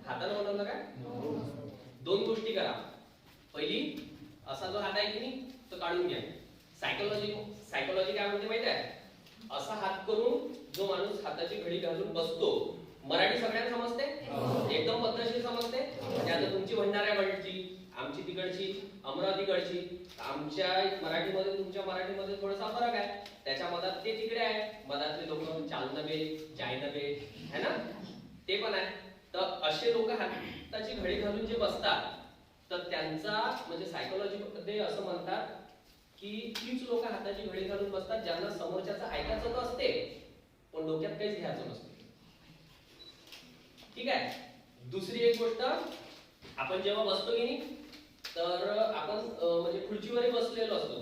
हाताने बनवलं काय? दोन गोष्टी करा. पहिली, असा जो हात आहे की नाही तो काढून घ्या. सायकोलॉजी काय म्हणते माहिती आहे? असा हात करून जो माणूस हाताची घडी घालून बसतो, मराठी सगळ्यांना समजते? एकदम पद्धतशीर समजते? म्हणजे आता तुमची भंडारा गडची, आमची तिकडची, अमरावतीकडची, आमच्या मराठीमध्ये तुमच्या मराठीमध्ये थोडासा फरक आहे. त्याच्या मधात ते तिकडे आहे, मधातले लोक चालनबे, जायनबे है ना, ते पण आहे. तर असे लोक हाताची घडी घालून जे बसतात, तर त्यांचा म्हणजे सायकोलॉजीमध्ये असं म्हणतात की तीच लोक हाताची घडी घालून बसतात ज्यांना समोरच्याचं ऐकायचं तर असते पण डोक्यात काहीच घ्यायचं नसतं. ठीक आहे. दुसरी एक गोष्ट, आपण जेव्हा बसतो की नाही तर आपण म्हणजे खुर्चीवरही बसलेलो असतो,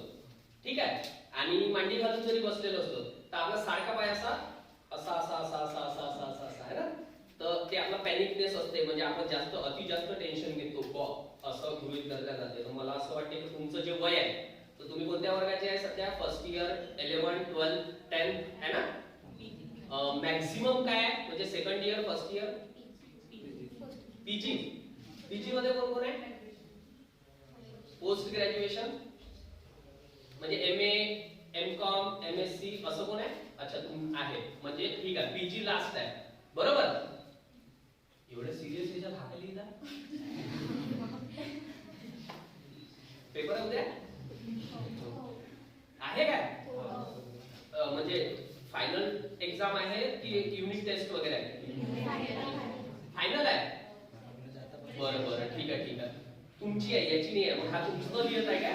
ठीक आहे, आणि मांडी घालून जरी बसलेलो असतो तर आपला सारखा पाय असा असा असा असा असा असा असा असा असा आहे ना, तर ते आपला पॅनिकनेस असते. म्हणजे आपण अति जास्त टेन्शन घेतो असं गृहीत धरल्या जाते. तर मला असं वाटते की तुमचं जे वय आहे, तर तुम्ही कोणत्या वर्गाचे आहे सध्या? फर्स्ट इयर, 11, 12, 10 है ना. मॅक्सिमम काय आहे म्हणजे second year, first year, PG मध्ये कोण कोण आहे? पोस्ट ग्रॅज्युएशन म्हणजे एमए, एमकॉम, एमएससी असं कोण आहे? अच्छा, तुम्ही आहे म्हणजे ठीक आहे. पीजी लास्ट आहे, बरोबर. एवढे सिरियस याच्यात हात लिहिला पेपर होते आहे काय? म्हणजे फायनल एक्झाम आहे की युनिट टेस्ट वगैरे आहे? फायनल आहे. बरं ठीक आहे. तुमची आहे, याची नाही आहे. मग हा तुमचं लिहित आहे का?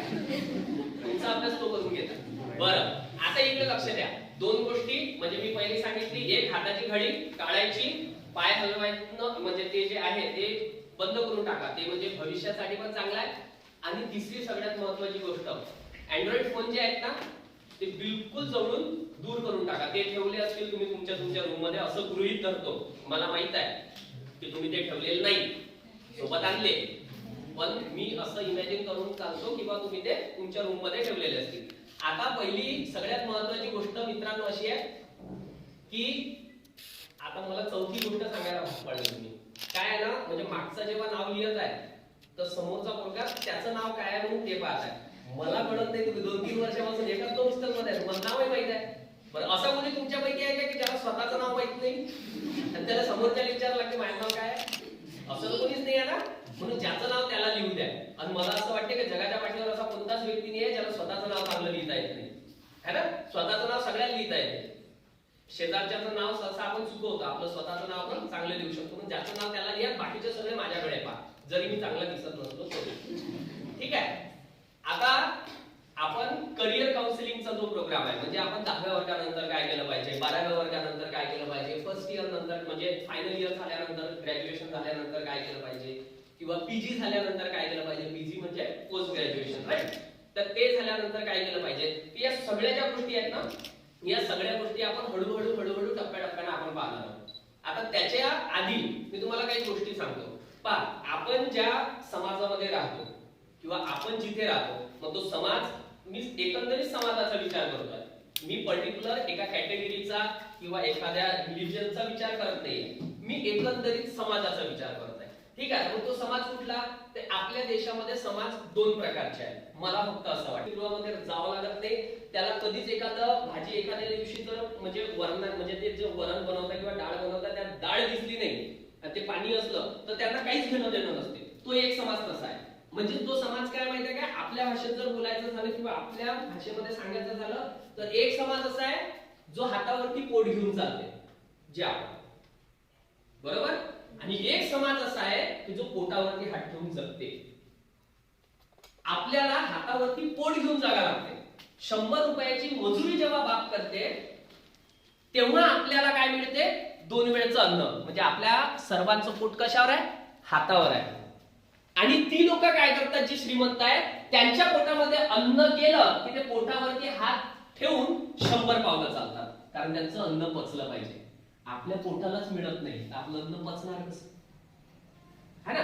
तुमचा अभ्यास तो करून घेता. बरं, आता इकडे लक्ष द्या. दोन गोष्टी म्हणजे मी पहिली सांगितली, एक हाताची घडी काढायची, पाय हलवायचं म्हणजे ते जे आहे ते बंद करून टाका, ते म्हणजे भविष्यासाठी पण चांगलं आहे. आणि तिसरी सगळ्यात महत्त्वाची गोष्ट, अँड्रॉइड फोन जे आहेत ना ते बिलकुल जवळून दूर करून टाका. ते ठेवले असतील तुम्ही तुमच्या रूम मध्ये असं गृहीत धरतो, मला माहित आहे की तुम्ही ते ठेवलेले नाही, सोबत आणले, पण मी असं इमॅजिन करून चालतो की बा तुम्ही ते तुमच्या रूम मध्ये ठेवलेले असतील. आता पहिली सगळ्यात महत्त्वाची गोष्ट मित्रांनो अशी आहे की आता मला चौथी गोष्ट सांगायला भाग पाडली तुम्ही. काय आहे ना, म्हणजे मागचं जेव्हा नाव लिहित आहे तर समोरचा पोरगा त्याचं नाव काय आहे म्हणून ते पाहत आहे. मला कळत नाही, तुम्ही 2-3 वर्षापासून एकाच पुस्तक मध्ये आहे, मला नावही माहित आहे. बरं, असं कोणी तुमच्यापैकी आहे का की ज्याला स्वतःचं नाव माहित नाही आणि त्याला समोरच्याला विचारायला लागते माझं नाव काय आहे? असं तर कोणीच नाही आहे ना. म्हणून ज्याचं नाव त्याला लिहू द्या. आणि मला असं वाटतं की जगाच्या पाठीवर असा कोणताच व्यक्ती नाही आहे ज्याला स्वतःचं नाव चांगलं लिहिता येत नाही, है ना. स्वतःचं नाव सगळ्यांना लिहिता येते. शेजारच्याचं नाव सहसा आपण चुकवतो, आपलं स्वतःचं नाव आपण चांगलं लिहू शकतो. पण ज्याचं नाव त्याला लिहा, बाकीचे सगळे माझ्याकडे पहा, जरी मी चांगला दिसत नसतो तरी. ठीक आहे. आता आपण करिअर काउन्सिलिंगचा जो प्रोग्राम आहे, म्हणजे आपण 10व्या वर्गानंतर काय केलं पाहिजे, 12व्या वर्गानंतर काय केलं पाहिजे, फर्स्ट इयर नंतर म्हणजे फायनल इयर झाल्यानंतर, ग्रॅज्युएशन झाल्यानंतर काय केलं पाहिजे, किंवा पीजी झाल्यानंतर काय केलं पाहिजे. पीजी म्हणजे पोस्ट ग्रॅज्युएशन, राईट. तर ते झाल्यानंतर काय केलं पाहिजे, या सगळ्या ज्या गोष्टी आहेत ना, या सगळ्या गोष्टी आपण हळूहळू टप्प्याटप्प्याने आपण पाहणार आहोत. आता त्याच्या आधी मी तुम्हाला काही गोष्टी सांगतो. पहा, आपण ज्या समाजामध्ये राहतो किंवा आपण जिथे राहतो, मग तो समाज, मी एकंदरीत समाजाचा विचार करतोय, मी पर्टिक्युलर एका कॅटेगरीचा किंवा एखाद्या रिलीजनचा विचार करत नाही, मी एकंदरीत समाजाचा विचार करतोय. ठीक आहे. मग तो समाज कुठला? ते आपल्या देशामध्ये समाज 2 प्रकारचे आहेत. मला फक्त असं वाटतं गृहामध्ये जावं लागत नाही, त्याला कधीच एखादं भाजी एखाद्या दिवशी तर म्हणजे वरण म्हणजे ते जे वरण बनवतात किंवा डाळ बनवतात त्यात डाळ दिसली नाही आणि ते पाणी असलं तर त्यांना काहीच घेणं देणं नसते. तो एक समाज तसा आहे. म्हणजे तो समाज काय माहितीये का, आपल्या भाषेत जर बोलायचं झालं किंवा आपल्या भाषेमध्ये सांगायचं झालं तर एक समाज असा आहे जो हातावरती पोट घेऊन चालते, जे आपण, बरोबर. आणि एक समाज असा आहे की जो पोटावरती हात ठेवून जगते. आपल्याला हातावरती पोट घेऊन जागा लागते. 100 रुपयाची मजुरी जेव्हा बाप करते तेव्हा आपल्याला काय मिळते? 2 वेळचं अन्न. म्हणजे आपल्या सर्वांचं पोट कशावर आहे? हातावर आहे. आणि ती लोक काय करतात, जी श्रीमंत आहे, त्यांच्या पोटामध्ये अन्न गेलं की ते पोटावरती हात ठेवून 100 पावलं चालतात, कारण त्यांचं अन्न पचलं पाहिजे. आपल्या पोटालाच मिळत नाही तर आपलं अन्न पचणार कसं, है ना.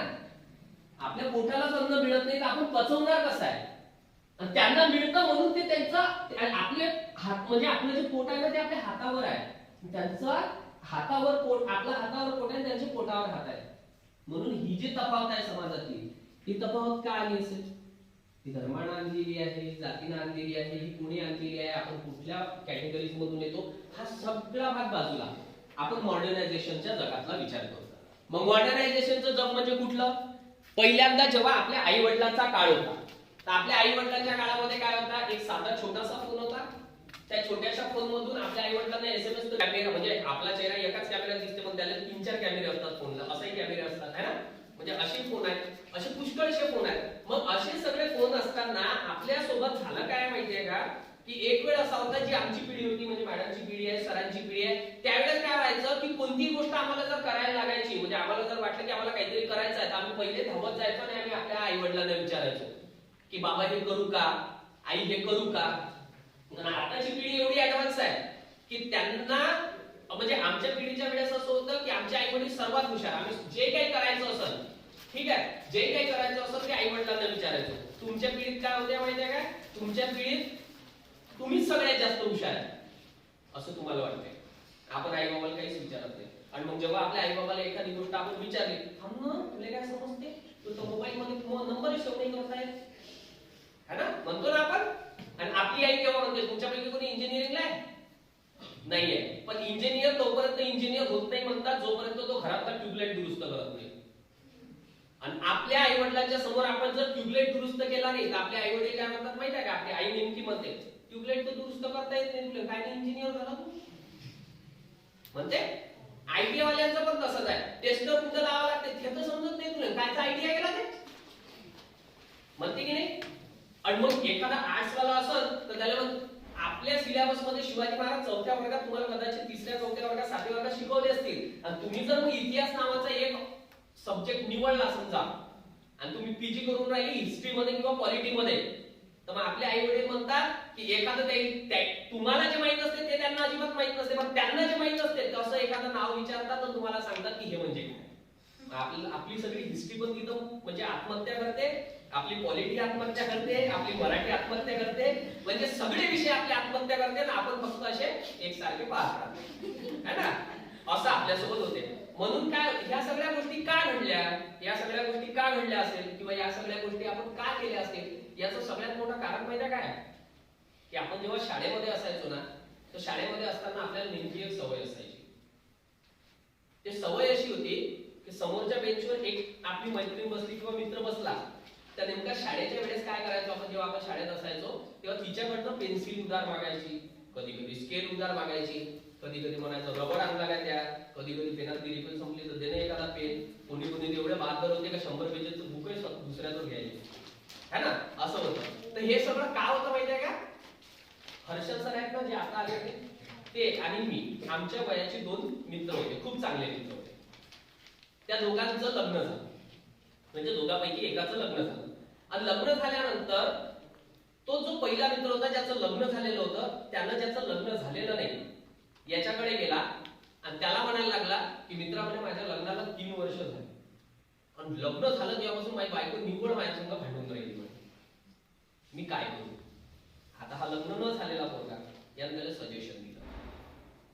आपल्या पोटालाच अन्न मिळत नाही तर आपण पचवणार कसं आहे. आणि त्यांना मिळतं म्हणून ते त्यांचा आपले हात म्हणजे आपलं जे पोट आहे ना ते आपल्या हातावर आहे, त्यांचा हातावर पोट, आपल्या हातावर पोट आहे, त्यांच्या पोटावर हात आहे. म्हणून ही जी तफावत आहे समाजातली, ही तफावत का आली असेल? ती धर्मानं आणलेली आहे, जातीनं आणलेली आहे, ही कोणी आणलेली आहे, आपण कुठल्या कॅटेगरीज मधून येतो, हा सगळा भाग बाजूला आपण मॉडर्नायझेशनच्या जगातला विचार करतो. मग मॉडर्नायझेशनचं जग म्हणजे कुठलं? पहिल्यांदा जेव्हा आपल्या आई वडिलांचा काळ होता, तर आपल्या आई वडिलांच्या काळामध्ये काय होता? एक साधा छोटासा फोन होता. त्या छोट्याशा फोन मधून आपल्या आई वडिलांना एसएमएस, कॅमेरा, म्हणजे आपला चेहरा एकाच कॅमेऱ्यात दिसते, पण त्याला 3-4 कॅमेरे असतात फोनला, असाही कॅमेरे असतात है ना. म्हणजे असे फोन आहेत, असे पुष्कळशे फोन आहेत. मग असे सगळे फोन असताना आपल्या सोबत झालं काय माहितीये का, की एक वेळ असा होता, जी आमची पिढी होती, म्हणजे मॅडमची पिढी आहे, सरांची पिढी आहे, त्यावेळेस काय व्हायचं की कोणतीही गोष्ट आम्हाला जर करायला लागायची, म्हणजे आम्हाला जर वाटलं की आम्हाला काहीतरी करायचं आहे, तर आम्ही पहिले धावत जायचो आणि आम्ही आपल्या आई वडिलांना विचारायचो की बाबा हे करू का, आई हे करू का. आताची पिढी एवढी ऍडव्हान्स आहे की त्यांना, म्हणजे आमच्या पिढीच्या वेळेस असं होतं की आमचे आई वडील सर्वात हुशार, आम्ही जे काही करायचं असेल, ठीक आहे, जे काही करायचं असेल ते आई वडिलांना विचारायचो. तुमच्या पिढीत काय होते माहितीये का? तुमच्या पिढीत तुम्हीच सगळ्यात जास्त हुशार आहे असं तुम्हाला वाटतंय. आपण आई बाबाला काहीच विचारत नाही. आणि मग जेव्हा आपल्या आई बाबाला एखादी गोष्ट आपण विचारली, थांब ना, तुला काय समजते, तू तर मोबाईल मध्ये नंबर सेव्ह नाही करत आहे है ना, म्हणतो ना आपण. आणि आपली आई केव्हा म्हणते, तुमच्यापैकी कोणी इंजिनिअरिंगला आहे? नाहीये. पण इंजिनियर तोपर्यंत इंजिनियर होत नाही म्हणतात जोपर्यंत तो घरातला ट्यूबलाईट दुरुस्त करत नाही. आणि आपल्या आई वडिलांच्या समोर आपण जर ट्यूबलाईट दुरुस्त केला नाही, तर आपले आई वडील काय म्हणतात माहिती आहे का? आपली आई नेमकी म्हणते, ट्यूबलाईट तर दुरुस्त करता येत नाही तुला, काय नाही इंजिनियर झाला तू. म्हणते आयटी वाल्यांचं पण तसंच आहे, टेस्टर कुठं लावावं लागते हे तर समजत नाही तुला, कायचा आयडिया गेला ते म्हणते की नाही. आणि मग एखादा आर्ट्स वाला असेल तर त्याला मग आपल्या सिलेबस मध्ये शिवाजी महाराज 4थ्या वर्गात तुम्हाला कदाचित 3ऱ्या 4थ्या वर्गात 7व्या वर्गात शिकवले असतील, आणि तुम्ही जर मग इतिहास नावाचा एक सब्जेक्ट निवडला समजा, आणि तुम्ही पीजी करून राहिली हिस्ट्री मध्ये किंवा पॉलिटी मध्ये, तर मग आपले आई वडील म्हणतात की एखादं तुम्हाला जे माहित असते ते त्यांना अजिबात माहित नसते, पण त्यांना जे माहित असते असं एखादं नाव विचारतात तर तुम्हाला सांगतात की हे म्हणजे काय. आपली सगळी हिस्ट्री पण तिथं म्हणजे आत्महत्या करते, आपली पॉलिटी आत्महत्या करते, आपली मराठी आत्महत्या करते, म्हणजे सगळे विषय आपले आत्महत्या करते ना, आपण फक्त असे एकसारखे पाहतात है ना. असं आपल्यासोबत होते. म्हणून काय, ह्या सगळ्या गोष्टी का घडल्या, या सगळ्या गोष्टी का घडल्या असेल, किंवा या सगळ्या गोष्टी आपण का केल्या असतील, याचं सगळ्यात मोठं कारण माहिती काय, की आपण जेव्हा शाळेमध्ये असायचो ना, तर शाळेमध्ये असताना आपल्याला नेमकी एक सवय असायची. ते सवय अशी होती की समोरच्या बेंचवर एक आपली मैत्रीण बसली किंवा मित्र बसला, तर नेमका शाळेच्या वेळेस काय करायचो आपण, जेव्हा आपण शाळेत असायचो तेव्हा तिच्याकडनं पेन्सिल उधार मागायची, कधी कधी स्केल उधार मागायची, कधी कधी म्हणायचं रबर आणला काय त्या, कधी कधी पेनातली रिफिल संपली तर देणे एखादा पेन, कोणी कोणी एवढे बहादर होते का 100 पेजेसचं बुक दुसऱ्याचं घ्यायचे है ना, असं होतं. तर हे सगळं का होतं माहितीये का? हर्षल सर आहेत ना जे आता आले होते, ते आणि मी, आमच्या वयाचे 2 मित्र होते, खूप चांगले मित्र होते. त्या दोघांचं लग्न झालं, म्हणजे दोघांपैकी एकाचं लग्न झालं. आणि लग्न झाल्यानंतर तो जो पहिला मित्र होता ज्याचं लग्न झालेलं होतं, त्यानं ज्याचं लग्न झालेलं नाही याच्याकडे गेला आणि त्याला म्हणायला लागला की मित्रा म्हणे माझ्या लग्नाला 3 वर्ष झाली, आणि लग्न झालं तेव्हापासून माझी बायको निव्वळ माझ्यासंग भांडून राहिली, मी काय करू. आता हा लग्न न झालेला पोरगा, यानं त्याला सजेशन दिलं,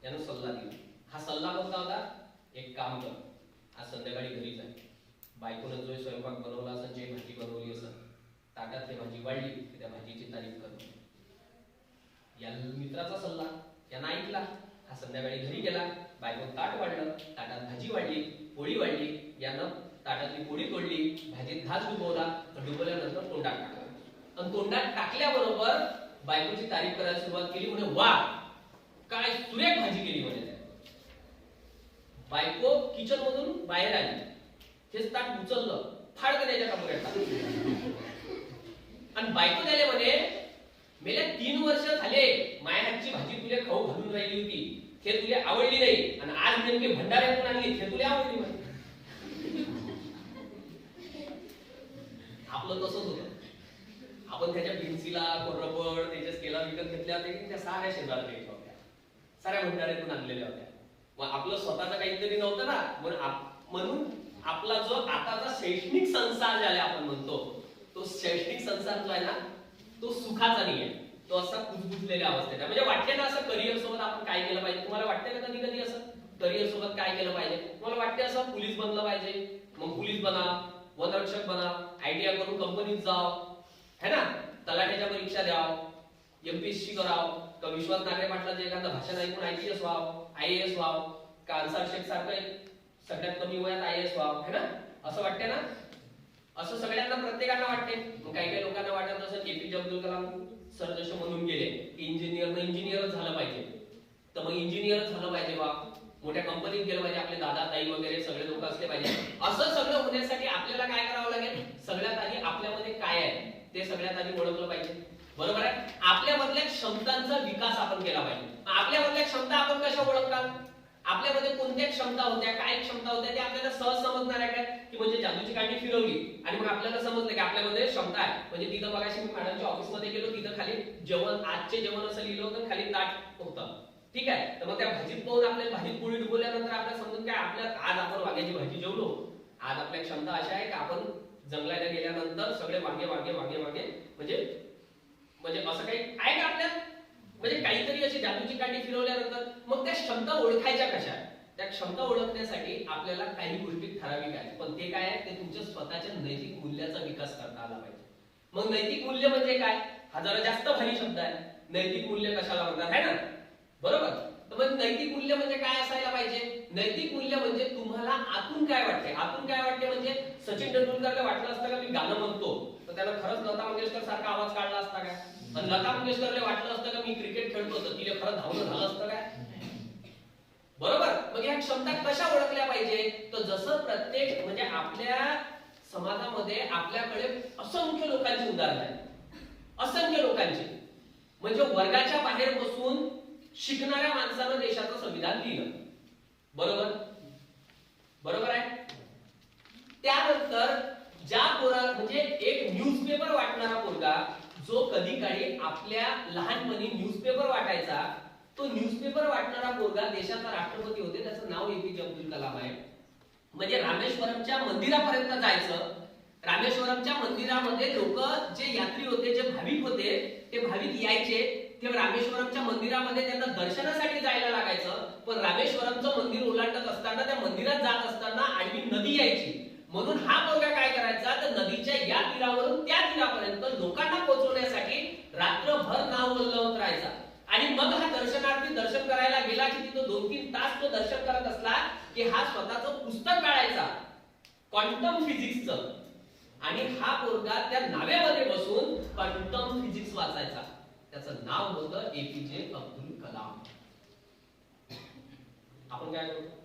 यानं सल्ला दिला. हा सल्ला कोणता होता, एक काम कर, आज संध्याकाळी घरी जाय, बायकोनं जो स्वयंपाक बनवला असेल, जे भाजी बनवली असेल, ताटात ते भाजी वाढली की त्या भाजीची तारीफ कर. या मित्राचा सल्ला यानं ऐकला. हा संध्याकाळी घरी गेला, बायकोनं ताट वाढलं, ताटात भाजी वाढली, पोळी वाढली, यानं ताटातली पोळी तोडली, भाजीत घास डुबवला, डुबवल्यानंतर तोंडात टाकला, आणि तोंडात टाकल्याबरोबर बायकोची तारीफ करायला सुरुवात केली, म्हणे वा काय सुरेख भाजी केली म्हणे. बायको किचन मधून बाहेर आली, तेच ताट उचललं, फाडकन त्याच्या कपड्यात टाकलं, आणि बायको त्याला म्हणे मेल्या 3 वर्ष झाले माया हातची भाजी तुला खाऊ घालून राहिली होती, ते तुला आवडली नाही, आणि आज नेमके भंडाऱ्यातून आणली ते तुला आवडली म्हणे. आपलं तसंच होतं, आपण त्याच्या पेन्सिला रबर त्याच्या स्केला विकत घेतल्या होत्या, त्या साऱ्या शेजारच्या घ्यायच्या होत्या, साऱ्या भंडाऱ्यातून आणलेल्या होत्या. मग आपलं स्वतःचं काहीतरी नव्हतं ना, म्हणून आपला जो आताचा शैक्षणिक संसार ज्याला आपण म्हणतो, तो शैक्षणिक संसार जो आहे ना, तो सुखाचा नाही आहे, तो असा कुजबुजलेल्या अवस्थेत आहे. म्हणजे वाटते ना असं करिअर सोबत आपण काय केलं पाहिजे, तुम्हाला वाटते ना कधी कधी असं करिअर सोबत काय केलं पाहिजे? मला वाटते असं पोलीस बनलं पाहिजे, मग पोलीस बना, वनरक्षक बना, आयटीआय करून कंपनीत जाव, है ना, तलाठ्याच्या परीक्षा द्याव, एमपीएससी कराव, का विश्वास नागरे पाटलाचं एखादं भाषण ऐकून आयपीएस व्हाव, आयएएस व्हाव, का अन्सार शेख सारखं सगळ्यात कमी वयात आयएएस व्हाव, है ना, असं वाटते ना? असं सगळ्यांना प्रत्येकाला वाटते. मग काही काही लोकांना वाटत असं एपीजे अब्दुल कलाम सर जसे म्हणून गेले की इंजिनियरच झालं पाहिजे, तर मग इंजिनियरच झालं पाहिजे बा, मोठ्या कंपनीत गेलं पाहिजे, आपले दादा ताई वगैरे सगळे लोक असले पाहिजे. असं सगळं होण्यासाठी आपल्याला काय करावं लागेल? सगळ्यात आधी आपल्यामध्ये काय आहे ते सगळ्यात आधी ओळखलं पाहिजे. बरोबर आहे? आपल्यामधल्या क्षमतांचा विकास आपण केला पाहिजे. आपल्यामधल्या क्षमता आपण कशा ओळखतात? आपल्यामध्ये कोणत्या क्षमता होत्या, काय क्षमता होत्या ते आपल्याला सहज समजणार आहे काय? की म्हणजे जादूची काठी फिरवली आणि मग आपल्याला समजलं की आपल्यामध्ये क्षमता आहे. म्हणजे तिथं बघाशी मी मॅडमच्या ऑफिस मध्ये गेलो, तिथं खाली जेवण, आजचे जेवण असं लिहिलं होतं, खाली ताट होतं. ठीक आहे, तर मग त्या भाजीत पाहून आपल्याला भाजीत पोळी डुबवल्यानंतर आपल्याला समजून काय आपल्या आज आपण वांग्याची भाजी जेवलो. आज आपल्या क्षमता अशा आहे की आपण जंगलाला गेल्यानंतर सगळे वांगे वांगे वांगे वांगे म्हणजे असं काही आहे का आपल्यात? म्हणजे काहीतरी अशी जादूची काठी फिरवल्यानंतर मग त्या क्षमता ओळखायच्या कशा? त्या क्षमता ओळखण्यासाठी आपल्याला काही गोष्टी ठराविक आहेत, पण ते काय आहे? ते तुमच्या स्वतःच्या नैतिक मूल्याचा विकास करता आला पाहिजे. मग नैतिक मूल्य म्हणजे काय? हा जरा जास्त भारी शब्द आहे. नैतिक मूल्य कशाला म्हणतात, है ना? बरोबर. तर मग नैतिक मूल्य म्हणजे काय असायला पाहिजे? नैतिक मूल्य म्हणजे तुम्हाला आतून काय वाटते? आतून काय वाटते म्हणजे सचिन तेंडुलकरला वाटलं असतं का मी गाणं म्हणतो तर त्याला खरंच लता मंगेशकर सारखा आवाज काढला असता काय? आणि लता मंगेशकरला वाटलं असतं का मी क्रिकेट खेळतो तर तिला खरंच धावणं झालं असतं काय? बरोबर. मग ह्या क्षमता कशा ओळखल्या पाहिजे? तर जसं प्रत्येक म्हणजे आपल्या समाजामध्ये आपल्याकडे असंख्य लोकांची उदाहरणं आहेत, असंख्य लोकांची. म्हणजे वर्गाच्या बाहेर बसून शिकणाऱ्या माणसानं देशाचं संविधान लिहिलं. बरोबर बरोबर आहे. त्यानंतर ज्या म्हणजे एक न्यूजपेपर वाटणारा पोरगा जो कधी काळी आपल्या लहानपणी न्यूजपेपर वाटायचा, तो न्यूजपेपर वाटणारा पोरगा देशाचा राष्ट्रपती होते, त्याचं नाव एपीजे अब्दुल कलाम आहे. म्हणजे रामेश्वरमच्या मंदिरापर्यंत जायचं. रामेश्वरमच्या मंदिरामध्ये लोक जे यात्री होते, जे भाविक होते, ते भाविक यायचे. ते रामेश्वरमच्या मंदिरामध्ये त्यांना दर्शनासाठी जायला लागायचं. पण रामेश्वरमचं मंदिर ओलांडत असताना, त्या मंदिरात जात असताना आडवी नदी यायची. म्हणून हा पोरगा काय करायचा, तर नदीच्या या तीरावरून त्या तीरापर्यंत लोकांना पोहोचवण्यासाठी रात्रभर नाव वल्लवत राहायचा. आणि मग हा दर्शनार्थी दर्शन करायला गेला की तिथं 2-3 तास तो दर्शन करत असला की हा स्वतःचं पुस्तक काढायचा क्वांटम फिजिक्सचं, आणि हा पोरगा त्या नाव्यामध्ये बसून क्वांटम फिजिक्स वाचायचा. त्याचं नाव होतं एपीजे अब्दुल कलाम. आपण काय करतो?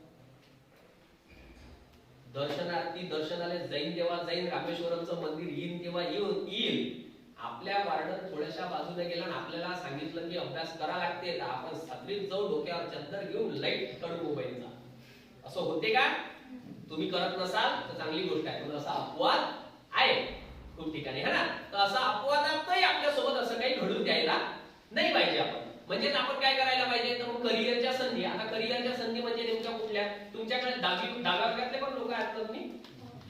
दर्शनार्थी दर्शनाला जाईन तेव्हा जाईन, रामेश्वरमचं मंदिर येईन तेव्हा येईल. आपल्या वार्डन थोड्याशा बाजूने गेला आणि आपल्याला सांगितलं की अभ्यास करा लागते, तर आपण सातरीत जाऊ, डोक्यावर चद्दर घेऊन लाईट कडू मोबाईलचा. असं होते का? तुम्ही करत नसाल तर चांगली गोष्ट आहे, पण असा अपवाद आहे खूप ठिकाणी, है ना? तर असा अपवादातही आपल्यासोबत असं काही घडून द्यायला नाही पाहिजे आपण. म्हणजे आपण काय करायला पाहिजे? तर मग करिअरच्या संधी. आता करिअरच्या संधी म्हणजे नेमक्या कुठल्या? तुमच्याकडे डाव्या वर्गातले पण लोक आहेत तुम्ही,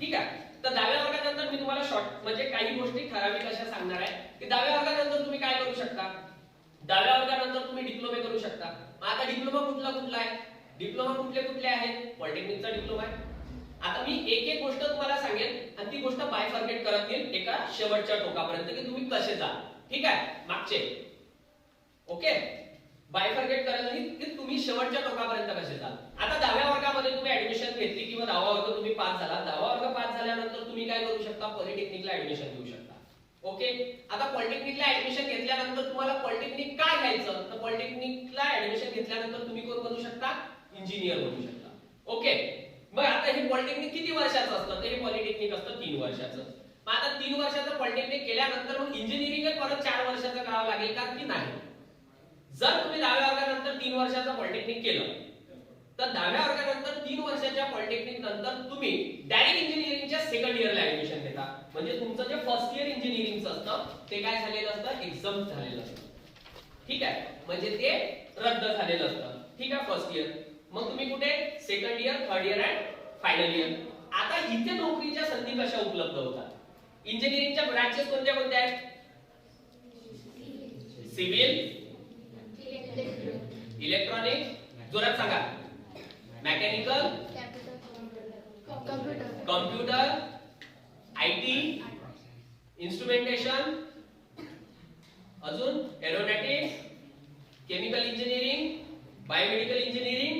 ठीक आहे? तर डाव्या वर्गानंतर मी तुम्हाला शॉर्ट म्हणजे काही गोष्टी ठराविक अशा सांगणार आहे की डाव्या वर्गानंतर तुम्ही काय करू शकता. डाव्या वर्गानंतर तुम्ही डिप्लोमे करू शकता. मग आता डिप्लोमा कुठला आहे? डिप्लोमा कुठले आहेत? पॉलिटेक्निकचा डिप्लोमा आहे. आता मी एक एक गोष्ट तुम्हाला सांगेन आणि ती गोष्ट बायफर्केट करत येईल एका शेवटच्या टोकापर्यंत की तुम्ही कसे जा. ठीक आहे? मागचे ओके बायफर्केट करायला नाही की तुम्ही शेवटच्या टोकापर्यंत कसे जाल. आता 10व्या वर्गामध्ये तुम्ही ऍडमिशन घेतली किंवा 10वा वर्ग तुम्ही पास झाला. 10वा वर्ग पास झाल्यानंतर तुम्ही काय करू शकता? पॉलिटेक्निकला ऍडमिशन घेऊ शकता. ओके. आता पॉलिटेक्निकला ऍडमिशन घेतल्यानंतर तुम्हाला पॉलिटेक्निक काय घ्यायचं? तर पॉलिटेक्निकला ऍडमिशन घेतल्यानंतर तुम्ही कोण बनू शकता? इंजिनियर बनू शकता. ओके. मग आता हे पॉलिटेक्निक किती वर्षाचं असतं? तर हे पॉलिटेक्निक असतं 3 वर्षाचं. मग आता 3 वर्षाचं पॉलिटेक्निक केल्यानंतर मग इंजिनिअरिंग परत 4 वर्षाचं करावं लागेल का की नाही? जर तुम्ही 10व्या वर्गानंतर 3 वर्षाचं पॉलिटेक्निक केलं तर 10व्या वर्गानंतर 3 वर्षाच्या पॉलिटेक्निक नंतर तुम्ही डायरेक्ट इंजिनिअरिंगच्या सेकंड इयरला ऍडमिशन घेता. म्हणजे तुमचं जे फर्स्ट इयर इंजिनिअरिंगचं असतं ते काय झालेलं असतं? एक्झाम झालेलं असतं. ठीक आहे? म्हणजे ते रद्द झालेलं असतं. ठीक आहे? First year. मग तुम्ही कुठे? Second year, third year and final year. आता इथे नोकरीच्या संधी कशा उपलब्ध होतात? इंजिनिअरिंगच्या ब्रँचेस कोणत्या कोणत्या आहेत? सिव्हिल, इलेक्ट्रॉनिक, जोरात सांगा. मेकॅनिकल, कॉम्प्युटर, IT, इन्स्ट्रुमेंटेशन, अजून aeronautics, chemical engineering, biomedical engineering,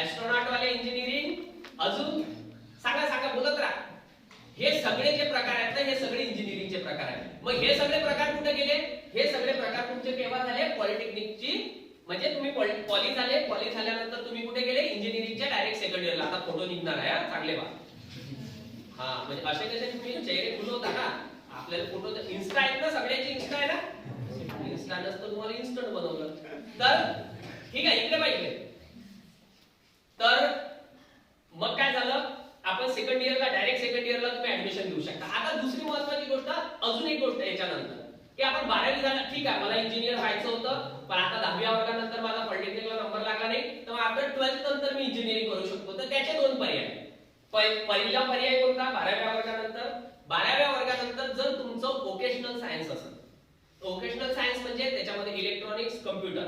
astronaut वाले इंजिनिअरिंग, अजून सांगा सांगा बोलत राहा. हे सगळे जे प्रकार आहेत ना, हे सगळे इंजिनिअरिंगचे प्रकार आहेत. मग हे सगळे प्रकार कुठे गेले? हे सगळे प्रकार तुमचे केव्हा झाले? पॉलिटेक्निकची, म्हणजे तुम्ही पॉली झाले. पॉली झाल्यानंतर तुम्ही कुठे गेले? इंजिनिअरिंगच्या डायरेक्ट सेकंड इयरला. आता फोटो निघणार आहे, चांगले बा. हा म्हणजे असे कसे तुम्ही चेहरे खुलवता ना, आपल्याला फोटो इन्स्टा आहेत ना, सगळ्याची इन्स्टा आहे ना. इन्स्टा नसतं तुम्हाला इन्स्टंट बनवलं तर ठीक आहे. इकडे पाहिजे. तर मग काय झालं? आपण सेकंड इयरला डायरेक्ट सेकंड इयरला तुम्ही ऍडमिशन घेऊ शकता. आता दुसरी महत्त्वाची गोष्ट, अजून एक गोष्ट याच्यानंतर, की आपण 12वी झाला, ठीक आहे मला इंजिनियर व्हायचं होतं, पण आता 10व्या वर्गानंतर मला पॉलिटेक्निकला नंबर लागला नाही, तर मग आफ्टर 12th नंतर मी इंजिनिअरिंग करू शकतो. तर त्याचे दोन पर्याय. पहिला पर्याय कोणता? 12व्या वर्गानंतर. 12व्या वर्गानंतर जर तुमचं वोकेशनल सायन्स असेल, वोकेशनल सायन्स म्हणजे त्याच्यामध्ये इलेक्ट्रॉनिक्स, कम्प्युटर,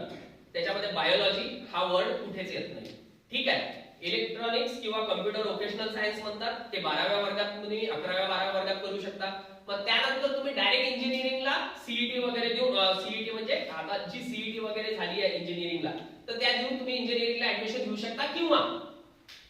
त्याच्यामध्ये बायोलॉजी हा वर्ड कुठेच येत नाही. ठीक आहे. इलेक्ट्रॉनिक्स किंवा कम्प्युटर वोकेशनल सायन्स म्हणतात. ते 12व्या वर्गात तुम्ही 11व्या 12व्या वर्गात करू शकता. पण त्यानंतर तुम्ही डायरेक्ट इंजिनिअरिंगला सीईटी वगैरे देऊन, सीईटी म्हणजे आता जी सीईटी वगैरे झाली आहे इंजिनिअरिंगला, तर त्या देऊन तुम्ही इंजिनिअरिंगला ऍडमिशन घेऊ शकता. किंवा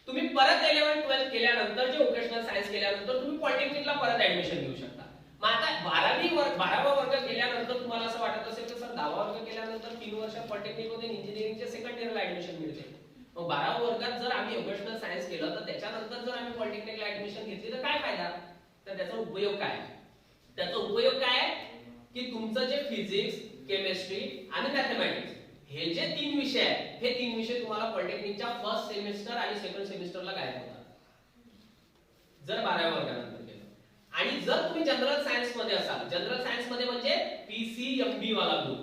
तुम्ही परत 11th 12th केल्यानंतर, जे वोकेशनल सायन्स केल्यानंतर तुम्ही पॉलिटेक्निकला परत ऍडमिशन घेऊ शकता. मग आता 12वा वर्ग केल्यानंतर तुम्हाला असं वाटत असेल की सर 10वा वर्ग केल्यानंतर 3 वर्ष पॉलिटेक्निक मध्ये इंजिनिअरिंगच्या सेकंड इयरला ऍडमिशन मिळते. मग 12व्या वर्गात जर आम्ही वोकेशनल सायन्स केलं, तर त्याच्यानंतर जर आम्ही पॉलिटेक्निकला ऍडमिशन घेतली तर काय फायदा? तर त्याचा उपयोग काय? त्याचा उपयोग काय आहे की तुमचं जे फिजिक्स, केमिस्ट्री आणि मॅथमॅटिक्स हे जे 3 विषय आहेत, हे 3 विषय तुम्हाला पॉलिटेक्निकच्या फर्स्ट सेमिस्टर आणि सेकंड सेमिस्टरला गायब होतात जर 12व्या वर्गानंतर केलं. आणि जर तुम्ही जनरल सायन्स मध्ये असाल, जनरल सायन्स मध्ये म्हणजे PCMB वाला ग्रुप,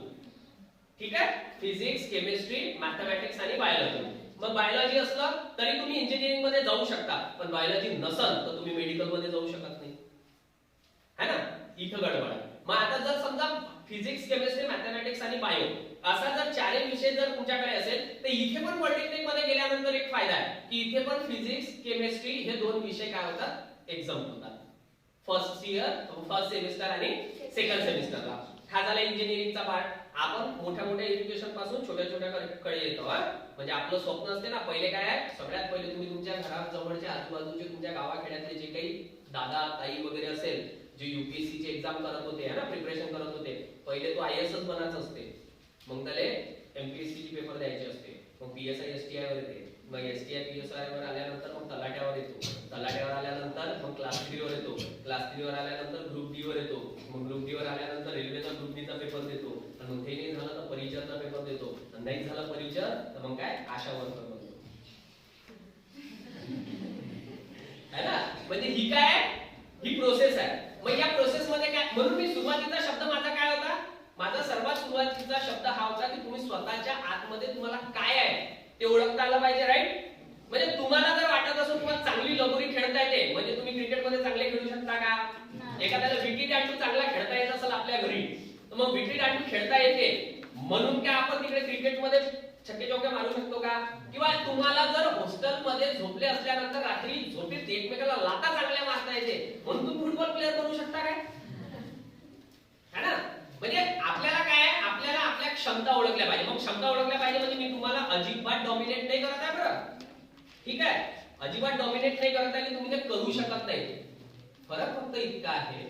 ठीक आहे, फिजिक्स, केमिस्ट्री, मॅथमॅटिक्स आणि बायोलॉजी. मग बायोलॉजी असलं तरी तुम्ही इंजिनिअरिंग मध्ये जाऊ शकता, पण बायोलॉजी नसल तर तुम्ही मेडिकल मध्ये जाऊ शकत नाही, है ना. इथं गडबड आहे. मग आता जर समजा फिजिक्स, केमिस्ट्री, मॅथमॅटिक्स आणि बायो असा जर 4 विषय जर तुमच्याकडे असेल, तर इथे पण पॉलिटेक्निक मध्ये गेल्यानंतर एक फायदा आहे की इथे पण फिजिक्स, केमिस्ट्री हे 2 विषय काय होतात? एक्झाम होतात. फर्स्ट इयर, फर्स्ट सेमिस्टर आणि सेकंड सेमिस्टरला. हा झाला इंजिनिअरिंगचा पार्ट. आपण मोठ्या मोठ्या एज्युकेशन पासून छोट्या छोट्या कडे येतो. म्हणजे आपलं स्वप्न असते ना, पहिले काय आहे, सगळ्यात पहिले तुम्ही तुमच्या घराजवळच्या आजूबाजूचे तुमच्या गावाखेड्यातले जे काही दादा ताई वगैरे असेल, जे UPSC ची एक्झाम करत होते ना, प्रिपरेशन करत होते, पहिले तो IAS बनायचं असते, मग त्याला MPSC ची पेपर द्यायचे असते, मग PSI STI वर येते, मग STI PSI वर आल्यानंतर मग तलाट्यावर येतो, तलाट्यावर आल्यानंतर मग क्लास 3 वर येतो, क्लास 3 वर आल्यानंतर ग्रुप D वर येतो, मग ग्रुप D वर आल्यानंतर रेल्वेचा ग्रुप D चा पेपर देतो, आणि मग ते नाही झालं तर परिचरचा पेपर देतो, आणि नाही झालं परिचर तर मग काय आशा वर्कर बनतो, है ना. म्हणजे ही काय, ही प्रोसेस आहे. मग या प्रोसेस मध्ये काय, म्हणून मी सुरुवातीचा शब्द माझा काय होता, माझा सर्वात सुरुवातीचा शब्द हा होता की तुम्ही स्वतःच्या आतमध्ये तुम्हाला काय आहे ते ओळखता आलं पाहिजे, राईट. म्हणजे तुम्हाला जर वाटत असो तुम्हाला चांगली लगोरी खेळता येते, म्हणजे तुम्ही क्रिकेट मध्ये चांगले खेळू शकता का? एखाद्याला विटी दांडू चांगला खेळता येत असेल आपल्या घरी, तर मग विटी दांडू खेळता येते म्हणून काय आपण तिकडे क्रिकेट मध्ये छक्के चौके मारू शकतो का? किंवा तुम्हाला जर हॉस्टेल मध्ये झोपले असल्यानंतर रात्री झोपेत एकमेकाला लाता चांगल्या मारता येते म्हणून तुम्ही फुटबॉल प्लेअर बनू शकता काय? है ना. म्हणजे आपल्याला काय, आपल्याला आपल्या क्षमता ओळखल्या पाहिजे. मग क्षमता ओळखल्या पाहिजे म्हणजे मी तुम्हाला अजिबात डॉमिनेट नाही करत आहे बरं, ठीक आहे, अजिबात डॉमिनेट नाही करत आहे की तुम्ही ते करू शकत नाही. फरक फक्त इतका आहे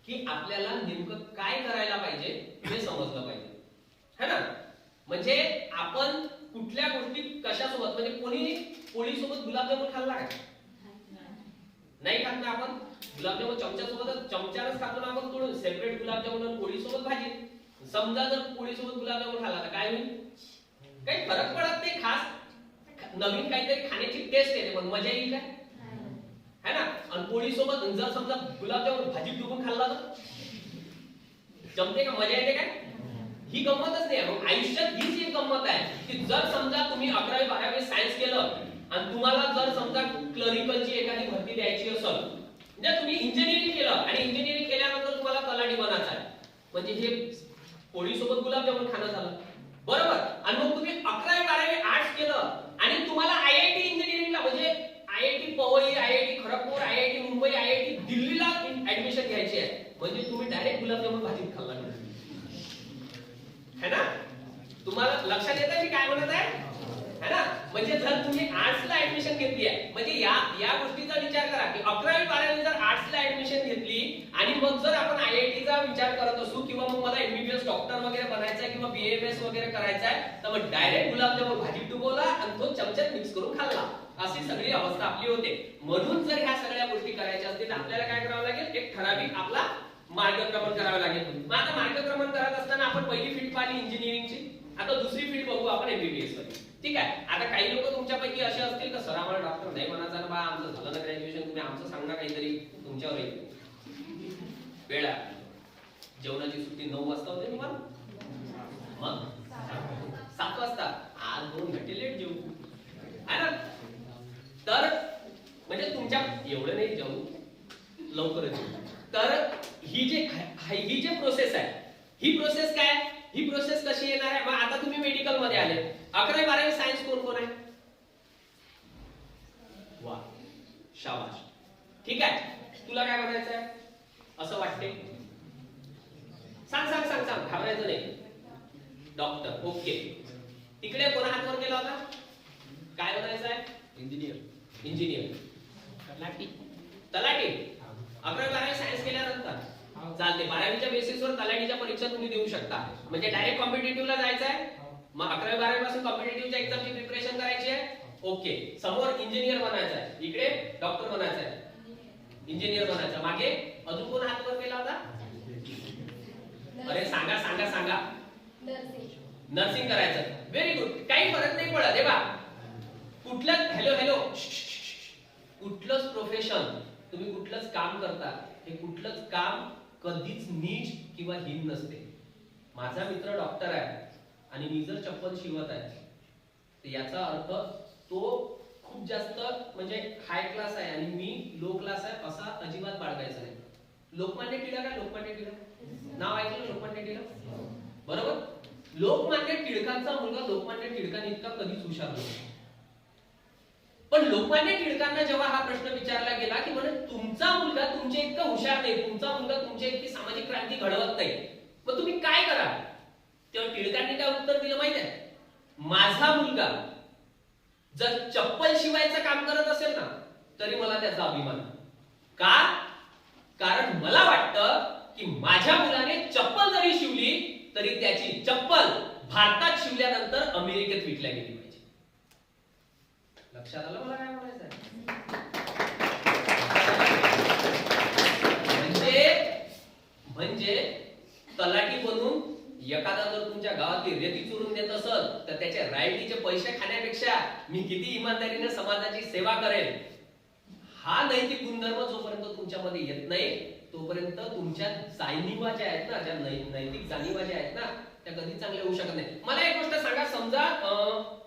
की आपल्याला नेमकं काय करायला पाहिजे हे समजलं पाहिजे, है ना. म्हणजे आपण कुठल्या गोष्टी कशासोबत, म्हणजे कोणी पोळीसोबत गुलाबजामुन खाल्ला का? नाही खात ना. आपण गुलाबजामुन चमच्यासोबत, चमच्यानंच खातो ना आपण, तोडून सेपरेट गुलाबजामुन आणि पोळीसोबत भाजी. समजा जर पोळीसोबत गुलाबजामुन खाल्ला तर काय होईल? काही फरक पडत नाही खास, नवीन काहीतरी खाण्याची टेस्ट येते, पण मजा येईल काय, है ना. आणि पोळीसोबत जर समजा गुलाबजामुन भाजीत डुबून खाल्ला तर जमते का, मजा येते काय? ही गंमतच नाही. मग आयुष्यात हीच एक गंमत आहे की जर समजा तुम्ही 11वी 12वी सायन्स केलं आणि तुम्हाला जर समजा क्लरिकलची एखादी भरती द्यायची असेल, म्हणजे तुम्ही इंजिनिअरिंग केलं आणि इंजिनिअरिंग केल्यानंतर तुम्हाला तलाठी बनायचं आहे, म्हणजे हे पोळीसोबत गुलाबजामुन खाणं झालं, बरोबर. आणि मग तुम्ही 11वी 12वी आर्ट्स केलं आणि म्हणजे जर तुम्ही आर्ट्सला ऍडमिशन घेतली आहे, म्हणजे या गोष्टीचा विचार करा की 11वी 12वी जर आर्ट्सला ऍडमिशन घेतली आणि मग जर आपण IITचा विचार करत असू किंवा मग मला MBBS डॉक्टर वगैरे बनायचं आहे किंवा BAMS वगैरे करायचं आहे, तर मग डायरेक्ट गुलाबजामुन भाजीत डुबवला आणि तो चमच्यात मिक्स करून खाल्ला, अशी सगळी अवस्था आपली होते. म्हणून जर ह्या सगळ्या गोष्टी करायच्या असतील आपल्याला काय करावं लागेल, एक ठराविक आपला मार्गक्रमण करावं लागेल. मग आता मार्गक्रमण करत असताना आपण पहिली फील्ड पाहिली इंजिनिअरिंगची, आता दुसरी फील्ड बघू आपण MBBS मध्ये. ठीक आहे. आता काही लोक तुमच्यापैकी असे असतील का, सर आम्हाला डॉक्टर नाही म्हणायचं ना बा, आमचं झालं ना ग्रॅज्युएशन, तुम्ही आमचं सांगा काहीतरी, तुमच्यावर येईल वेळ आहे. जेवणाची सुट्टी 9 वाजता होते तुम्हाला, मग 7 वाजता, आज 2 घंटे लेट जेवू आहे ना. तर म्हणजे तुमच्या एवढं नाही जाऊ, लवकरच येऊ. तर ही जे प्रोसेस आहे, ही प्रोसेस काय, ही प्रोसेस कशी येणार आहे. मग आता तुम्ही मेडिकल मध्ये आले, 11वी 12वी सायन्स कोण कोण आहे, वा शाबाश. ठीक आहे, तुला काय बनायचं आहे असं वाटते, सांग सांग सांग सांग, घाबरायचं नाही. Doctor, okay. तिकडे कोणा हात वर केला होता, काय बनायचं आहे, इंजिनियर, तलाठी. 11वी 12वी सायन्स केल्यानंतर चालते, 12वीच्या बेसिसवर तलाठीच्या परीक्षा तुम्ही देऊ शकता. म्हणजे डायरेक्ट कॉम्पिटिटिव्हला जायचं आहे, मग 11वी 12वी पासून कॉम्पिटिटिव्हच्या एक्झामची प्रिपरेशन करायची आहे. ओके, समोर इंजिनियर बनायचं आहे, इकडे डॉक्टर बनायचं आहे, इंजिनियर बनायचं. मागे अजून कोण हात वर केला होता, अरे सांगा सांगा सांगा, नर्सिंग करायचं. व्हेरी गुड, काही फरक नाही पडत. हे बा, कुठलं हॅलो हॅलो कुठलंच प्रोफेशन तुम्ही कुठलंच काम करता, हे कुठलंच काम कधीच नीच किंवा हीन नसते. माझा मित्र डॉक्टर आहे आणि मी जर चप्पल शिवत आहे, तर याचा अर्थ तो खूप जास्त म्हणजे हाय क्लास आहे आणि मी लो क्लास आहे असा अजिबात बाळगायचा नाही. लोकमान्य टिळक आहे, लोकमान्य टिळक नाव ऐकलं, लोकमान्य टिळक बरोबर. लोकमान्य टिळकांचा मुलगा लोकमान्य टिळकांनी इतका कधीच हुशार नव्हता. पण लोकमान्य टिळकांना जेव्हा हा प्रश्न विचारला गेला की म्हणजे तुमचा मुलगा तुमच्या इतका हुशार नाही, तुमचा मुलगा तुमच्या इतकी सामाजिक क्रांती घडवत नाही, मग तुम्ही काय कराल, तेव्हा टिळकांनी काय उत्तर दिलं माहिती आहे, माझा मुलगा जर चप्पल शिवायचं काम करत असेल ना तरी मला त्याचा अभिमान. का, कारण मला वाटतं की माझ्या मुलाने चप्पल जरी शिवली तरी त्याची चप्पल भारतात शिवल्यानंतर अमेरिकेत विकल्या गेली पाहिजे. लक्षात आलं मला काय म्हणायचं आहे. म्हणजे तलाठी बनून एखादा जर तुमच्या गावातली रेती चोरून देत असेल तर त्याच्या रॉयल्टीचे पैसे खाण्यापेक्षा मी किती इमानदारीने समाजाची सेवा करेल, हा नैतिक गुणधर्म जोपर्यंत तुमच्यामध्ये येत नाही तोपर्यंत तुमच्या जाणीवा ज्या आहेत ना, ज्या नैतिक जाणीवा ज्या आहेत ना, त्या कधी चांगल्या होऊ शकत नाही. मला एक गोष्ट सांगा, समजा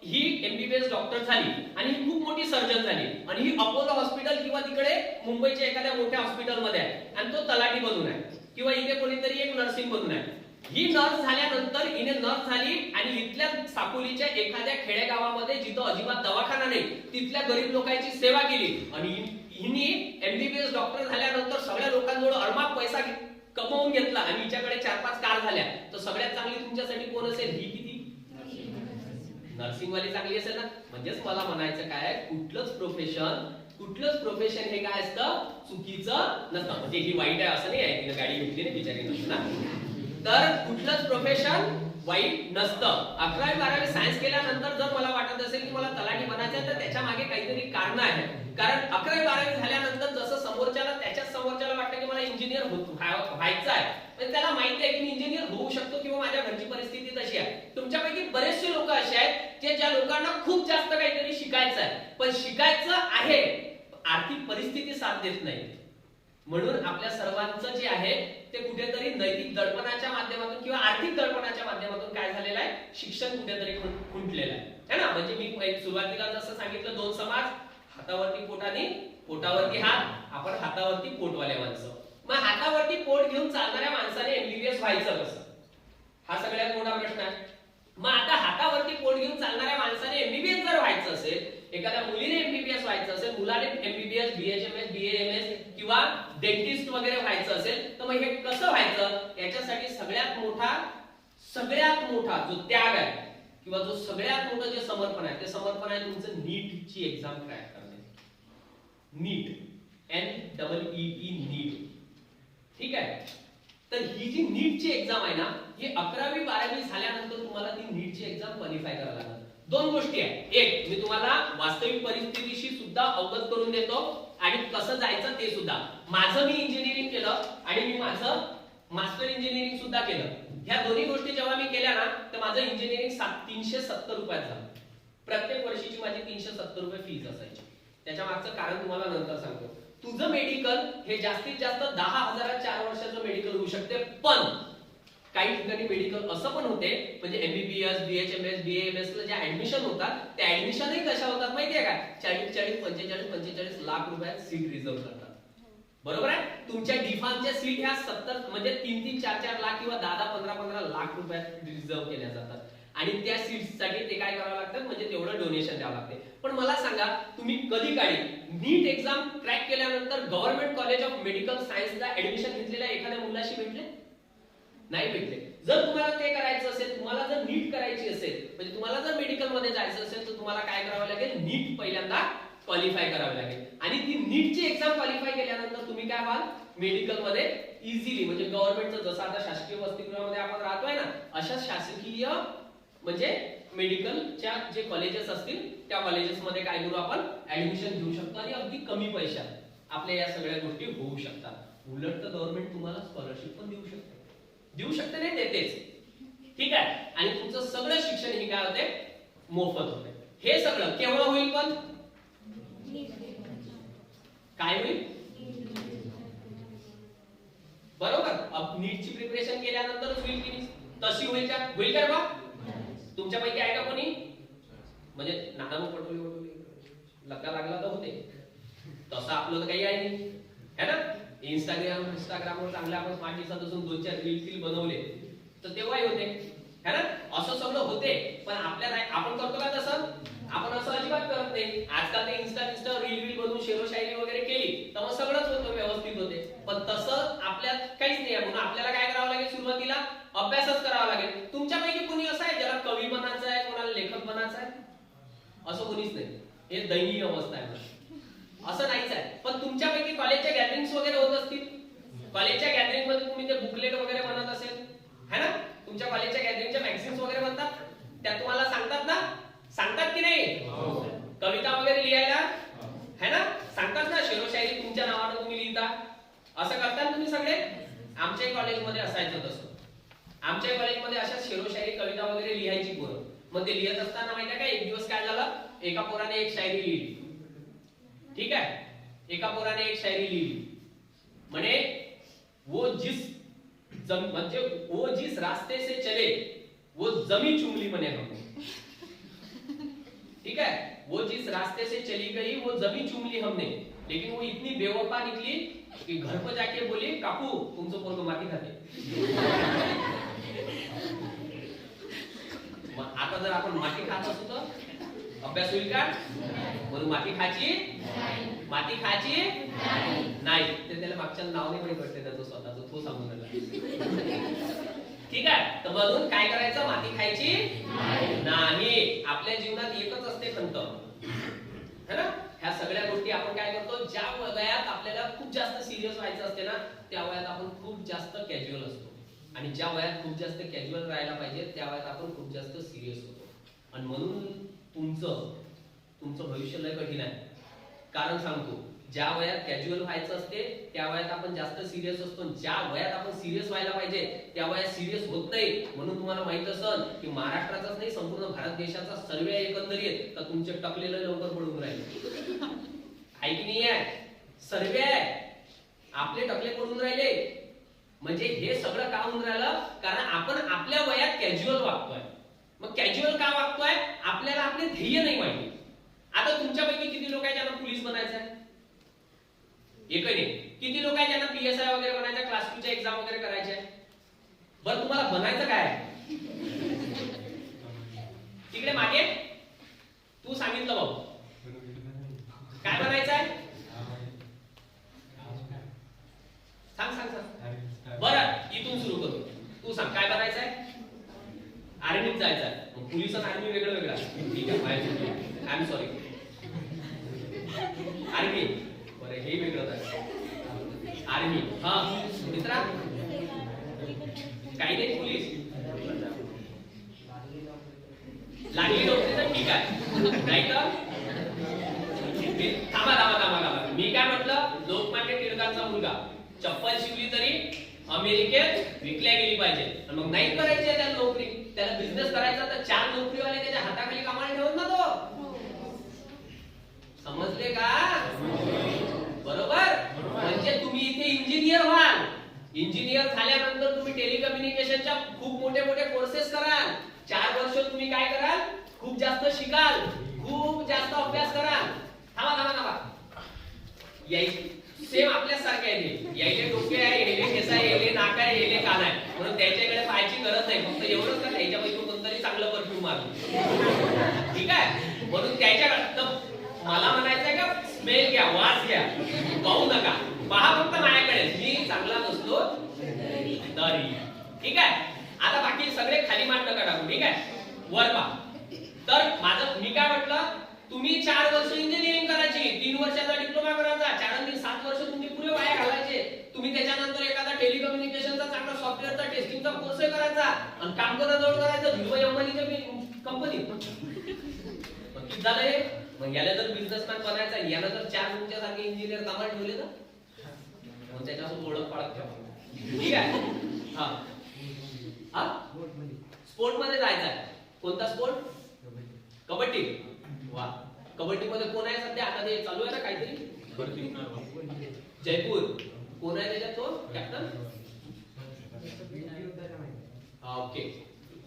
ही MBBS डॉक्टर झाली आणि ही खूप मोठी सर्जन झाली आणि ही अपोलो हॉस्पिटल किंवा तिकडे मुंबईच्या एखाद्या मोठ्या हॉस्पिटलमध्ये आहे आणि तो तलाठी बनून आहे किंवा इथे कोणीतरी एक नर्सिंग बनून आहे. ही नर्स झाल्यानंतर हिने नर्स झाली आणि इथल्या साकोलीच्या एखाद्या खेडेगावामध्ये जिथं अजिबात दवाखाना नाही तिथल्या गरीब लोकांची सेवा केली आणि हिने MBBS डॉक्टर झाल्यानंतर सगळ्या लोकांजवळ अरमाप पैसा कमवून घेतला आणि हिच्याकडे 4-5 कार झाल्या, तर सगळ्यात चांगली तुमच्यासाठी कोण असेल, ही किती नर्सिंग वाली चांगली असेल ना. म्हणजेच मला म्हणायचं काय, कुठलंच प्रोफेशन हे काय असतं, चुकीचं नसतं. म्हणजे ही वाईट आहे असं नाही आहे, तिने गाडी घेतली नाही बिचारी नसतं ना, तर कुठलंच प्रोफेशन वाईट नसतं. 11वी 12वी सायन्स केल्यानंतर जर मला वाटत असेल की मला तलाठी बनायचं तर त्याच्या मागे काहीतरी कारण आहे. कारण 11वी 12वी झाल्यानंतर जसं त्याच्याच समोरच्याला वाटतं की मला इंजिनियर व्हायचं आहे, पण त्याला माहिती आहे की मी इंजिनियर होऊ शकतो किंवा माझ्या घरची परिस्थिती तशी आहे. तुमच्यापैकी बरेचसे लोक असे आहेत की ज्या लोकांना खूप जास्त काहीतरी शिकायचं आहे, पण शिकायचं आहे आर्थिक परिस्थिती साथ देत नाही. म्हणून आपल्या सर्वांचं जे आहे ते कुठेतरी नैतिक दडपणाच्या माध्यमातून किंवा आर्थिक दडपणाच्या माध्यमातून काय झालेलं आहे, शिक्षण कुठेतरी खुंटलेलं आहे ना. म्हणजे मी सुरुवातीला जसं सांगितलं, 2 समाज, हातावरती पोट आणि पोटावरती हात. आपण हातावरती पोटवाल्या माणसं. मग हातावरती पोट घेऊन चालणाऱ्या माणसाने MBBS व्हायचं कसं, हा सगळ्यात मोठा प्रश्न आहे. मग आता हातावरती पोट घेऊन चालणाऱ्या माणसाने MBBS जर व्हायचं असेल, एखाद्या मुलीने MBBS व्हायचं असेल, मुलाने MBBS, BHMS, BAMS किंवा डेंटिस्ट वगैरे व्हायचं असेल, तर मग हे कसं व्हायचं, याच्यासाठी सगळ्यात मोठा जो त्याग आहे किंवा जो सगळ्यात मोठं जे समर्पण आहे ते समर्पण आहे तुमचं नीटची एक्झाम क्रॅक करणे. नीट, NEET, नीट. ठीक आहे. तर ही जी नीटची एक्झाम आहे ना, ही 11वी 12वी झाल्यानंतर तुम्हाला ती नीटची एक्झाम क्वालिफाय करायला लागणार. दोन गोष्टी आहेत. एक, मी तुम्हाला वास्तविक परिस्थितीशी सुद्धा अवगत करून देतो आणि कसं जायचं ते सुद्धा. माझं मी इंजिनिअरिंग केलं आणि मी माझं मास्टर इंजिनिअरिंग सुद्धा केलं. ह्या दोन्ही गोष्टी जेव्हा मी केल्या ना, तर माझं इंजिनिअरिंग 370 रुपयात झालं. प्रत्येक वर्षीची माझी 370 रुपये फीस असायची. त्याच्या मागचं कारण तुम्हाला नंतर सांगतो. तुझं मेडिकल हे जास्तीत जास्त 10,000 4 वर्षाचं मेडिकल होऊ शकते, पण काही ठिकाणी मेडिकल असं पण होते, म्हणजे MBBS, BHMS, BAMS ला ज्या ऍडमिशन होतात त्या ऍडमिशनही कशा होतात माहितीये का, 40 45 लाख रुपयात सीट रिझर्व्ह करतात. बरोबर आहे. तुमच्या डिफार्मच्या सीट ह्या 70 म्हणजे 3 4 लाख किंवा 15 लाख रुपयात रिझर्व्ह केल्या जातात. आणि त्या सीट्ससाठी ते काय करावं लागतं, म्हणजे तेवढं डोनेशन द्यावं लागते. पण मला सांगा, तुम्ही कधी काळी नीट एक्झाम क्रॅक केल्यानंतर गव्हर्नमेंट कॉलेज ऑफ मेडिकल सायन्सला ऍडमिशन घेतलेल्या एखाद्या मुलाशी भेटले? नाही भेटले. जर तुम्हाला ते करायचं असेल, तुम्हाला जर नीट करायची असेल, म्हणजे तुम्हाला जर मेडिकल मध्ये जायचं असेल, तर तुम्हाला काय करावं लागेल, नीट पहिल्यांदा क्वालिफाय करावी लागेल. आणि ती नीटची एक्झाम क्वालिफाय केल्यानंतर तुम्ही काय व्हाल, मेडिकल मध्ये इझिली, म्हणजे गव्हर्नमेंटचं जसं आता शासकीय वसतिगृहामध्ये आपण राहतोय ना, अशा शासकीय म्हणजे मेडिकलच्या जे कॉलेजेस असतील त्या कॉलेजेस मध्ये काय करू आपण, ऍडमिशन घेऊ शकतो आणि अगदी कमी पैशात आपल्या या सगळ्या गोष्टी होऊ शकतात. उलट तर गव्हर्नमेंट तुम्हाला स्कॉलरशिप पण देऊ शकते नाही, देतेच. ठीक आहे. आणि तुमचं सगळं शिक्षण हे काय होते, मोफत होते. हे सगळं केव्हा होईल, पण काय होईल, बरोबर. नीटची प्रिपरेशन केल्यानंतरच होईल की तशी होईल का, होईल का बा? तुमच्यापैकी आहे का कोणी, म्हणजे नाना पटोले लग्न लागला तर होते, तसं आपलं तर काही आहे नाही, है ना. इंस्टाग्रामवर चांगले आपण 5 दिवसात असून 2-4 रील बनवले तर तेव्हाही होते, है ना. असं सगळं होते. पण आपल्याला आपण करतो का तसं? आपण असं अजिबात करत नाही. आजकाल ते इंस्टा रील बनवून शेरोशायरी वगैरे केली तर मग सगळंच होतं, व्यवस्थित होते. पण तसं आपल्यात काहीच नाही आहे. म्हणून आपल्याला काय करावं लागेल, सुरुवातीला अभ्यासच करावा लागेल. तुमच्यापैकी कोणी असं आहे ज्याला कवी बनायचं आहे, कोणाला लेखक बनायचं आहे? असं कोणीच नाही. हे दयनीय अवस्था आहे. असं नाहीच आहे. पण तुमच्यापैकी कॉलेजच्या गॅदरिंग्स वगैरे होत असतील. कॉलेजच्या गॅदरिंग मध्ये तुम्ही ते बुकलेट वगैरे बनत असेल, है ना. तुमच्या कॉलेजच्या गॅदरिंगच्या मॅगझिन्स वगैरे बनतात, त्या तुम्हाला सांगतात ना, सांगतात की नाही, कविता वगैरे लिहायला, है ना, सांगतात ना. शेरोशायरी तुमच्या नावानं तुम्ही लिहिता, असं करतात तुम्ही सगळे. आमच्या कॉलेजमध्ये असायचं तसं. आमच्या कॉलेजमध्ये अशा शेरोशायरी कविता वगैरे लिहायची पोरं. मग ते लिहित असताना माहिती आहे का, एक दिवस काय झालं, एका पोराने एक शायरी लिहिली. ठीक है, एका पोराने एक शायरी लिहिली, म्हणे वो जिस रास्ते से चले वो जमी चूम ली म्हणे हमने. ठीक है, वो जिस रास्ते से चली गई वो जमी चूम ली हमने, लेकिन वो इतनी बेवफा निकली कि घर पर जाके बोली, काकू तुमचं पोरगं माती खाते. आता जर आपण माती खात असू तर अभ्यास होईल का? म्हणून माती खायची नाही. ते त्याला मागच्या नाव नाही माहिती वाटते त्याचं स्वतःचं, तो सांगून राहिला. ठीक आहे. तर म्हणून काय करायचं, माती खायची नाही. आपल्या जीवनात एकच असते खंत, है ना. ह्या सगळ्या गोष्टी आपण काय करतो, ज्या वयात आपल्याला खूप जास्त सिरियस व्हायचं असते ना, त्या वयात आपण खूप जास्त कॅज्युअल असतो. आणि ज्या वयात खूप जास्त कॅज्युअल राहायला पाहिजे त्या वयात आपण खूप जास्त सिरियस होतो. आणि म्हणून तुमचं भविष्य लय कठीण आहे. कारण सांगतो, ज्या वयात कॅज्युअल व्हायचं असते त्या वयात आपण जास्त सिरियस असतो. ज्या वयात आपण सिरियस व्हायला पाहिजे त्या वयात सिरियस होत नाही. म्हणून तुम्हाला माहित असेल की महाराष्ट्राचाच नाही, संपूर्ण भारत देशाचा सर्वे एकंदरीत तर तुमचे टकलेलं लवकर पडून राहिले, आहे की नाही आहे. सर्वे आहे, आपले टकले पडून राहिले. म्हणजे हे सगळं का होऊन राहिलं, कारण आपण आपल्या वयात कॅज्युअल वागतोय. मग कॅज्युअल का वागतोय, आपल्याला आपले ध्येय नाही माहिती. आता तुमच्यापैकी किती लोक आहेत ज्यांना पोलीस बनायचं आहे? एकही नाही. किती लोक आहेत ज्यांना PSI वगैरे बनायचं, क्लास 2 च्या एक्झाम वगैरे करायच्या? बरं, तुम्हाला बनायचं काय आहे? तिकडे मागे तू सांगितलं भाऊ, काय बनायचं आहे? सांग. बरं, इथून सुरू करू. तू सांग काय बनायचं आहे? आर्मीत जायचं आहे. मग पोलिसांना आर्मी वेगळं वेगळं आहे. ठीक आहे, आय एम सॉरी. आर्मी बरं, हे वेगळं आहे. आर्मी हा मित्रा काही नाही. पोलीस लागली नव्हती तर ठीक आहे, नाही तर थांबा थांबा थांबा थांबा. मी काय म्हटलं, लोकमान्य टिळकांचा मुलगा चप्पल शिवली तरी अमेरिकेत विकल्या गेली पाहिजे. मग नाही करायची त्याला नोकरी, त्याला बिझनेस करायचा तर 4 नोकरीवाले त्याच्या हाताखाली कामाला ठेवत ना तो. समजले का? बरोबर. म्हणजे तुम्ही इथे इंजिनियर व्हाल, इंजिनियर झाल्यानंतर तुम्ही टेलिकम्युनिकेशनच्या खूप मोठे मोठे कोर्सेस कराल. 4 वर्ष तुम्ही काय कराल, खूप जास्त शिकाल, खूप जास्त अभ्यास कराल. थांबा थांबा थांबा. सेम आपल्यासारखे आहे, यायले डोके आहे, यायले केस आहे, यायले नाक आहे, यायले कान आहे, म्हणून त्याच्याकडे पाहायची गरज नाही. फक्त एवढंच का त्याच्यापैकी कोणतरी चांगलं परफ्यूम मारलं, ठीक आहे. म्हणून त्याच्याकडे मला म्हणायचंय का, स्मेल घ्या, वास घ्या, पाहू नका, पहा फक्त माझ्याकडे. मी चांगला नसतो तरी, ठीक आहे. आता बाकी सगळे खाली मान नका टाकू, ठीक आहे. वर पहा. तर माझं मी काय म्हटलं, तुम्ही 4 वर्ष इंजिनिअरिंग करायची, 3 वर्षाचा डिप्लोमा करायचा, 4 आणि 7 वर्ष तुमचे पुरे वाया घालायचे. तुम्ही त्याच्यानंतर एखादा टेलिकम्युनिकेशनचा चांगला सॉफ्टवेअरचा टेस्टिंगचा कोर्स करायचा आणि काम जवळ करायचं धीरुभाई अंबानीच्या कंपनीत. मग किती झालंय? मग याला जर बिझनेसमॅन बनायचा, याला जर 4 तुमच्यासारखे इंजिनियर कामाला ठेवले तर मग त्याच्यासोबत ओळख पाळख ठेवा, ठीक आहे. हा हा स्पोर्ट मध्ये जायचं आहे. कोणता स्पोर्ट? कबड्डी. वा, कबड्डी मध्ये कोण आहे सध्या? आता ते चालू आहे ना काहीतरी, जयपूर. कोण आहे त्याच्यात तो कॅप्टन? ओके.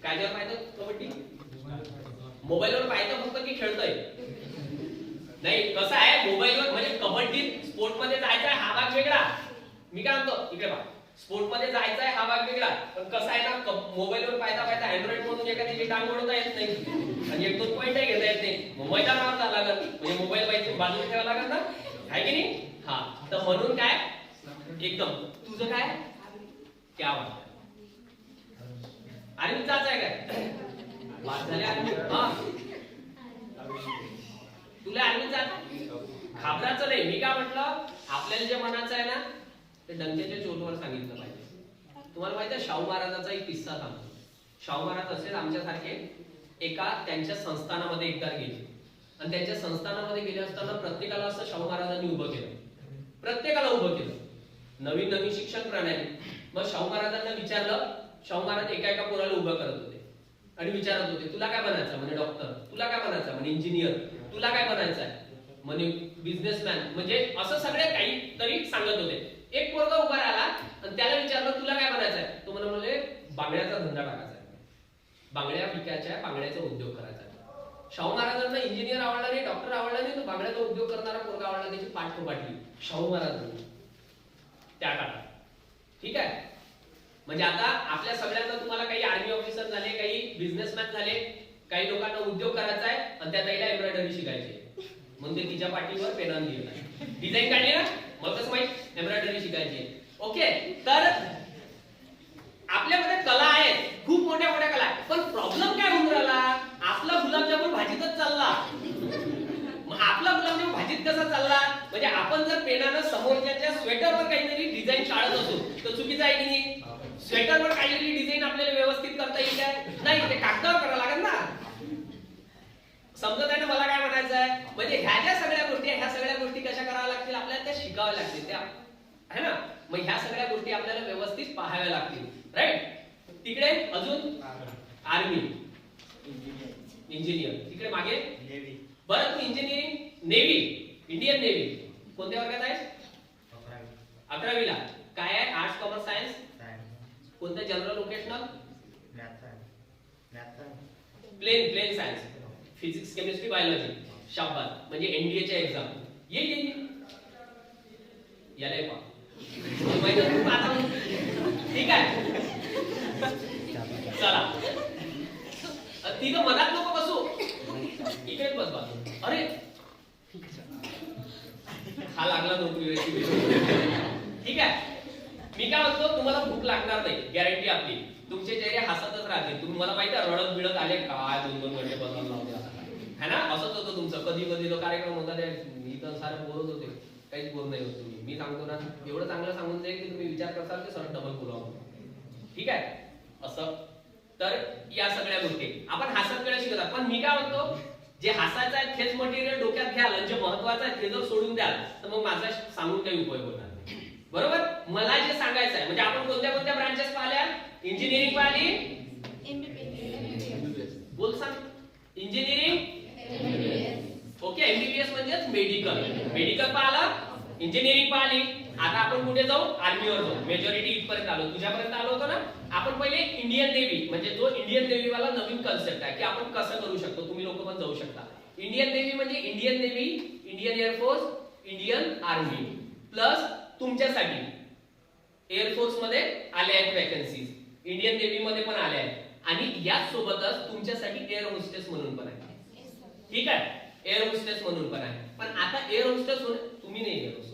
काय जेव्हा पाहतो कबड्डी? मोबाईलवर पाहतो फक्त की खेळतोय? नाही, कसं आहे मोबाईलवर, म्हणजे कबड्डी स्पोर्ट मध्ये जायचं आहे हा भाग वेगळा. मी काय म्हणतो, इकडे पहा, स्पोर्ट मध्ये जायचं आहे हा भाग वेगळा. पण कसं आहे ना, मोबाईलवर पाहता पाहता अँड्रॉइड मधून एखाद्याची टांग ओढता येत नाही आणि 1-2 पॉईंट घेता येत नाही. मग मैदानावर जावं लागेल, म्हणजे मोबाईल पाहिजे बाजूला ठेवावा लागेल ना, आहे की नाही? हा, तर म्हणून काय एकदम तुझं काय क्या वाटतं? आर्मी जायचं आहे काय? बात झाली आर्मी. हा, तुला आर्मी जात घाबरायचं नाही. मी काय म्हटलं, आपल्याला जे मनाचं आहे ना ते डंकेच्या चोटवर सांगितलं पाहिजे. तुम्हाला माहिती आहे, शाहू महाराजांचा एक किस्सा सांगतो. शाहू महाराज असेल आमच्यासारखे एका त्यांच्या संस्थानामध्ये एकदा गेले आणि त्यांच्या संस्थानामध्ये गेले असताना प्रत्येकाला असं शाहू महाराजांनी उभं केलं, प्रत्येकाला उभं केलं. नवीन नवीन शिक्षण प्रणाली. मग शाहू महाराजांना विचारलं, शाहू महाराज एका एका पोराला उभं करत होते आणि विचारत होते, तुला काय बनायचं? म्हणे डॉक्टर. तुला काय बनायचं? म्हणे इंजिनियर. तुला काय बनायचं आहे? म्हणे बिझनेसमॅन. म्हणजे असं सगळे काहीतरी सांगत होते. एक पोरगा उभा राहिला आणि त्याला विचारलं, तुला काय बनायचं आहे? तो म्हणे बांगड्याचा धंदा टाकायचा आहे, बांगड्या विकायच्या, बांगड्याचा उद्योग करायचा आहे. शाहू महाराजांना इंजिनियर आवडला नाही, डॉक्टर आवडला नाही, तो बांगड्याचा उद्योग करणारा पोरगा आवडला. त्याची पाठ थोपाटली शाहू महाराजांनी त्या काळात, ठीक आहे. म्हणजे आता आपल्या सगळ्यांना, तुम्हाला काही आर्मी ऑफिसर झाले, काही बिझनेसमॅन झाले, काही लोकांना उद्योग करायचा आहे आणि त्या ताईला एम्ब्रॉयडरी शिकायची, म्हणून ते तिच्या पाठीवर पेनाने लिहिलं, डिझाईन काढली ना, मला कसं माहित एम्ब्रॉयडरी शिकायची. ओके, तर आपल्याकडे कला आहेत, खूप मोठ्या मोठ्या कला आहेत. पण प्रॉब्लेम काय होऊन राहिला, आपला गुलाबजामुन भाजीतच चालला. मग आपला गुलाबजामुन भाजीत कसा चालला? म्हणजे आपण जर पेनानं समोरच्या स्वेटरवर काहीतरी डिझाईन काढत असू तर चुकीचं आहे की नाही? स्वेटरवर काहीतरी डिझाईन आपल्याला व्यवस्थित करता येईल काय? नाही, ते कागदावर करावं लागेल ना. समजत आहे ना मला काय म्हणायचं आहे? म्हणजे ह्या ज्या सगळ्या गोष्टी, ह्या सगळ्या गोष्टी कशा कराव्या लागतील, आपल्याला त्या शिकाव्या लागतील, त्या है ना. मग ह्या सगळ्या गोष्टी आपल्याला व्यवस्थित पाहाव्या लागतील, राईट. तिकडे अजून आर्मी, इंजिनियर. तिकडे मागे नेव्ही. बरं, तू इंजिनिअरिंग, नेव्ही, इंडियन नेव्ही कोणत्या वर्गात आहेस? 11वीला. काय आहे? Arts, commerce, science? कोणतं? General, vocational? Plain science, physics, chemistry, biology. शाबास. म्हणजे एनडीए च्या एक्झाम ये याला पहा, ठीक आहे. चला, तिथं मनात नको बसू, इकडेच बस बाजू. अरे हा लागला नोकरी, ठीक आहे. मी काय म्हणतो, तुम्हाला भूक लागणार नाही, गॅरंटी आपली. तुमचे चेहरे हसतच राहतील. तुम्ही मला माहिती आहे रडत बिडत आले काय 2-2 घंटे बदलावून लावते है ना, असंच होतं तुमचं. कधी कधी जो कार्यक्रम होता ते मी तर सारे बोलत होते, काहीच बोल नाही होत तुम्ही. मी सांगतो ना एवढं चांगलं सांगून जाईल की तुम्ही विचार करसाल की सर डबल बोलावं. ठीक आहे असं. तर या सगळ्या गोष्टी आपण हसत वेळेला शिकतात. पण मी काय म्हणतो जे हसायचं आहे तेच मटेरियल डोक्यात घ्याल, जे महत्वाचं आहे ते जर सोडून द्याल तर मग माझा सांगून काही उपयोग होणार नाही. बरोबर. मला जे सांगायचं आहे म्हणजे आपण कोणत्या कोणत्या ब्रांचेस पाहिल्या, इंजिनिअरिंग पाहिली, बोल सांग, इंजिनिअरिंग ओके, एमबीबीएस म्हणजे मेडिकल, मेडिकल पाहिलं, इंजिनिअरिंग पाहिली. आता आपण कुठे जाऊ, आर्मीवर जाऊ. मेजॉरिटी इथपर्यंत आलो, तुझ्यापर्यंत आलो होतो ना. आपण पहिले इंडियन नेव्ही म्हणजे जो इंडियन नेव्ही वाला नवीन कन्सेप्ट आहे की आपण कसं करू शकतो, तुम्ही लोक पण जाऊ शकता. इंडियन नेव्ही म्हणजे Indian navy, Indian air force, Indian army plus तुमच्यासाठी एअरफोर्स मध्ये आले आहेत वॅकन्सीज, इंडियन नेव्ही मध्ये पण आले आहेत आणि याच सोबतच तुमच्यासाठी एअर होस्टेस म्हणून पण आहे. ठीक आहे, एअर होस्टेस म्हणून पण आहे. पण आता एअर होस्टेस तुम्ही नाही, एअर होस्टेस,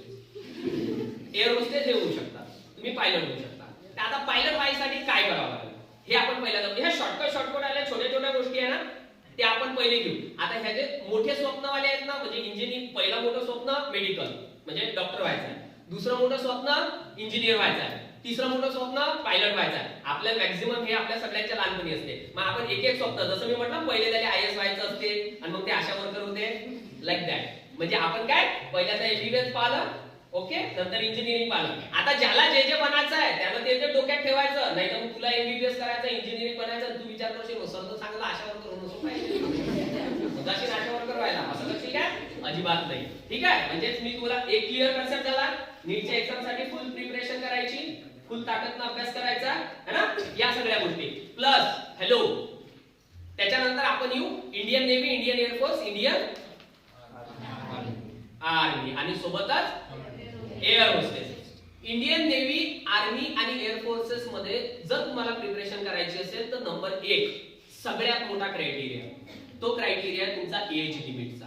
एअर होस्टेस हे होऊ शकता, तुम्ही पायलट होऊ शकता. तर आता पायलट व्हायसाठी काय करावं लागेल हे आपण पहिल्यांदा, ह्या शॉर्टकट आल्या छोट्या छोट्या गोष्टी आहे ना ते आपण पहिले घेऊ. आता ह्या जे मोठे स्वप्नवाले आहेत ना, म्हणजे इंजिनिअरिंग, पहिलं मोठं स्वप्न मेडिकल म्हणजे डॉक्टर व्हायचं आहे, दुसरं मोठं स्वप्न इंजिनियर व्हायचं आहे, तिसरं मोठं स्वप्न पायलट व्हायचं आहे. आपल्या मॅक्झिमम हे आपल्या सगळ्यांच्या लहानपणी असते. मग आपण एक एक स्वप्न, जसं मी म्हटलं पहिले त्याला आयएस व्हायचं असते आणि मग ते आशा वर्कर होते, लाईक दॅट. म्हणजे आपण काय पहिल्यांदा एमबीबीएस पाहिलं, ओके, नंतर इंजिनिअरिंग पाहिलं. आता ज्याला जे जे बनायचं आहे त्याला ते ते डोक्यात ठेवायचं, नाही तर मग तुला एमबीबीएस करायचं, इंजिनिअरिंग बनायचं, तू विचार करशील सर तर चांगला आशा वर्कर होणं सोपं आहे, जाशील आशा वर्कर व्हायला, असं करशील काय, अजिबात नाही. ठीक आहे, म्हणजे मी तुला एक क्लिअर कन्सेप्ट झाला. नीटच्या एक्झाम साठी फुल प्रिपरेशन करायची, फुल ताकदनं अभ्यास करायचा है ना, या सगळ्या गोष्टी प्लस हॅलो. त्याच्यानंतर आपण येऊ Indian navy, Indian air force, Indian army आणि सोबतच air hostess. Indian navy, army आणि एअर फोर्सेस मध्ये जर तुम्हाला प्रिपरेशन करायची असेल तर नंबर 1 सगळ्यात मोठा क्रायटेरिया, तो क्रायटेरिया तुमचा एज लिमिटचा.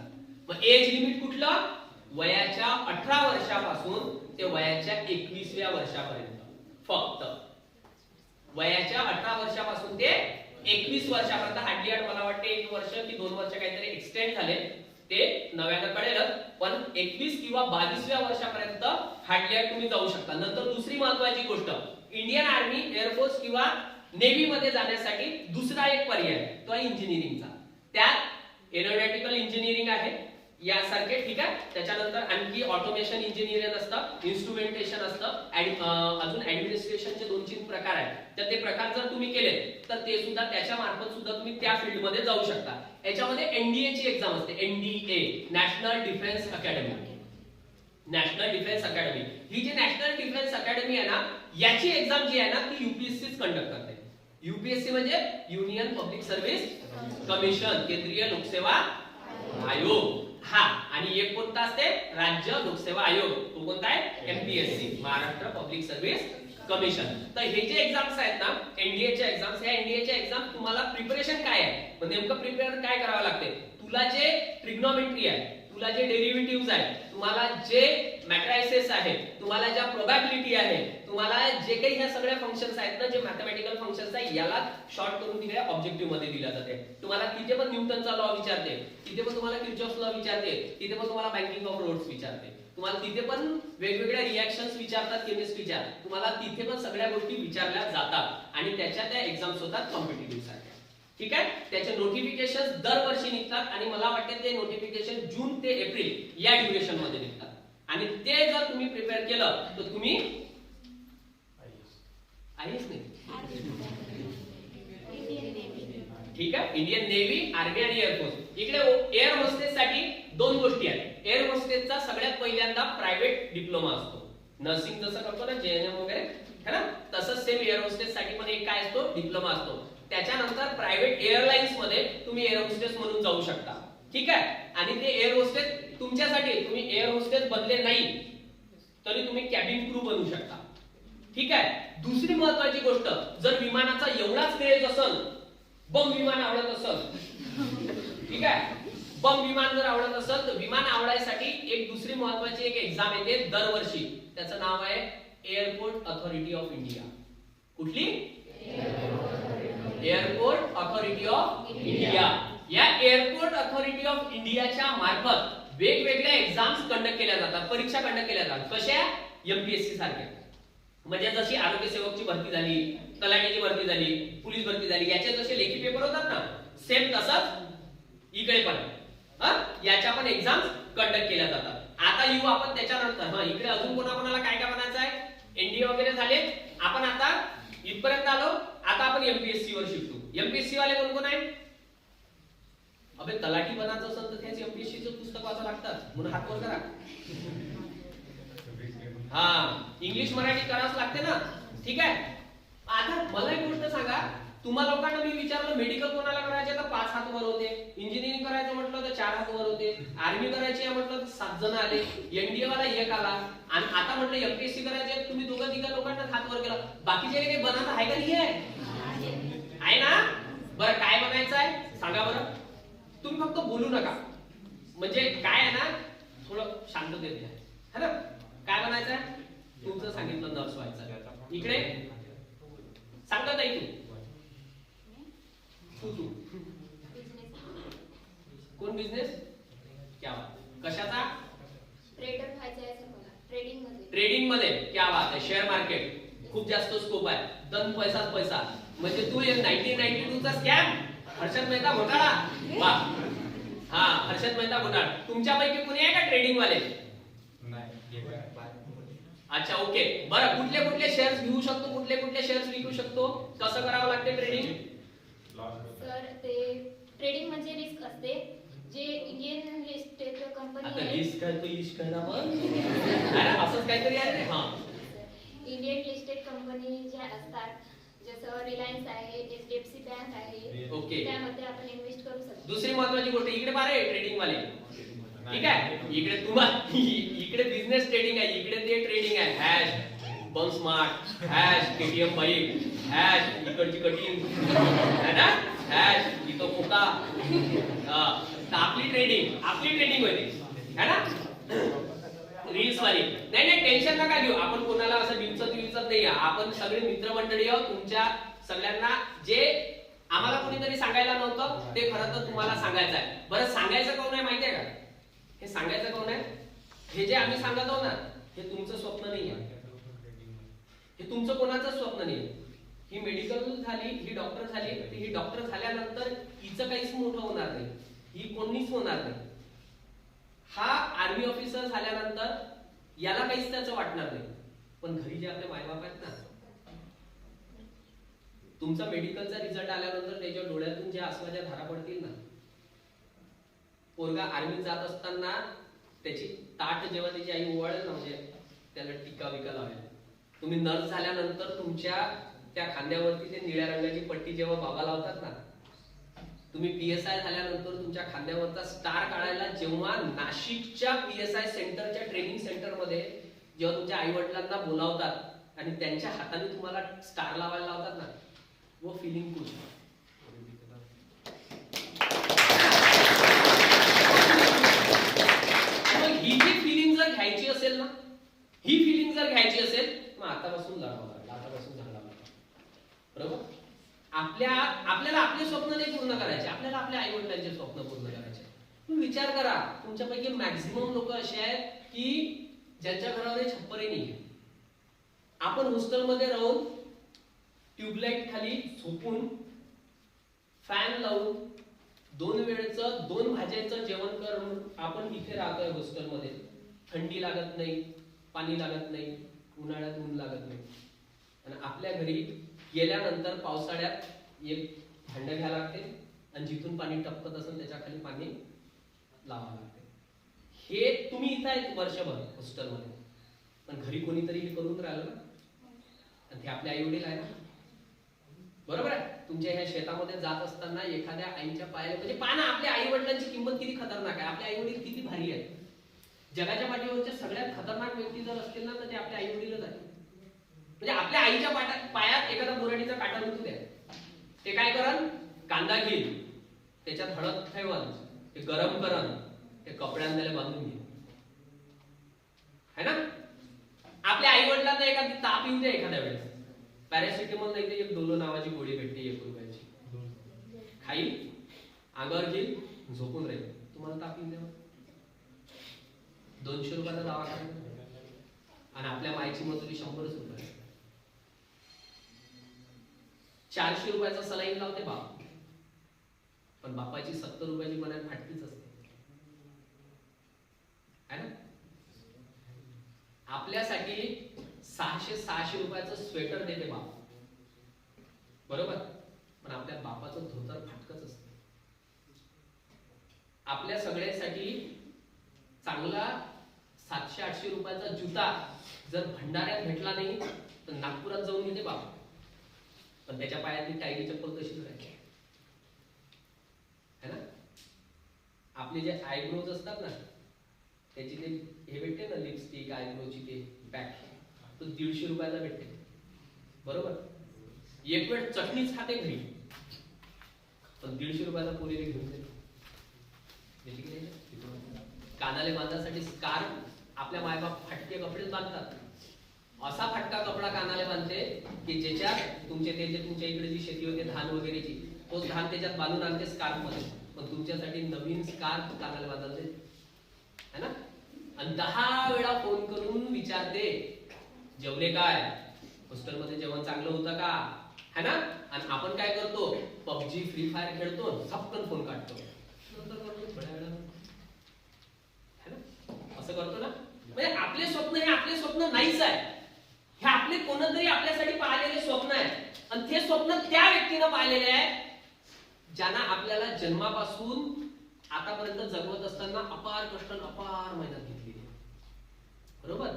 मग एज लिमिट कुठलं, वयाच्या 18 वर्षापासून ते वयाच्या 21व्या वर्षापर्यंत. फक्त वयाच्या 18 वर्षापासून ते 21 वर्षापर्यंत. हार्डली मला वाटते 1 वर्ष की 2 वर्ष काहीतरी एक्सटेंड झाले, ते नव्यानं कळेलच. पण 21 किंवा 22व्या वर्षापर्यंत हार्डली तुम्ही जाऊ शकता. नंतर दुसरी महत्वाची गोष्ट, इंडियन आर्मी, एअरफोर्स किंवा नेव्ही मध्ये जाण्यासाठी दुसरा एक पर्याय तो आहे इंजिनिअरिंगचा. त्यात एरोनॉटिकल इंजिनिअरिंग आहे यासारखे. ठीक आहे, त्याच्यानंतर आणखी ऑटोमेशन इंजिनिअरिंग असतं, इन्स्ट्रुमेंटेशन असतं, अजून ऍडमिनिस्ट्रेशनचे 2-3 प्रकार आहेत. तर ते प्रकार जर तुम्ही केले तर ते सुद्धा त्याच्या मार्फत सुद्धा तुम्ही त्या फील्ड मध्ये जाऊ शकता. याच्यामध्ये एनडीए ची एक्झाम असते, NDA national defence academy. National defence academy ही जी नॅशनल डिफेन्स अकॅडमी आहे ना, याची एक्झाम जी आहे ना ती यूपीएससीच कंडक्ट करते. यूपीएससी म्हणजे युनियन पब्लिक सर्व्हिस कमिशन, केंद्रीय लोकसेवा आयोग. हा, आणि एक कोणता असते, राज्य लोकसेवा आयोग, तो कोणता आहे, MPSC, Maharashtra public service commission. तर हे जे एक्झाम्स आहेत ना एनडीएच्या एक्झाम्स, ह्या एनडीएच्या एक्झाम तुम्हाला प्रिपरेशन काय आहे, पण नेमकं प्रिपेअर काय करावं लागते. तुला जे ट्रिग्नोमेट्री आहे, तुला जे डेरिव्हेटिव्हज आहे, तुम्हाला जे मॅट्रायसेस आहे, तुम्हाला ज्या प्रोबॅबिलिटी आहे, तुम्हाला जे काही ह्या सगळ्या फंक्शन्स आहेत ना, जे मॅथमॅटिकल फंक्शन्स आहे, याला शॉर्ट करून तिकडे ऑब्जेक्टिव्ह मध्ये दिला जाते. तुम्हाला तिथे पण न्यूटनचा लॉ विचारते, तिथे पण तुम्हाला किर्चॉफ्स लॉ विचारते, तिथे पण तुम्हाला बँकिंग ऑफ रोड्स विचारते, तुम्हाला तिथे पण वेगवेगळ्या रिएक्शन्स विचारतात केमिस्ट्रीच्या, तुम्हाला तिथे पण सगळ्या गोष्टी विचारल्या जातात आणि त्याच्या त्या एक्झाम्स होतात कॉम्पिटिटिव्ह साठी. ठीक आहे, त्याचे नोटिफिकेशन दरवर्षी निघतात आणि मला वाटते ते नोटिफिकेशन जून ते एप्रिल या ड्युरेशन मध्ये निघतात आणि ते जर तुम्ही प्रिपेअर केलं तर तुम्ही आयएस नाही. ठीक आहे, इंडियन नेव्ही, आर्मी आणि एअरफोर्स. इकडे एअर होस्टेस साठी 2 गोष्टी आहेत. एअर होस्टेसचा सगळ्यात पहिल्यांदा प्रायव्हेट डिप्लोमा असतो, नर्सिंग जसं करतो ना जेएनएम वगैरे है ना, तसंच सेम एअर होस्टेस साठी पण एक काय असतो, डिप्लोमा असतो. त्याच्यानंतर प्रायव्हेट एअरलाइन्स मध्ये तुम्ही एअर होस्टेस म्हणून जाऊ शकता. ठीक आहे, आणि ते एअर होस्टेस तुमच्यासाठी, तुम्ही एअर होस्टेस बनले नाही तरी तुम्ही कॅबिन क्रू बनू शकता. ठीक आहे, दुसरी महत्वाची गोष्ट, जर विमानाचा एवढाच क्रेज असेल, बम विमान आवडत असेल, ठीक आहे, बम विमान जर आवडत असेल तर विमान आवडायसाठी एक दुसरी महत्वाची एक एक्झाम येते दरवर्षी, त्याचं नाव आहे एअरपोर्ट अथॉरिटी ऑफ इंडिया. कुठली, एअरपोर्ट ऑथॉरिटी ऑफ इंडिया. या एअरपोर्ट ऑथॉरिटी ऑफ इंडियाच्या मार्फत वेगवेगळ्या एक्झाम्स कंडक्ट केल्या जातात, परीक्षा कंडक्ट केल्या जातात. कशा? एमपीएससी सारख्या. म्हणजे जशी आरोग्य सेवकची भरती झाली, तलाठीची भरती झाली, पोलीस भरती झाली, याचे जसे लेखी पेपर होतात ना, सेम तसंच इकडे पण याच्या पण एक्झाम्स कंडक्ट केल्या जातात. आता येऊ आपण त्याच्यानंतर. इकडे अजून कोणाकोणाला काय काय बनायचं आहे? एनडीए वगैरे झाले. आपण आता इथपर्यंत आलो. आता आपण एमपीएससी वर शिकतो. एमपीएससी वाले कोण कोण आहे? अबे तलाठी बनायचं असेल तर त्याच एमपीएससी चं पुस्तक वाचावं लागतं, म्हणून हात वर करा. इंग्लिश मराठी करावंच लागते ना. ठीक आहे. आता मला एक गोष्ट सांगा, तुम्हा लोकांना मी विचारलं मेडिकल कोणाला करायचे तर 5 हात वर होते, इंजिनिअरिंग करायचं म्हटलं तर 4 हात वर होते, आर्मी करायची आहे म्हटलं तर 7 जण आले, एनडीए वाला 1 आला, आणि आता म्हटलं एमपीएससी करायचे तुम्ही 2-3 लोकांना हात वर केला. बाकीचे काही बनायचं आहे का? नाही आहे ना. बरं काय बनायचं आहे सांगा बरं. तुम्ही फक्त बोलू नका, म्हणजे काय आहे ना, थोडं शांततेत घ्या, है ना. काय बनायचं आहे? तुमचं सांगितलं नर्स व्हायचं. इकडे सांगत नाही तू कोण बिझनेस? क्या बात. कशाचा? ट्रेडर व्हायचं आहे सर मला. ट्रेडिंग मध्ये. क्या बात आहे. शेअर मार्केट खूप जास्त स्कोप आहे. दन पैसाच पैसा. म्हणजे तू 1992 चा स्कॅम, हर्षद मेहता घोटाळा. वाह. हर्षद मेहता घोटाळा. तुमच्यापैकी कोणी आहे का ट्रेडिंग वाले? अच्छा, ओके. बरं, कुठले कुठले शेअर्स घेऊ शकतो, कुठले कुठले शेअर्स विकू शकतो, कसं करावं लागते ट्रेडिंग? सर ते ट्रेडिंग म्हणजे रिस्क असते. जे इंडियन लिस्टेड कंपनी आता रिस्क आहे तो इश्क आहे ना. मग अरे असंच काहीतरी आहे रे. इंडियन लिस्टेड कंपनी ज्या असतात, जसं रिलायन्स आहे, एचडीएफसी बँक आहे, ओके, त्यामध्ये आपण इन्व्हेस्ट करू शकतो. दुसरी महत्त्वाची गोष्ट इकडे बारे ट्रेडिंग वाले. ठीक आहे. इकडे तुम्हाला इकडे बिझनेस ट्रेडिंग आहे, इकडे ते ट्रेडिंग आहे. हॅश बन smart, hash KTM bike, hash इकडची कटिंग है ना, हॅश इथं कोका. आपली ट्रेडिंग होती है ना. रील्स वाली. नाही टेन्शन नका घेऊ. आपण कोणाला असं विचत नाही. आपण सगळे मित्रमंडळी आहोत. तुमच्या सगळ्यांना जे आम्हाला कोणीतरी सांगायला नव्हतं ते खरं तर तुम्हाला सांगायचं आहे. बरं, सांगायचं कोण आहे माहितीये का? हे सांगायचं कोण आहे? हे जे आम्ही सांगत आहोत ना, हे तुमचं स्वप्न नाही आहे. हे तुमचं कोणाचं स्वप्न नाही. ही मेडिकल झाली, ही डॉक्टर झाली, ही डॉक्टर झाल्यानंतर हिचं काहीच मोठं होणार नाही, ही कोणीच होणार नाही. हा आर्मी ऑफिसर झाल्यानंतर याला काहीच त्याचं वाटणार नाही. पण घरी जे आपले मायबाप आहेत ना, तुमचा मेडिकलचा रिझल्ट आल्यानंतर त्याच्या डोळ्यातून जे आसवाच्या धारा पडतील ना, पोरगा आर्मीत जात असताना त्याची ताट जेव्हा त्याची आई ओवाळेल ना, म्हणजे त्याला टीका विका लावेल. तुम्ही नर्स झाल्यानंतर तुमच्या त्या खांद्यावरती ते निळ्या रंगाची पट्टी जेव्हा बाबा लावतात ना, तुम्ही पीएसआय झाल्यानंतर तुमच्या खांद्यावरचा स्टार काढायला जेव्हा नाशिकच्या पीएसआय सेंटरच्या ट्रेनिंग सेंटर मध्ये जेव्हा तुमच्या आई वडिलांना बोलावतात आणि त्यांच्या हाताने तुम्हाला स्टार लावायला लावतात ना, वो फिलिंग कुछ. ही जी फिलिंग जर घ्यायची असेल ना, ही फिलिंग जर घ्यायची असेल, मग आतापासून लढावं लागेल, आतापासून झाडावं लागेल. बरोबर. आपल्याला आपले स्वप्न नाही पूर्ण करायचे, आपल्याला आपल्या आई वडिलांचे स्वप्न पूर्ण करायचे. तुम्ही विचार करा, तुमच्यापैकी मॅक्झिमम लोक असे आहेत की ज्यांच्या घरामध्ये छप्परही नाही. आपण हॉस्टेलमध्ये राहून ट्यूबलाईट खाली झोपून फॅन लावून 2 वेळचं 2 भाज्यांचं जेवण करून आपण इथे राहतोय हॉस्टेलमध्ये. थंडी लागत नाही, पाणी लागत नाही, उन्हाळ्यात ऊन लागत नाही. आणि आपल्या घरी गेल्यानंतर पावसाळ्यात एक भांडं घ्यावं लागते आणि जिथून पाणी टपकत असेल त्याच्या खाली पाणी लावावं लागते. हे तुम्ही इथं आहेत वर्षभर हॉस्टेलमध्ये, पण घरी कोणीतरी हे करून राहिलं ना, आणि ते आपले आई वडील आहे ना. बरोबर आहे. तुमच्या ह्या शेतामध्ये जात असताना एखाद्या आईच्या पायाला, म्हणजे पहा ना आपल्या आई वडिलांची किंमत किती खतरनाक आहे. आपले आई वडील किती भारी आहेत. जगाच्या पाठीवरच्या सगळ्यात खतरनाक व्यक्ती जर असतील ना तर ते आपले आई वडीलच आहेत. म्हणजे आपल्या आईच्या पायात एखादा बोराडीचा काटा रुतू द्या, ते काय करन? कांदा घेईल, त्याच्यात हळद ठेवन, ते गरम करन, ते कपड्याने त्याला बांधून घे, है ना. आपल्या आई वडिलांना एखादी ताप येऊ द्या एखाद्या वेळेस, पॅरासिटामॉल नाही तर एक डोलो नावाची गोळी भेटते 1 रुपयाची, खाईल, अंगावर घेईल, झोपून राहील. तुम्हाला ताप येईल तेव्हा 200 रुपयाला दवाखाना आणि आपल्या मायची मजुरी 100 रुपये. 400 रुपयाचा सलाईन लावते बाप, पण बापाची 70 रुपयाची बनायला फाटकीच असते है ना. आपल्यासाठी 600 रुपयाचं स्वेटर देते बाप, बरोबर, पण आपल्या बापाचं धोतर फाटकच असते. आपल्या सगळ्यांसाठी चांगला 700-800 रुपयाचा जुता जर भंडाऱ्यात भेटला नाही तर नागपुरात जाऊन घेते बाप, पण त्याच्या पायातली टायरी चप्पल तशीच राहते है ना. आपले जे आयब्रोज असतात ना, त्याची ते हे भेटते ना, लिपस्टिक आयब्रोची ते पॅक, तो 150 रुपयाला भेटते, बरोबर. एक वेळ चटणीच खाते घरी, पण 150 रुपयाला पोरीने घेऊन देते. कानाले बांधण्यासाठी स्कार्फ आपल्या मायबाप फाटके कपडे बांधतात. असा फाटका कपडा कानाले बांधते की ज्याच्यात तुमच्या इकडे जी शेती होते धान वगैरेची, तोच धान त्याच्यात बांधून आणते स्कार्फ मध्ये, पण तुमच्यासाठी नवीन स्कार्फ कानाले बांधते है ना. आणि 10 वेळा फोन करून विचारते जेवले काय, हॉस्टेलमध्ये जेवण चांगलं होतं का है ना. आणि आपण काय करतो, पबजी फ्री फायर खेळतो, सबकन फोन काढतो, असं करतो ना. म्हणजे आपले स्वप्न हे आपले स्वप्न नाहीच आहे, हे आपले कोणतरी आपल्यासाठी पाहिलेले स्वप्न आहे. आणि ते स्वप्न त्या व्यक्तीनं पाहिलेले आहे ज्यांना आपल्याला जन्मापासून आतापर्यंत जगवत असताना अपार कष्ट अपार मेहनत घेतली, बरोबर.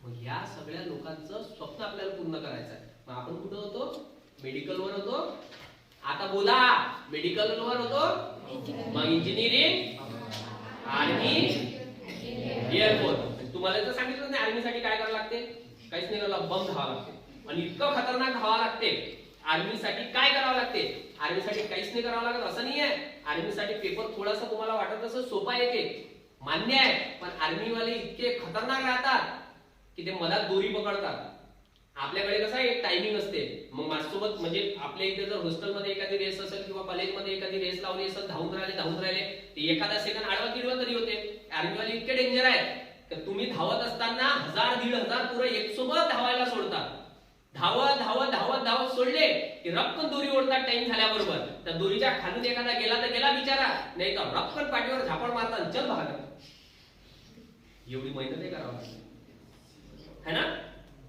मग या सगळ्या लोकांचं स्वप्न आपल्याला पूर्ण करायचं आहे. मग आपण कुठं होतो, मेडिकलवर होतो. आता बोला, मेडिकलवर होतो, मग इंजिनिअरिंग, आर्मी, एअरफोर्स. तुम्हाला जर सांगितलं नाही आर्मीसाठी काय करावं लागते, काहीच नाही करावं, बम धावा लागते. आणि इतकं खतरनाक धावा लागते. आर्मीसाठी काय करावं लागते, आर्मीसाठी काहीच नाही करावं लागत असं नाही आहे. आर्मीसाठी पेपर थोडासा तुम्हाला वाटत असं सोपा येते, मान्य आहे, पण आर्मीवाले इतके खतरनाक राहतात की ते मधात दोरी पकडतात. आपल्याकडे कसं एक टायमिंग असते. मग माझ्यासोबत म्हणजे आपल्या इथे जर हॉस्टेलमध्ये एखादी रेस असेल किंवा कॉलेजमध्ये एखादी रेस लावली असेल, धावून राहिले ते एखादा सेकंड आडवा तिडवा तरी होते. आर्मीवाले इतके डेंजर आहेत की तुम्ही धावत असताना 1000-1500 पुरं एकसोबत धावायला सोडतात. धावत धावत धावत धावत सोडले की रक्कन दोरी ओढतात टाइम झाल्याबरोबर. त्या दोरीच्या खालून एखादा गेला तर गेला बिचारा, नाही तर रक्कन पाठीवर झापड मारतात, चल भागा. एवढी मेहनत आहे करावं है ना.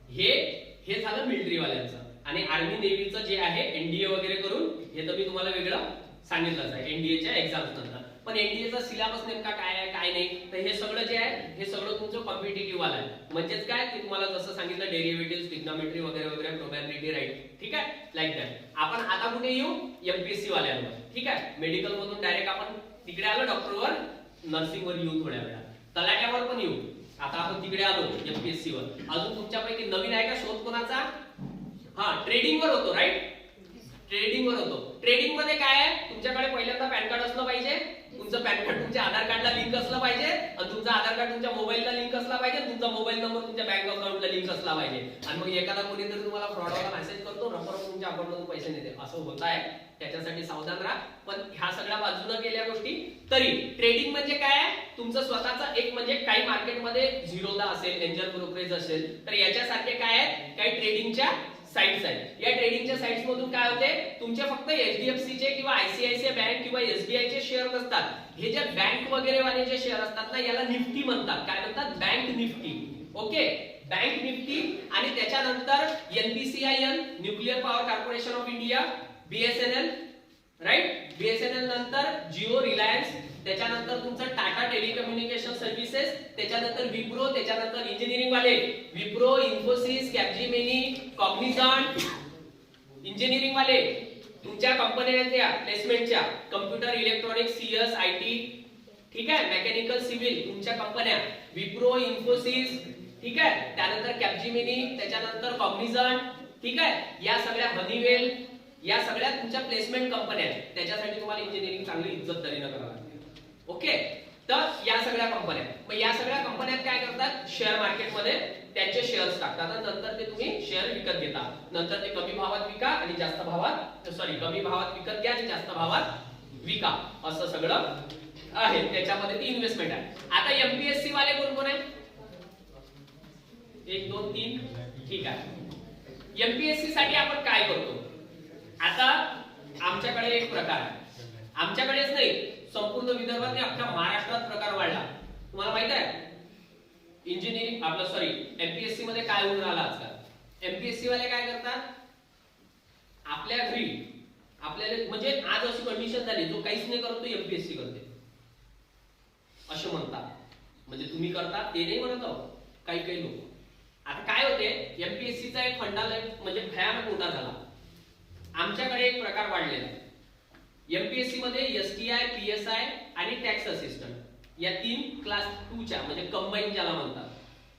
हे झालं मिलिटरी वाल्यांचं. आणि आर्मी नेव्हीचं जे आहे एनडीए वगैरे करून, हे तर मी तुम्हाला वेगळं सांगितलंच आहे एनडीएच्या एक्झाम्स नंतर. पण एनडीएचा सिलेबस नेमका काय आहे काय नाही, तर हे सगळं जे आहे हे सगळं तुमचं कॉम्पिटिटिव्ह वाला आहे. म्हणजेच काय की तुम्हाला जसं सांगितलं डेरिव्हेटिव्ह, ट्रिग्नोमेट्री वगैरे वगैरे, प्रोबॅबिलिटी, राईट, ठीक आहे, लाईक दॅट. आपण आता कुठे येऊ, एमपीएससी वाल्यांवर, ठीक आहे. मेडिकल मधून डायरेक्ट आपण तिकडे आलो डॉक्टरवर, नर्सिंगवर येऊ, थोड्या वेळा तलाट्यावर पण येऊ. आता आपण तिकडे आलो एमपीएससी वर. अजून तुमच्यापैकी नवीन आहे का शोध कोणाचा, हा, ट्रेडिंग वर होतो, राईट, ट्रेडिंग वर होतो. ट्रेडिंग मध्ये काय आहे, तुमच्याकडे पहिल्यांदा पॅन कार्ड असलं पाहिजे, तुमचं पॅन कार्ड तुमच्या आधार कार्डला लिंक असलं पाहिजे, आणि तुमचा आधार कार्ड तुमच्या मोबाईलला लिंक असला पाहिजे, तुमचा मोबाईल नंबर तुमच्या बँक अकाउंटला लिंक असला पाहिजे. आणि मग एखादा कोणीतरी तुम्हाला फ्रॉडवाला मेसेज करतो, नंबर तुमच्या अकाउंटमधून पैसे नेते, असं होत आहे. त्याच्यासाठी सावधान राहा. पण ह्या सगळ्या बाजूने केल्या गोष्टी तरी ट्रेडिंग म्हणजे काय आहे, तुमचं स्वतःचं एक म्हणजे काही मार्केटमध्ये झिरोदा असेल, एंजल ब्रोकरेज असेल, तर याच्यासारखे काय आहेत, काही ट्रेडिंगच्या साइट्स आहेत. या ट्रेडिंगच्या साइट्स मधून काय होते, तुमचे फक्त एचडीएफसी चे किंवा आयसीआयसीआय बँक किंवा एसबीआय चे शेअर नसतात. हे जे बँक वगैरे वाले जे शेअर असतात ना, याला निफ्टी म्हणतात. काय म्हणतात, bank Nifty. Okay, bank Nifty. आणि त्याच्यानंतर NPCIL, nuclear power corporation of India, BSNL, right, BSNL नंतर जिओ, रिलायन्स, त्याच्यानंतर तुमचं टाटा टेलिकम्युनिकेशन सर्व्हिसेस, त्याच्यानंतर विप्रो, त्याच्यानंतर इंजिनिअरिंग वाले Wipro, Infosys, Capgemini, cognisant, engineering वाले तुमच्या कंपन्यांच्या प्लेसमेंटच्या कम्प्युटर, इलेक्ट्रॉनिक्स, सीएस, आयटी, ठीक आहे, मेकॅनिकल, सिव्हिल तुमच्या कंपन्या विप्रो, इन्फोसिस, ठीक आहे, त्यानंतर कॅपजेमिनी, त्याच्यानंतर कॉग्निझंट, ठीक आहे, या सगळ्या हनीवेल, या सगळ्या तुमच्या प्लेसमेंट कंपन्या आहेत. त्याच्यासाठी तुम्हाला इंजिनिअरिंग चांगली इज्जतदारीने करावं लागते. ओके, तर या सगळ्या कंपन्या, मग या सगळ्या कंपन्यात काय करतात, शेअर मार्केटमध्ये त्यांचे शेअर्स टाकतात आणि नंतर ते तुम्ही शेअर विकत घेता. नंतर ते कमी भावात विका आणि जास्त भावात सॉरी कमी भावात विकत घ्या आणि जास्त भावात विका, असं सगळं आहे. त्याच्यामध्ये ती इन्व्हेस्टमेंट आहे. आता एमपीएससी वाले कोण कोण आहे? 1 2 3 ठीक आहे. एमपीएससी साठी आपण काय करतो? आता आमच्याकडे एक प्रकार आहे, आमच्याकडेच नाही संपूर्ण विदर्भात आणि अख्ख्या महाराष्ट्रात प्रकार वाढला. तुम्हाला माहित आहे इंजिनिअरिंग आपलं सॉरी एमपीएससी मध्ये काय होऊन राहिलं आजकाल? एमपीएससी वाले काय करतात, आपल्या घरी आपल्याला म्हणजे आज अशी कंडिशन झाली जो काहीच नाही करतो एमपीएससी करते असे म्हणतात. म्हणजे तुम्ही करता ते नाही म्हणत आहोत काही काही लोक. आता काय होते एमपीएससीचा एक फंडाला म्हणजे भयानक मोठा झाला. आमच्याकडे एक प्रकार वाढलेला आहे एमपीएससी मध्ये एसटीआय, पीएसआय आणि टॅक्स असिस्टंट या 3 क्लास 2 च्या म्हणजे कंबाईन ज्याला म्हणतात.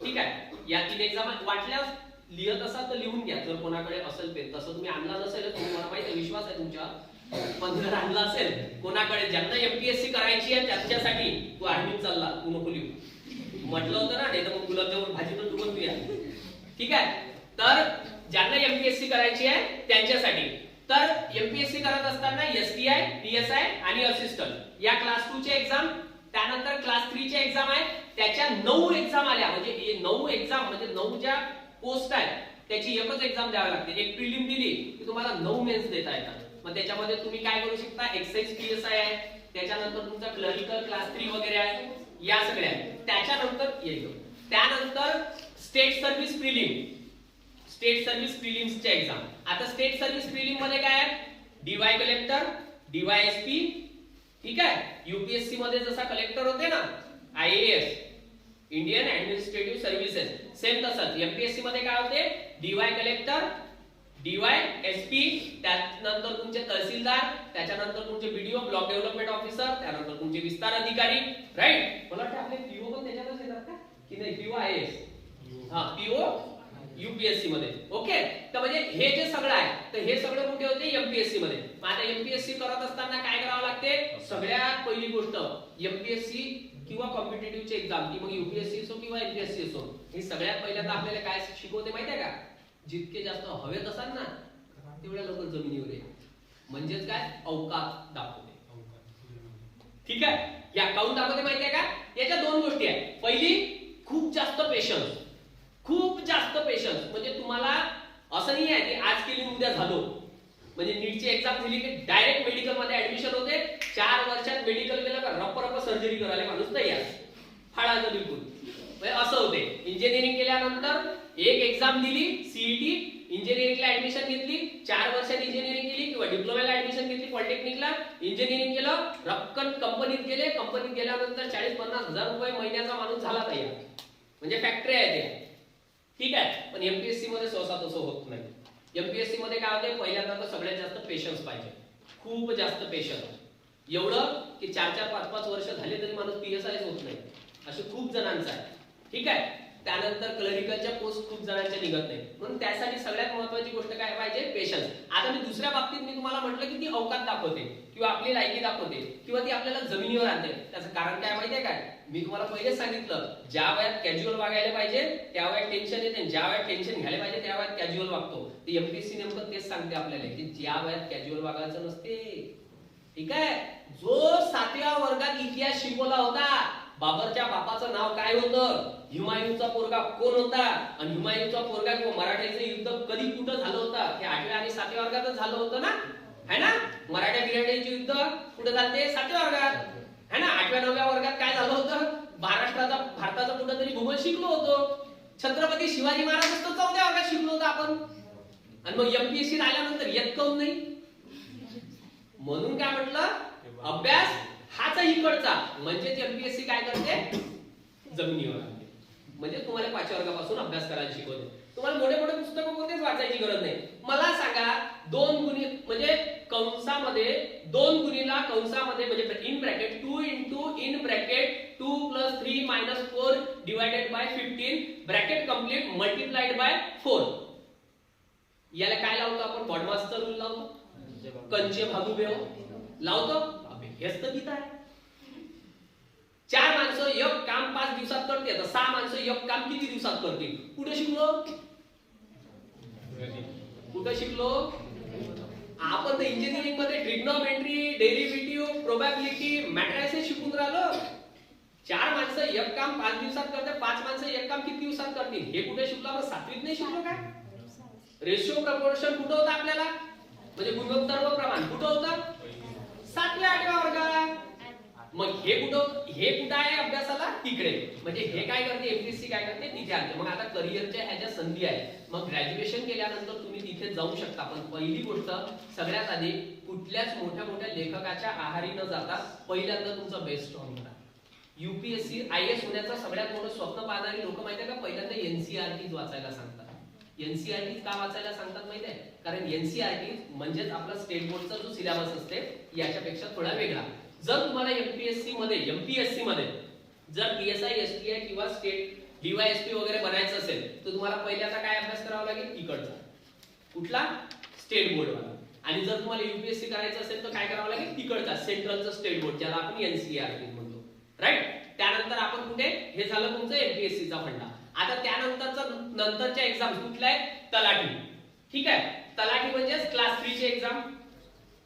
ठीक आहे, या 3 एक्झाम वाटल्यास लिहत असाल तर लिहून घ्या जर कोणाकडे असेल पेन. तसं तुम्ही आणला नसेल तुम्हाला माहिती आहे, विश्वास आहे तुमच्या, पण जर आणला असेल कोणाकडे ज्यांना एमपीएससी करायची आहे त्यांच्यासाठी तू ऍडमिट चालला तू नको लिहू म्हटलं होतं ना, नाही तर मग गुलाबजामुन भाजी पण तू बनवूया. ठीक आहे, तर ज्यांना एमपीएससी करायची आहे त्यांच्यासाठी. तर एमपीएससी करत असताना एसटीआय, पीएसआय आणि असिस्टंट या क्लास 2 चे एक्झाम, त्यानंतर क्लास 3 चे एक्झाम आहे. त्याच्या 9 एक्झाम आल्या म्हणजे 9 एक्झाम म्हणजे 9 ज्या पोस्ट आहेत त्याची एकच एक्झाम द्यावी लागते. एक प्रिलिम दिली की तुम्हाला 9 मेन्स देता येतात. मग त्याच्यामध्ये तुम्ही काय करू शकता, एक्साइज पीएसआय आहे, त्याच्यानंतर तुमचा क्लरिकल क्लास 3 वगैरे आहे, या सगळ्या. त्याच्यानंतर येईल त्यानंतर state service prelim, state service प्रिलिम्सच्या एक्झाम. आता स्टेट सर्व्हिस प्रिलिम मध्ये काय आहे, डीवाय कलेक्टर, डीवाय एसपी. ठीक आहे, यूपीएससी मध्ये जसा कलेक्टर होते ना IAS Indian administrative services, same तसंच एमपीएससी मध्ये काय होते, डीवाय कलेक्टर, डीवाय एसपी, त्यानंतर तुमचे तहसीलदार, त्याच्यानंतर तुमचे बीडीओ ब्लॉक डेव्हलपमेंट ऑफिसर, त्यानंतर तुमचे विस्तार अधिकारी. राईट, मला वाटतं आपले पीओ पण त्याच्यातच येतात का की नाही? पीओ आयएएस, हा पीओ यूपीएससी मध्ये. ओके, तर म्हणजे हे जे सगळं आहे तर हे सगळं कुठे होते एमपीएससी मध्ये. आता एमपीएससी करत असताना काय करावं लागते, सगळ्यात पहिली गोष्ट एमपीएससी किंवा कॉम्पिटिटिव्हची एक्झाम की मग यूपीएससी असो किंवा एमपीएससी असो, ही सगळ्यात पहिल्यांदा आपल्याला काय शिकवते माहिती आहे का, जितके जास्त हवेत असाल ना तेवढ्या लवकर जमिनीवर ये, म्हणजेच काय अवकात दाखवते. ठीक आहे, या काऊन दाखवते माहिती आहे का, याच्या 2 गोष्टी आहेत. पहिली खूप जास्त पेशन्स, खूप जास्त पेशन्स. म्हणजे तुम्हाला असं नाही आहे की आज केली उद्या झालो. म्हणजे नीटची एक्झाम दिली की डायरेक्ट मेडिकल मध्ये ऍडमिशन होते. 4 वर्षात मेडिकल केलं का रप्प रप्प सर्जरी करायला माणूस तयार, फाळाचं बिलकुल. म्हणजे असं होते. इंजिनिअरिंग केल्यानंतर एक एक्झाम दिली सीईटी, इंजिनिअरिंगला ऍडमिशन घेतली, 4 वर्षात इंजिनिअरिंग केली किंवा डिप्लोमाला ऍडमिशन घेतली पॉलिटेक्निकला, इंजिनिअरिंग केलं, रक्कन कंपनीत गेले, कंपनीत गेल्यानंतर 40-50 हजार रुपये महिन्याचा माणूस झाला तयार. म्हणजे फॅक्टरी आहे ते. ठीक आहे, पण एमपीएससी मध्ये सहसा तसं होत नाही. एमपीएससी मध्ये काय होते, पहिल्यांदा तर सगळ्यात जास्त पेशन्स पाहिजे, खूप जास्त पेशन्स. एवढं की 4-4, 5-5 वर्ष झाले तरी माणूस पीएसआयच होत नाही, असे खूप जणांचं आहे. ठीक आहे, त्यानंतर क्लरिकलच्या पोस्ट खूप जणांच्या निघत नाही. म्हणून त्यासाठी सगळ्यात महत्त्वाची गोष्ट काय पाहिजे, पेशन्स. आता मी दुसऱ्या बाबतीत मी तुम्हाला म्हटलं की ती अवकात दाखवते किंवा आपली लायकी दाखवते किंवा ती आपल्याला जमिनीवर आणते. त्याचं कारण काय माहितीये काय, मी तुम्हाला पहिलेच सांगितलं, ज्या वयात कॅज्युअल वागायला पाहिजे त्या वयात टेन्शन येते, ज्या वयात टेन्शन घ्यायला पाहिजे त्या वयात कॅज्युअल वागतो. ते एमपीएससी नेमकं तेच सांगते आपल्याला की ज्या वयात कॅज्युअल वागायचं नसते. ठीक आहे, जो 7व्या वर्गात इतिहास शिकवला होता, बाबरच्या बापाचं नाव काय होतं, हुमायूनचा पोरगा कोण होता, आणि हुमायूनचा पोरगा किंवा मराठ्याचं युद्ध कधी कुठं झालं होतं, हे 8व्या आणि 7व्या वर्गातच झालं होतं ना, है ना. मराठा बिराठ्याचे युद्ध कुठं झाले, 7व्या वर्गात, है ना. 8व्या-9व्या वर्गात काय झालं होतं, भारताचा कुठं तरी भूगोल शिकलो होतो. छत्रपती शिवाजी महाराज 4व्या वर्गात शिकलो होतो आपण. आणि मग एमपीएससी आल्यानंतर येत काऊन नाही. म्हणून काय म्हटलं, अभ्यास हाच इकडचा. म्हणजे एमपीएससी काय करते, जमिनीवर आणते. म्हणजे तुम्हाला 5व्या वर्गापासून अभ्यास करायला शिकवते. तुम्हाला मोठे मोठे पुस्तकं कोणतेच वाचायची गरज नाही. मला सांगा 2 गुणी म्हणजे कंसामध्ये 2 गुणीला कंसामध्ये म्हणजे in bracket 2 into in bracket 2 + 3 - 4 divided by 15 bracket complete multiplied by 4. याला काय लावतो आपण, बॉडमास्टर रूल लावतो, कंचे भागू बेव लावतो. हेच तर गीता आहे. 4 माणसं एक काम 5 दिवसात करते, तर 6 माणसं एक काम किती दिवसात करतील. कुठे शिकलो, कुठे शिकलो, आपण तर इंजिनिअरिंग मध्ये ट्रिग्नोमेट्री, डेरिव्हेटिव्ह, प्रोबॅबिलिटी, मॅट्रिसेस शिकून राहिलो. 4 माणसं एक काम 5 दिवसात करतात, 5 माणसं एक काम किती दिवसात करतील? हे कुठे शिकलो आपण? 7वीत नाही शिकलो काय? रेशिओ प्रपोर्शन कुठं होतं आपल्याला? म्हणजे गुणोत्तर व प्रमाण कुठं होतं? 7व्या 8व्या वर्गात. मग हे कुठं आहे अभ्यासाला? तिकडे. म्हणजे हे काय करते, एमपीएससी काय करते, तिथे आणते. मग आता करिअरच्या ह्या ज्या संधी आहेत, मग ग्रॅज्युएशन केल्यानंतर तुम्ही तिथे जाऊ शकता. पण पहिली गोष्ट सगळ्यात आधी कुठल्याच मोठ्या मोठ्या लेखकाच्या आहारी न जाता पहिल्यांदा तुमचा बेस स्ट्रॉंग करा. यूपीएससी आयएएस होण्याचं सगळ्यात मोठं स्वप्न पाहणारी लोक माहिती आहे का, पहिल्यांदा एनसीईआरटी वाचायला सांगतात. एनसीईआरटी का वाचायला सांगतात माहिती आहे? कारण एनसीईआरटी म्हणजेच आपला स्टेट बोर्डचा जो सिलेबस असते याच्यापेक्षा थोडा वेगळा. जर तुम्हाला एमपीएससी मध्ये जर पीएसआय, एसटीआय किंवा स्टेट डीवायएसपी वगैरे बनायचं असेल तर तुम्हाला पहिल्यांदा काय अभ्यास करावा लागेल? इकडचा. कुठला? स्टेट बोर्डवाला. आणि जर तुम्हाला यूपीएससी करायचं असेल तर काय करावं लागेल? तिकडचा सेंट्रलचा स्टेट बोर्ड, ज्याला आपण एनसीईआरटी म्हणतो. राईट. त्यानंतर आपण कुठे? हे झालं तुमचं एमपीएससीचा फंडा. आता नंतरच्या एक्झाम कुठल्या आहेत? तलाठी. ठीक आहे. तलाठी म्हणजे क्लास 3 ची एक्झाम.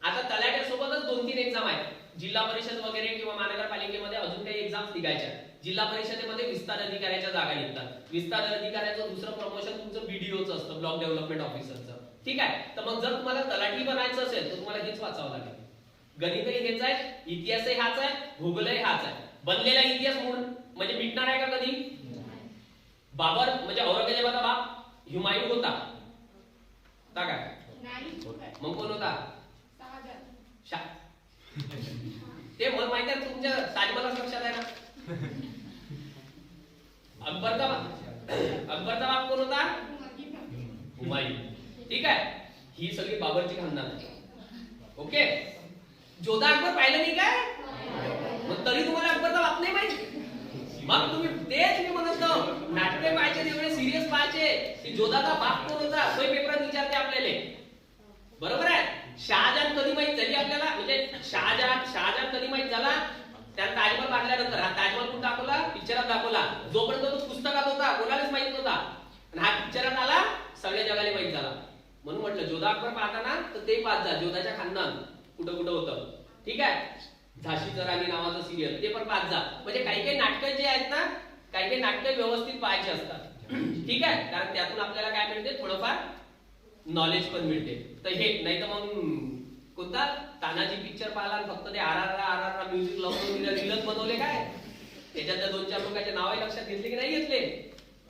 आता तलाठ्यासोबतच 2-3 एक्झाम आहेत. जिल्हा परिषद वगैरे किंवा महानगरपालिकेमध्ये अजून काही एक्झाम्स निघायच्या. जिल्हा परिषदेमध्ये विस्तार अधिकाऱ्याच्या जागा निघतात. विस्तार अधिकाऱ्याचं दुसरं प्रमोशन तुमचं बीडीओचं असतं, ब्लॉक डेव्हलपमेंट ऑफिसरचं. ठीक आहे. तर मग जर तुम्हाला तलाठी बनायचं असेल तर तुम्हाला हेच वाचावं लागेल. गणितही हेच आहे, इतिहासही हाच आहे, भूगोलही हाच आहे. बनलेला इतिहास म्हणजे मिटणार आहे का कधी? बाबर म्हणजे औरंगजेबाचा बाप हुमायूं होता काय? मग कोण होता? ते मला माहिती आहे. तुमच्या ताजमहालच लक्षात आहे ना? अकबरचा बाप कोण होता? हुमायूं. ठीक आहे. ही सगळी बाबरची खानदान आहे. ओके. जोधा अकबर पाहिलं नाही काय? मग तरी तुम्हाला अकबरचा बाप नाही माहिती? मग तुम्ही म्हणत नाटके पाहिजे, तेवढे सिरियस पाहिजे की जोधाचा बाप कोण होता? तो पेपरात विचारते आपल्याला. बरोबर आहे. शहाजहान कधी माहित झाली आपल्याला? म्हणजे शहाजहान कधी माहित झाला? त्यात ताजमहल बांधल्यानंतर. हा ताजमहल कुठं दाखवला? पिक्चरात दाखवला. जोपर्यंत तो पुस्तकात होता कोणालाच माहित नव्हता. आणि हा पिक्चरात आला, सगळ्या जगाला माहित झाला. म्हणून म्हटलं जोधा अकबर पाहताना तर ते पाहत जा, जोधाच्या खानदान कुठं होतं. ठीक आहे. झाशीचं राणी नावाचं सिरियल ते पण पाहत जा. म्हणजे काही नाटकं जे आहेत ना, काही नाटकं व्यवस्थित पाहायची असतात. ठीक आहे. कारण त्यातून आपल्याला काय मिळते? थोडंफार नॉलेज पण मिळते. तर हे नाही तर मग कोणता तानाजी पिक्चर पाहिला फक्त ते आर म्युझिक लावून रीलच बनवले काय? त्याच्यातल्या 2-4 लोकांचे नावही लक्षात घेतले की नाही घेतले?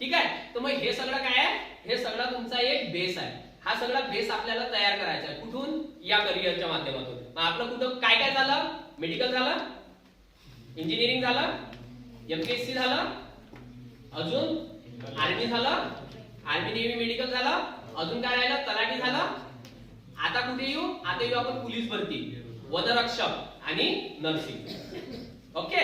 ठीक आहे. तर मग हे सगळं काय आहे? हे सगळं तुमचा एक बेस आहे. हा सगळा बेस आपल्याला तयार करायचा आहे. कुठून? या करिअरच्या माध्यमातून. आपलं कुठं काय झालं? मेडिकल झालं, इंजिनिअरिंग झालं, एमपीएससी झालं, अजून आर्मी झालं, आर्मी नेव्ही मेडिकल झालं, अजून काय राहिलं? तलाठी झालं. आता कुठे येऊ? आता येऊ आपण पोलीस भरती, वनरक्षक आणि नर्सिंग. ओके.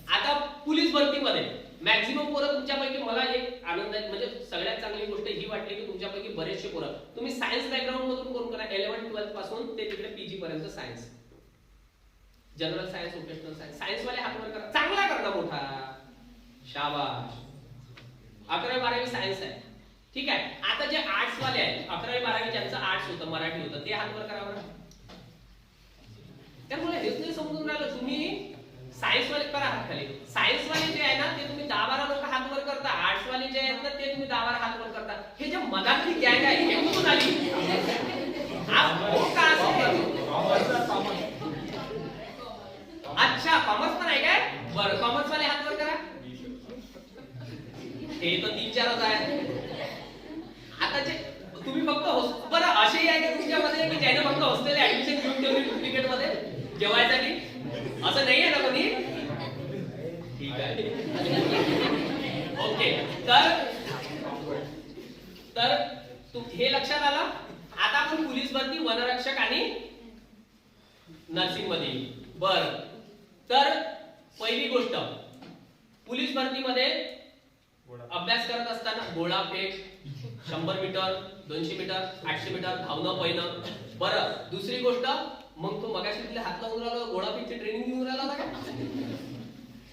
आता पोलीस भरतीमध्ये मॅक्झिमम पोरं तुमच्यापैकी, मला एक आनंद आहे म्हणजे सगळ्यात चांगली गोष्ट ही वाटली की तुमच्यापैकी बरेचसे पोरं तुम्ही सायन्स बॅकग्राऊंड मधून कोण करा. 11th-12th पासून ते तिकडे पीजी पर्यंत science, general science, vocational science. Science वाले हात वर करा. चांगला करा मोठा. शाबाश. 11वी-12वी सायन्स आहे. ठीक आहे. आता जे आर्ट्स वाले आहेत, 11वी-12वी ज्यांचं आर्ट्स होतं, मराठी होतं, ते हात वर करा बरं. त्यामुळे हेच नाही समजून राहिलं. तुम्ही सायन्स वाले करा हात खाली. सायन्स वाले जे आहे ना ते तुम्ही 10-12 लोक हात वर करता. आर्ट्स वाले जे आहेत ना ते तुम्ही 10-12 हात वर करता. हे जे मधातली गँग आहे हे कुठून आली? अच्छा, कॉमर्स पण आहे काय? बरं, कॉमर्स वाले हात वर करा. हे तर 3-4च आहे. आता जे तुम्ही फक्त बरं असेही आहे की तुमच्यामध्ये की ज्याने फक्त हॉस्टेल ऍडमिशन घेऊन ठेवली डुप्लिकेट मध्ये जेवायसाठी? असं नाही आहे ना कोणी? ठीक आहे. ओके. तर हे लक्षात आलं. आता आपण पोलीस भरती, वनरक्षक आणि नर्सिंग मध्ये. बर. तर पहिली गोष्ट, पोलीस भरतीमध्ये अभ्यास करत असताना गोळा फेक, 100 मीटर, 200 मीटर, 800 मीटर धावणं पहिलं. बरं. दुसरी गोष्ट, मग तो मगाशी तिथले हात लावून राहिला, गोळा फेकची ट्रेनिंग घेऊन राहिला का?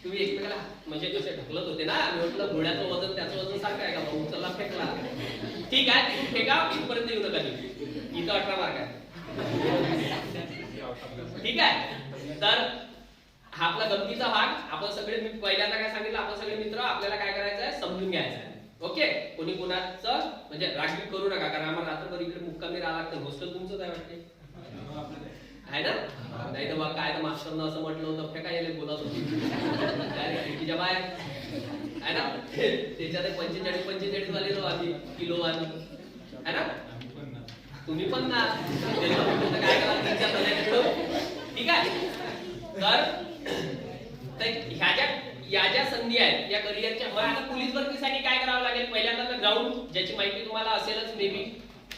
तुम्ही एकमेकाला म्हणजे कसे ढकलत होते ना. मी म्हटलं घोड्याचं वजन त्याचं वजन सारखं आहे का? मग उचलला फेकला. ठीक आहे. फेका, इथपर्यंत येऊ नका. इथं 18 मार्क आहे. ठीक आहे. तर हा आपला गमतीचा भाग. आपण सगळे, मी पहिल्यांदा काय सांगितलं, आपण सगळे मित्र, आपल्याला काय करायचं आहे, समजून घ्यायचं आहे. ओके, कोणी कोणाचं म्हणजे रागीट करू नका, कारण आम्हाला रात्रभर इकडे मुक्कामी राहावं लागतं. हॉस्टेल तुमचं काय वाटते आहे ना? नाही तर मग काय, तर मास्टरनं असं म्हटलं होतं, फेका यायला बोलत होती खिडकीच्या बाहेर आहे ना. त्याच्यात 45 वाले आम्ही किलो वाले आहे ना. तुम्ही पण ना, काय करा. ठीक आहे. तर ह्या ज्या संधी आहेत या करिअरच्या, मग आता पोलीस भरतीसाठी काय करावं लागेल, पहिल्यांदा तर ग्राउंड, ज्याची माहिती तुम्हाला असेलच मे बी.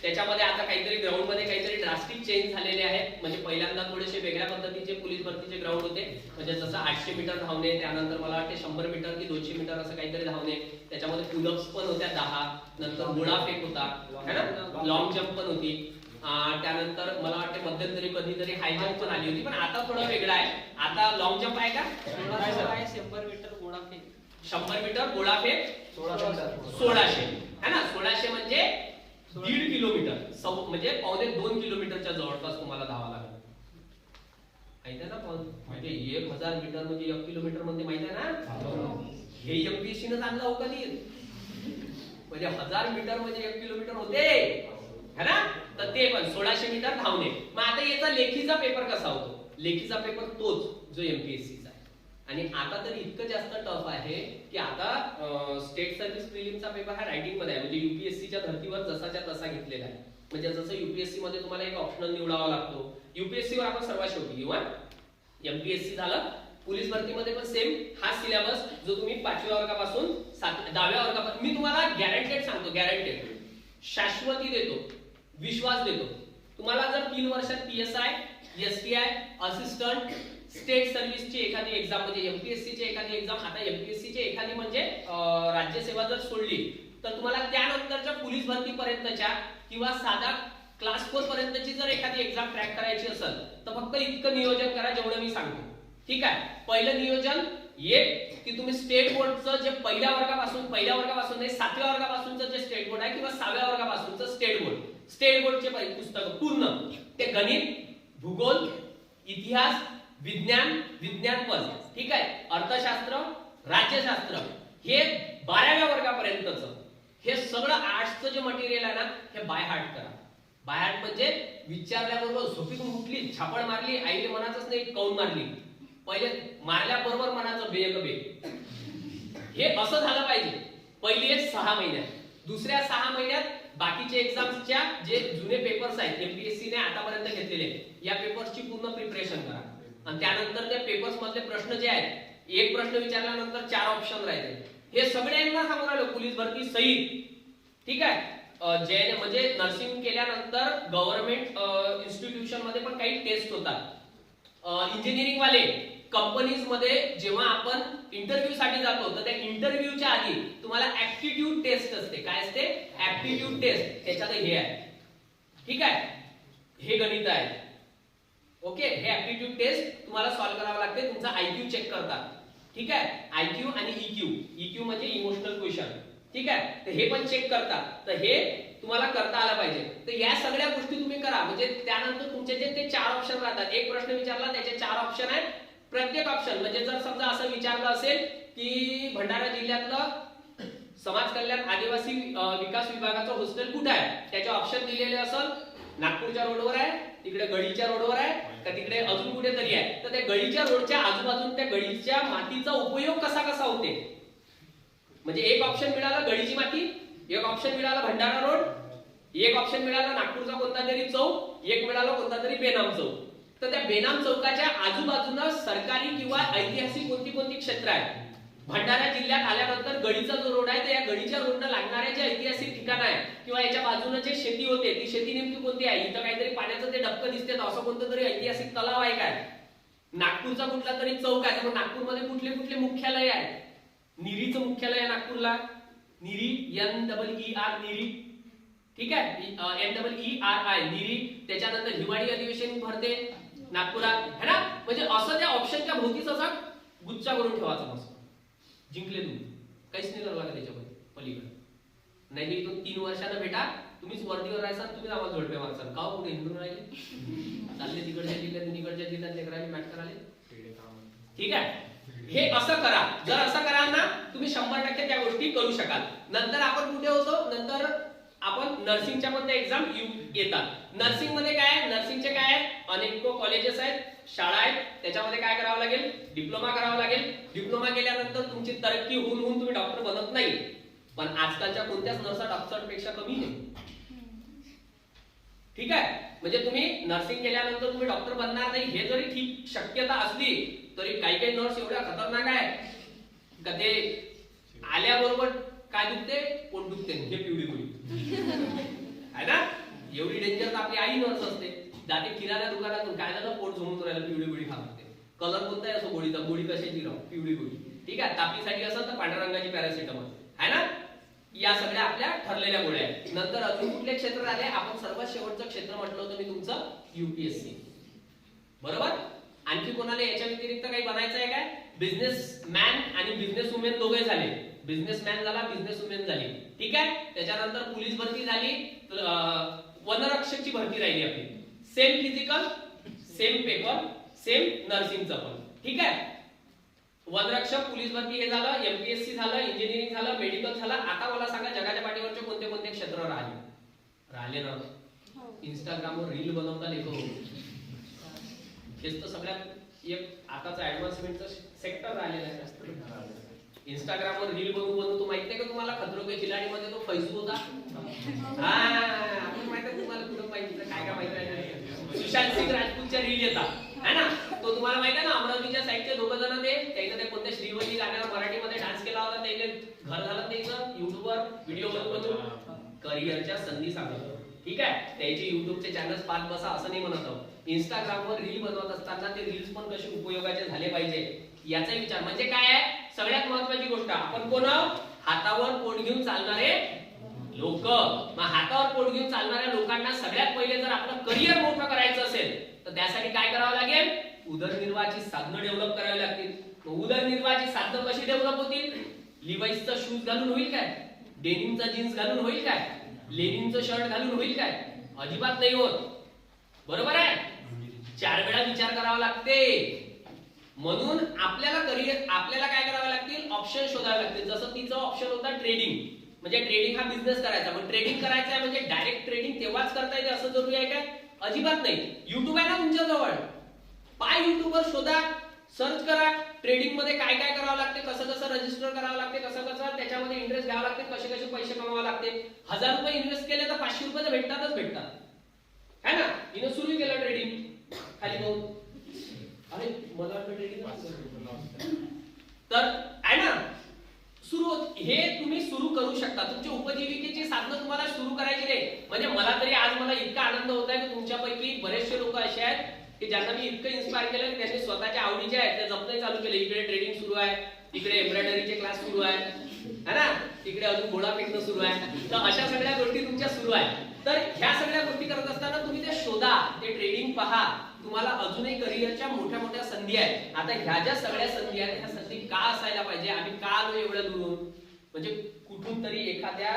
त्याच्यामध्ये आता काहीतरी ग्राउंड मध्ये काहीतरी ड्रास्टिक चेंज झालेले आहेत. म्हणजे पहिल्यांदा थोडेसे वेगळ्या पद्धतीचे पोलीस भरतीचे ग्राउंड होते. म्हणजे जसं 800 मीटर धावणे, त्यानंतर मला वाटते 100 मीटर की 200 मीटर असं काहीतरी धावणे, त्याच्यामध्ये पुलअप्स पण होत्या 10, नंतर गोळाफेक होता है ना, लॉंग जम्प पण होती, त्यानंतर मला वाटते मध्यंतरी कधीतरी हाय जम्प पण आली होती. पण आता थोडं वेगळं आहे. आता लॉंग जम्प आहे का, 100 मीटर गोळाफेक, 100 मीटर गोळाफेक 1600 है ना. 1600 म्हणजे 1.5 किलोमीटर, म्हणजे 1.25 किलोमीटरच्या जवळपास तुम्हाला धावा लागेल. माहिती आहे ना. म्हणजे 1000 मीटर म्हणजे 1 किलोमीटर म्हणजे माहिती आहे ना. हे एमपीएससी न चांगला हो कधी, म्हणजे 1000 मीटर म्हणजे 1 किलोमीटर होते है ना. तर ते पण 1600 मीटर धावणे. मग आता याचा लेखीचा पेपर कसा होतो, लेखीचा पेपर तोच जो एमपीएससीचा आहे. आणि आता तर इतकं जास्त टफ आहे की आता स्टेट सर्व्हिस प्रिलिमचा पेपर हा रायटिंग मध्ये आहे. म्हणजे युपीएससीच्या धर्तीवर जसाच्या तसा घेतलेला आहे. म्हणजे जसं युपीएससी मध्ये तुम्हाला एक ऑप्शनल निवडावा लागतो, युपीएससी वर आपण सर्वात शेवटी घेऊ. एमपीएससी झालं. पोलीस भरतीमध्ये पण सेम हा सिलेबस जो तुम्ही 5व्या वर्गापासून 10व्या वर्गापासून, मी तुम्हाला गॅरंटेड सांगतो, गॅरंटेड शाश्वती देतो, विश्वास देतो. तुम्हाला जर 3 वर्षात पीएसआय, एसटीआय, असिस्टंट, स्टेट सर्व्हिसची एखादी एक्झाम, म्हणजे एमपीएससी ची एखादी एक्झाम, आता एमपीएससी ची एखादी म्हणजे राज्यसेवा जर सोडली, तर तुम्हाला त्यानंतरच्या पोलीस भरती पर्यंतच्या किंवा साधा क्लास 4 पर्यंतची जर एखादी एक्झाम क्रॅक करायची असेल तर फक्त इतकं नियोजन करा जेवढं मी सांगतो. ठीक आहे. पहिलं नियोजन एक की तुम्ही स्टेट बोर्डचं जे पहिल्या वर्गापासून नाही 7व्या वर्गापासूनचं जे स्टेट बोर्ड आहे किंवा 6व्या वर्गापासूनचं स्टेट बोर्डचे पुस्तक पूर्ण, ते गणित, भूगोल, इतिहास, विज्ञानपद, ठीक आहे, अर्थशास्त्र, राज्यशास्त्र, हे 12व्या वर्गापर्यंतचं हे सगळं आर्ट्सचं जे मटेरियल आहे ना, हे बाय हार्ट करा. बाय हार्ट म्हणजे विचारल्याबरोबर झोपीतून उठली, झापड मारली, आईने मनाचंच नाही कौन मारली, पहिले मारल्याबरोबर मनाचं बे. हे असं झालं पाहिजे. पहिली 6 महिन्यात, दुसऱ्या 6 महिन्यात बाकीचे एक्झाम्सच्या जे जुने पेपर्स आहेत एमपीएससी ने आतापर्यंत घेतलेले, या पेपर्सची पूर्ण प्रिपरेशन करा. आणि त्यानंतर त्या पेपर्स मधले प्रश्न जे आहेत, एक प्रश्न विचारल्यानंतर 4 ऑप्शन राहिले, हे सगळ्यांना सांगून राहिलो पोलीस भरती सहित. ठीक आहे. जे म्हणजे नर्सिंग केल्यानंतर गव्हर्नमेंट इन्स्टिट्यूशन मध्ये पण काही टेस्ट होतात. इंजिनिअरिंग वाले कंपनीज मध्ये जेव्हा आपण इंटरव्ह्यू साठी जातो, तर त्या इंटरव्ह्यूच्या आधी तुम्हाला ऍप्टिट्यूड टेस्ट असते. काय असते? Aptitude test. त्याच्यात हे आहे. ठीक आहे. हे गणित आहे. ओके. हे ऍप्टिट्यूड टेस्ट तुम्हाला सॉल्व्ह करावं लागते. तुमचा आयक्यू चेक करतात. ठीक आहे. आयक्यू आणि ईक्यू म्हणजे इमोशनल क्वेश्चन. ठीक आहे. तर हे पण चेक करतात. तर हे तुम्हाला करता आलं पाहिजे. तर या सगळ्या गोष्टी तुम्ही करा. म्हणजे त्यानंतर तुमचे जे ते 4 ऑप्शन राहतात, एक प्रश्न विचारला त्याचे 4 ऑप्शन आहेत. प्रत्येक ऑप्शन म्हणजे जर समजा असं विचारलं असेल की भंडारा जिल्ह्यातलं समाज कल्याण आदिवासी विकास विभागाचं हॉस्टेल कुठे आहे, त्याचे ऑप्शन दिलेले असेल, नागपूरच्या रोडवर आहे, तिकडे गळीच्या रोडवर आहे, का तिकडे अजून कुठेतरी आहे, तर त्या गळीच्या रोडच्या आजूबाजून त्या गळीच्या मातीचा उपयोग कसा होते. म्हणजे एक ऑप्शन मिळालं गळीची माती, एक ऑप्शन मिळाला भंडारा रोड, एक ऑप्शन मिळाला नागपूरचा कोणता तरी चौक, एक मिळाला कोणता तरी बेनाम चौक. तर त्या बेनाम चौकाच्या आजूबाजूला सरकारी किंवा ऐतिहासिक कोणती क्षेत्र आहेत. भंडारा जिल्ह्यात आल्यानंतर गडीचा जो रोड आहे, तर या गडीच्या रोडनं लागणाऱ्या जे ऐतिहासिक ठिकाण आहे किंवा याच्या बाजूने जे शेती होते, ती शेती नेमकी कोणती आहे. इथं काहीतरी पाण्याचं ते डबकं दिसते, असं कोणतं तरी ऐतिहासिक तलाव आहे काय. नागपूरचा कुठला तरी चौक आहे. मग नागपूरमध्ये कुठले मुख्यालय आहे. निरीचं मुख्यालय आहे नागपूरला, निरी, NEER निरी. ठीक आहे. NEERI निरी. त्याच्यानंतर हिवाळी अधिवेशन भरते नागपुरात है ना. म्हणजे असं त्या ऑप्शनच्या भोवतीच असा गुच्छा करून ठेवायचा. मस्त जिंकले तुम्ही, काहीच नाही करावं लागत त्याच्यामध्ये पलीकडे. नाही इथून 3 वर्षानं बेटा तुम्हीच वर्दीवर राहायचा तुम्हीच आम्हाला झोडपे मारसाल का कुठे हिंदू राहिले चालले तिकडच्या जिल्ह्यात इकडच्या जिल्ह्यात लेकरांनी मॅटकर आले ठीक आहे हे असं करा जर असं कराल ना तुम्ही 100% त्या गोष्टी करू शकाल नंतर आपण कुठे होतो नंतर आपण नर्सिंगच्या पण एक्झाम येतात नर्सिंग मध्ये काय आहे नर्सिंगचे काय आहे अनेक कॉलेजेस आहेत शाळा आहेत त्याच्यामध्ये काय करावं लागेल डिप्लोमा करावा लागेल डिप्लोमा केल्यानंतर तुमची तरक्की होऊन होऊन तुम्ही डॉक्टर बनत नाही पण आजकालच्या कोणत्याच नर्सा डॉक्टरपेक्षा कमी नाही ठीक आहे म्हणजे तुम्ही नर्सिंग केल्यानंतर तुम्ही डॉक्टर बनणार नाही हे जरी ठीक शक्यता असली तरी काही काही नर्स एवढ्या खतरनाक आहे का ते आल्याबरोबर काय दुखते पोट दुखते हे पिवळी गोळी आहे ना एवढी डेंजर तर आपली आई नर्स असते जाते किराणा दुकानातून काय झालं पोट झोमून राहिलं पिवळी गोळी खाते कलर कोणता आहे असो गोळीचा गोळी कशाची राव पिवळी गोळी ठीक आहे तापीसाठी असेल तर पांढऱ्या रंगाची पॅरासिटामॉल आहे ना या सगळ्या आपल्या ठरलेल्या गोळ्या आहेत नंतर अजून कुठले क्षेत्र आले आपण सर्वात शेवटचं क्षेत्र म्हटलं होतं मी तुमचं युपीएससी बरोबर आणखी कोणाला याच्या व्यतिरिक्त काही बनायचं आहे काय बिझनेसमॅन आणि बिझनेस वुमेन दोघे झाले बिझनेसमॅन झाला बिझनेस वुमेन झाली ठीक आहे त्याच्यानंतर पोलीस भरती झाली वनरक्षकची भरती राहिली आपली same physical same paper same नर्सिंगचं पण ठीक आहे वनरक्षक पोलीस भरती हे झालं एमपीएससी झालं इंजिनिअरिंग झालं मेडिकल झालं आता मला सांगा जगाच्या पाठीवरचे कोणते कोणते क्षेत्र राहिले ना इंस्टाग्रामवर रील बनवता लेखो हेच तर सगळ्यात एक आताचा ऍडव्हान्समेंटचा सेक्टर राहिलेला आहे इंस्टाग्रामवर रील बनवून तो माहित नाही का तुम्हाला खतरो के खिलाडी मध्ये तो फैसू होता हा आपण माहित आहे तुम्हाला कुठं माहिती काय काय माहिती आहे सुशांत सिंग राजपूतच्या रील येतात है ना तो तुम्हाला माहित आहे ना अमरावतीच्या साईडचे दोघं जण त्याने ते कोणत्या श्रीवल्ली गाण्यावर मराठीमध्ये डान्स केला होता त्याने घर झालं त्याचं युट्यूबवर व्हिडिओ बनवून करिअरच्या संधी सांगत ठीक आहे त्याची युट्यूबचे चॅनल्स पाहत बसा असं नाही म्हणत आहोत इंस्टाग्रामवर रील बनवत असताना ते रील्स पण कसे उपयोगाचे झाले पाहिजे याचा विचार म्हणजे काय आहे सगळ्यात महत्त्वाची गोष्ट आपण कोण हातावर पोट घेऊन चालणारे लोक मग हातावर पोट घेऊन चालणाऱ्या लोकांना सगळ्यात पहिले जर आपलं करिअर मोठं करायचं असेल तर त्यासाठी काय करावं लागेल उदरनिर्वाहाची साधनं डेव्हलप करावी लागतील उदरनिर्वाहाची साधनं कशी डेव्हलप होतील लिवाईसचा शूज घालून होईल काय डेनिमचा जीन्स घालून होईल काय लेनिनचं शर्ट घालून होईल काय अजिबात नाही होत बरोबर आहे 4 वेळा विचार करावा लागते म्हणून आपल्याला काय करावे लागतील ऑप्शन शोधावे लागतील जसं तिचं ऑप्शन होता ट्रेडिंग म्हणजे ट्रेडिंग हा बिझनेस करायचा पण ट्रेडिंग करायचा आहे म्हणजे डायरेक्ट ट्रेडिंग तेव्हाच करता येते असं जरुरी आहे काय अजिबात नाही युट्यूब आहे ना तुमच्या जवळ पाय युट्यूबवर शोधा सर्च करा ट्रेडिंग मध्ये काय काय करावं लागते कसं कसं रजिस्टर करावं लागते कसं कसं त्याच्यामध्ये इंटरेस्ट घ्यावं लागते कसे कसे पैसे कमावे लागते 1000 रुपये इन्व्हेस्ट केले तर 500 रुपये तर भेटतात है ना हिनं सुरू केलं ट्रेडिंग खाली पाहून अरे मला ट्रेडिंग तर आहे ना सुरू हे तुम्ही सुरू करू शकता तुमची उपजीविकेची साधनं तुम्हाला सुरू करायची नाही म्हणजे मला तरी आज मला इतका आनंद होत आहे की तुमच्यापैकी बरेचसे लोक असे आहेत की ज्यांना मी इतकं इन्स्पायर केलं की त्यांनी स्वतःच्या आवडीचे आहेत ते जपणे चालू केले इकडे ट्रेडिंग सुरू आहे इकडे एम्ब्रॉयडरीचे क्लास सुरू आहे है ना तिकडे अजून घोडा फेकणं सुरू आहे तर अशा सगळ्या गोष्टी तुमच्या सुरू आहेत तर ह्या सगळ्या गोष्टी करत असताना तुम्ही ते शोधा ते ट्रेडिंग पहा तुम्हाला अजूनही करिअरच्या मोठ्या मोठ्या संधी आहेत आता ह्या ज्या सगळ्या संधी आहेत ह्या संधी का असायला पाहिजे आम्ही का आलो एवढ्या दूरून म्हणजे कुठून तरी एखाद्या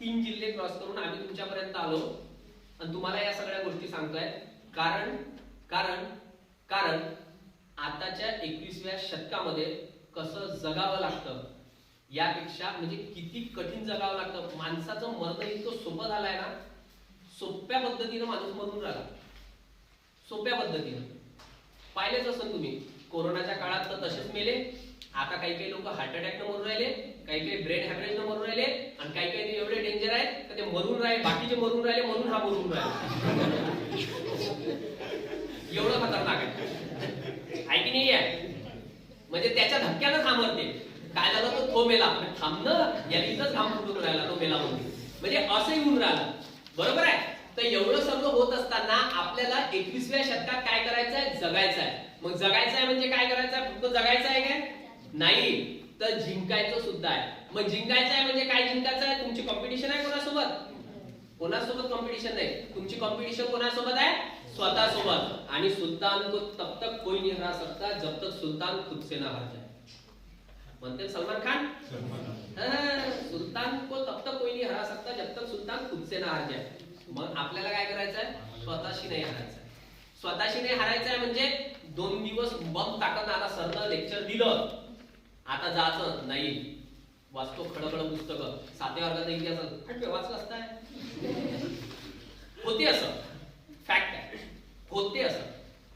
3 जिल्हे क्रॉस करून आम्ही तुमच्यापर्यंत आलो आणि तुम्हाला या सगळ्या गोष्टी सांगतोय कारण कारण कारण आताच्या 21व्या शतकामध्ये कसं जगावं लागतं यापेक्षा म्हणजे किती कठीण जगावं लागतं माणसाचं मरण इतकं सोपं झालंय ना सोप्या पद्धतीने माणूस मरून राहिला सोप्या पद्धतीने पाहिलेच असेल तुम्ही कोरोनाच्या काळात तर तसेच मेले आता काही काही लोक हार्ट अटॅकनं मरून राहिले काही काही ब्रेन हॅमरेजनं मरून राहिले आणि काही काही एवढे डेंजर आहेत की ते मरून राहिले बाकीचे मरून राहिले म्हणून हा मरून राहिला एवढं खतरनाक आहे की नाही आहे म्हणजे त्याच्या धक्क्यानं थांबवते काय झालं तो तो मेला थांबणं याला इथंच घाम फुटून राहिला तो मेला म्हणजे असं येऊन राहिलं बरोबर आहे तर एवढं सगळं होत असताना आपल्याला 21व्या शतकात काय करायचं आहे जगायचं आहे मग जगायचं आहे म्हणजे काय करायचं आहे फक्त जगायचं आहे काय नाही तर जिंकायचं सुद्धा आहे मग जिंकायचं आहे म्हणजे काय जिंकायचं आहे तुमची कॉम्पिटिशन आहे कोणासोबत कॉम्पिटिशन नाही तुमची कॉम्पिटिशन कोणासोबत आहे स्वतः सोबत आणि सुल्तान को तब तक कोई नहीं हरा सकता जब तक सुल्तान खुद से ना हार जाए म्हणते सलमान खान सुल्तान को तब तक कोई नहीं हरा सकता जब तक सुलतान खुद से ना हार जाए. मग आपल्याला काय करायचं आहे? स्वतःशी नाही हारायचं. स्वतःशी नाही हारायचं आहे म्हणजे 2 दिवस बम टाकत आला सरनं लेक्चर दिलं, आता जायचं नाही. वाचतो खडखड पुस्तकं, 7व्या वर्गाचा इतिहास वाचलं असताय. होते असं, फॅक्ट आहे, होते असं.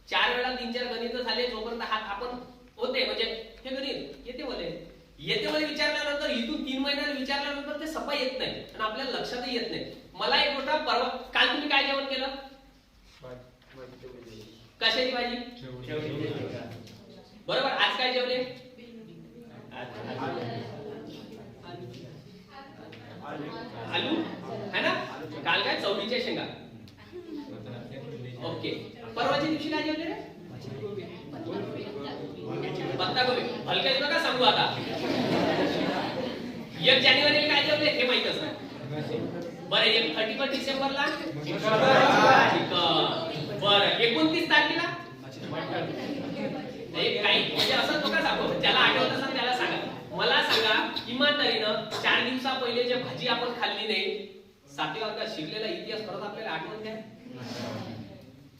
4 वेळा 3-4 गणित झाले जोपर्यंत हात आपण होते म्हणजे हे गणित येते मला विचारल्यानंतर इथून 3 महिन्यात विचारल्यानंतर ते सफा येत नाही आणि आपल्याला लक्षातही येत नाही. मला एक गोष्ट परवा काल तुम्ही काय जेवण केलं? कशाची भाजी? बरोबर. आज काय जेवले? आलू है ना. काल काय चवळीच्या शेंगा. ओके. परवाच्या दिवशी काय जेवले रे? पत्ताकोबी. हलक्याच नका सांगू आता. 1 जानेवारीला काय जेवले हे माहितच नाही. बरं 31 डिसेंबरला बरं 29 तारखेला काही म्हणजे असं नका सांगू. ज्याला आठवत असेल त्याला सांगा. मला सांगा इमानदारीनं 4 दिवसा पहिले जे भाजी आपण खाल्ली नाही, 7व्या वर्गात शिकलेला इतिहास परत आपल्याला आठवण द्या.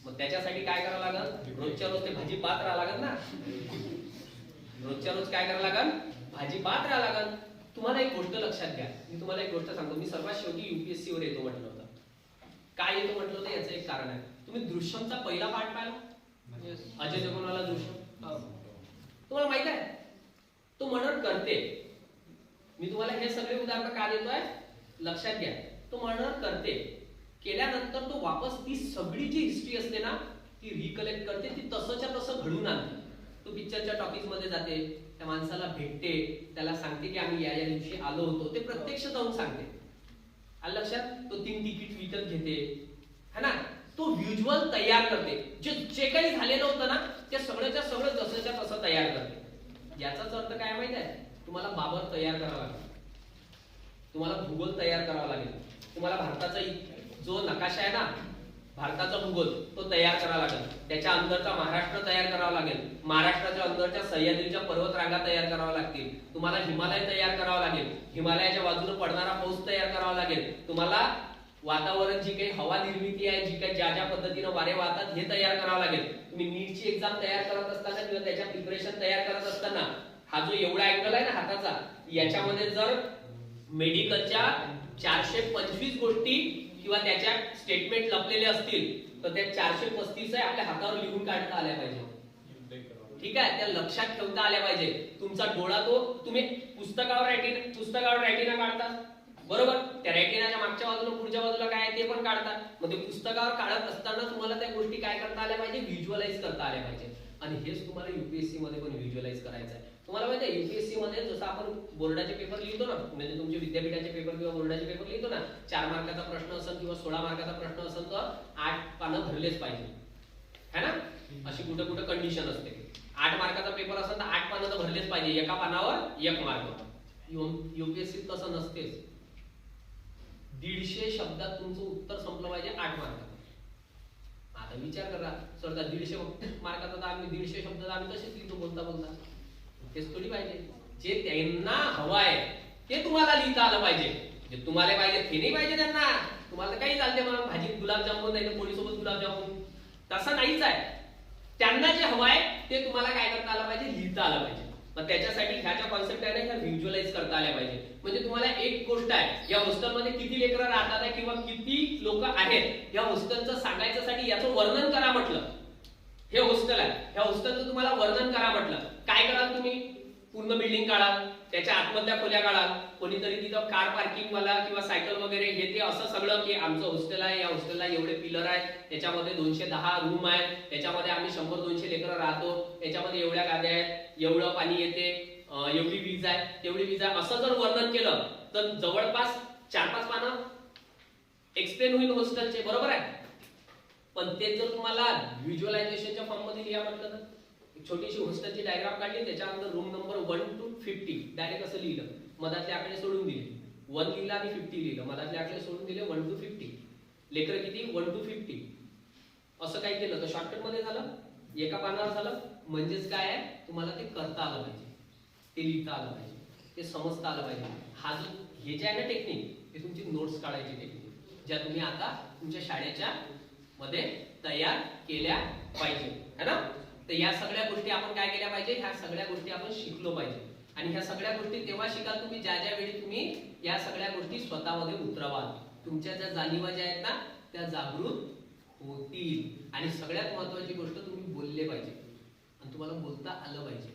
मग त्याच्यासाठी काय करावं लागल? रोजच्या रोज ते भाजी पात राहावं लागल ना. रोजच्या रोज काय करावं लागल? भाजी पात राहावं लागल. तुम्हाला एक गोष्ट लक्षात घ्या. मी तुम्हाला एक गोष्ट सांगतो. मी सर्वात शेवटी UPSC वर येतो म्हटलं होतं. काय येतो म्हटलं होतं याचं एक कारण आहे. तुम्ही दृश्यमचा पहिला पार्ट पाहिला? अजय देवगणवाला दृश्यम. तुम्हाला माहित आहे तो मर्डर करते. मी तुम्हाला हे सगळे उदाहरण का देतोय लक्षात घ्या. तो मर्डर करते, केल्यानंतर तो वापस ती सगळी जी हिस्ट्री असते ना ती रिकलेक्ट करते, ती तसंच्या तसं घडून आणते. तो पिक्चरच्या टॉकीज मध्ये जाते, त्या माणसाला भेटते, त्याला सांगते की आम्ही या दिवशी आलो होतो. ते प्रत्यक्ष जाऊन सांगते. आलं लक्षात? तो 3 तिकीट विकत घेते है ना. तो व्हिज्युअल तयार करते. जे काही झालेलं होतं ना ते सगळ्याच्या सगळं जसंच्या तसं तयार करते. याचाच अर्थ काय माहित आहे? तुम्हाला बाबर तयार करावा लागेल, तुम्हाला भूगोल तयार करावा लागेल, तुम्हाला भारताचा जो नकाशा आहे ना भारताचा भूगोल तो तयार करावा लागेल, त्याच्या अंदरचा महाराष्ट्र तयार करावा लागेल, महाराष्ट्राच्या अंदरच्या सह्याद्रीच्या पर्वतरांगा तयार करावा लागतील, तुम्हाला हिमालय तयार करावा लागेल, हिमालयाच्या बाजूने पडणारा पाऊस तयार करावा लागेल, तुम्हाला वातावरण जी काही हवा निर्मिती आहे, जी काही ज्या ज्या पद्धतीने वारे वाहतात हे तयार करावं लागेल. तुम्ही नीटची एक्झाम तयार करत असताना किंवा त्याच्या प्रिपरेशन तयार करत असताना हा जो एवढा अँगल आहे ना हाताचा, याच्यामध्ये जर मेडिकलच्या 425 गोष्टी किंवा त्याच्या स्टेटमेंट लपलेले असतील तर त्या 435 आहे आपल्या हातावर लिहून काढता आल्या पाहिजे. ठीक आहे, त्या लक्षात ठेवता आल्या पाहिजे. तुमचा डोळा तो तुम्ही पुस्तकावर रेटिना काढता बरोबर, त्या रेटिनाच्या मागच्या बाजूला पुढच्या बाजूला काय आहे ते पण काढतात. मग ते पुस्तकावर काढत असताना तुम्हाला त्या गोष्टी काय करता आल्या पाहिजे? व्हिज्युअलाइज करता आल्या पाहिजे. आणि हेच तुम्हाला UPSC मध्ये पण व्हिज्युअलाइज करायचं आहे. तुम्हाला माहिती आहे UPSC मध्ये जसं आपण बोर्डाचे पेपर लिहितो ना, म्हणजे तुमचे विद्यापीठाचे पेपर किंवा बोर्डाचे पेपर लिहितो ना, 4 मार्काचा प्रश्न असेल किंवा 16 मार्काचा प्रश्न असेल तर 8 पानं भरलेच पाहिजे है ना. अशी कुठे कुठे कंडिशन असते. 8 मार्काचा पेपर असेल तर 8 पानं तर भरलेच पाहिजे, एका पानावर 1 मार्क. UPSC तसं नसतेच. 150 शब्दात तुमचं उत्तर संपलं पाहिजे 8 मार्कात. आता विचार करा सर 150 मार्काचा तर आम्ही 150 शब्दात आम्ही तसेच लिहितो बोलता बोलता. तेच थोडी पाहिजे. जे त्यांना हवं आहे ते तुम्हाला लिहिता आलं पाहिजे. जे तुम्हाला पाहिजे ते नाही पाहिजे त्यांना. तुम्हाला काही चालते मग भाजीत गुलाबजामुन नाही तर पोळीसोबत गुलाबजामुन, तसं नाहीच आहे. त्यांना जे हवं आहे ते तुम्हाला काय करता आलं पाहिजे? लिहिता आलं पाहिजे. मग त्याच्यासाठी ह्याच्या कॉन्सेप्ट आहे ना ह्या व्हिज्युअलाइज करता आल्या पाहिजे. म्हणजे तुम्हाला एक गोष्ट आहे, या हॉस्टेलमध्ये किती लेकरं राहतात आहे किंवा किती लोक आहेत या हॉस्टेलचं सांगायच्यासाठी याचं वर्णन करा म्हटलं. हे हॉस्टेल आहे, ह्या हॉस्टेलचं तुम्हाला वर्णन करा म्हटलं. काय कराल तुम्ही? पूर्ण बिल्डिंग काढाल, त्याच्या आतमधल्या खोल्या काढाल, कोणीतरी तिथं कार पार्किंग वाला किंवा सायकल वगैरे हे ते असं सगळं की आमचं हॉस्टेल आहे, या हॉस्टेलला एवढे पिलर आहेत, त्याच्यामध्ये 210 रूम आहेत, त्याच्यामध्ये आम्ही 100-200 लेकरं राहतो, त्याच्यामध्ये एवढ्या गाद्या आहेत, एवढं पाणी येते, एवढी वीज आहे, तेवढी वीज आहे, असं जर वर्णन केलं तर जवळपास 4-5 पानं एक्सप्लेन होईल हॉस्टेलचे. बरोबर आहे. पण ते जर तुम्हाला व्हिज्युअलायझेशनच्या फॉर्म मध्ये लिहा म्हटलं तर छोटीशी हॉस्टेलची डायग्राम काढली, त्याच्यानंतर रूम नंबर 1 to 50 डायरेक्ट असं लिहिलं, मधातले आकडे सोडून दिले, 1 लिहिलं आणि 50 लिहिलं, मधातले आकडे सोडून दिले, 1 to 50. लेकर किती? 1 to 50. असं काय केलं तर शॉर्टकट मध्ये झालं, एका पानावर झालं. म्हणजेच काय आहे, तुम्हाला ते करता आलं पाहिजे, ते लिहिता आलं पाहिजे, ते समजता आलं पाहिजे. हा जो हे जे आहे ना टेक्निक ही तुमची नोट्स काढायची टेक्निक, ज्या तुम्ही आता तुमच्या शाळेच्या मध्ये तयार केल्या पाहिजे, है ना? तर या सगळ्या गोष्टी आपण काय केल्या पाहिजे, ह्या सगळ्या गोष्टी आपण शिकलो पाहिजे. आणि ह्या सगळ्या गोष्टी तेव्हा शिकाल तुम्ही ज्या ज्या वेळी तुम्ही या सगळ्या गोष्टी स्वतःमध्ये उतरवाल. तुमच्या ज्या जाणीवा ज्या आहेत ना त्या जागृत होतील. आणि सगळ्यात महत्वाची गोष्ट तुम्ही बोलले पाहिजे आणि तुम्हाला बोलता आलं पाहिजे.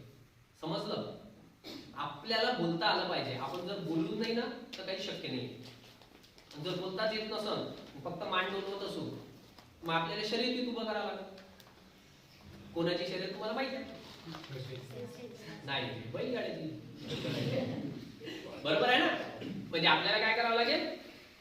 समजलं? आपल्याला बोलता आलं पाहिजे. आपण जर बोलू नाही ना तर काही शक्य नाही. जर बोलताच येत नसन, फक्त मान डोलवत असू, मग आपल्याला शर्यतीत उभं करावं लागेल. कोणाची शर्यत तुम्हाला माहिती आहे? नाही, बैलगाड्याची. बरोबर आहे ना? म्हणजे आपल्याला काय करावं लागेल,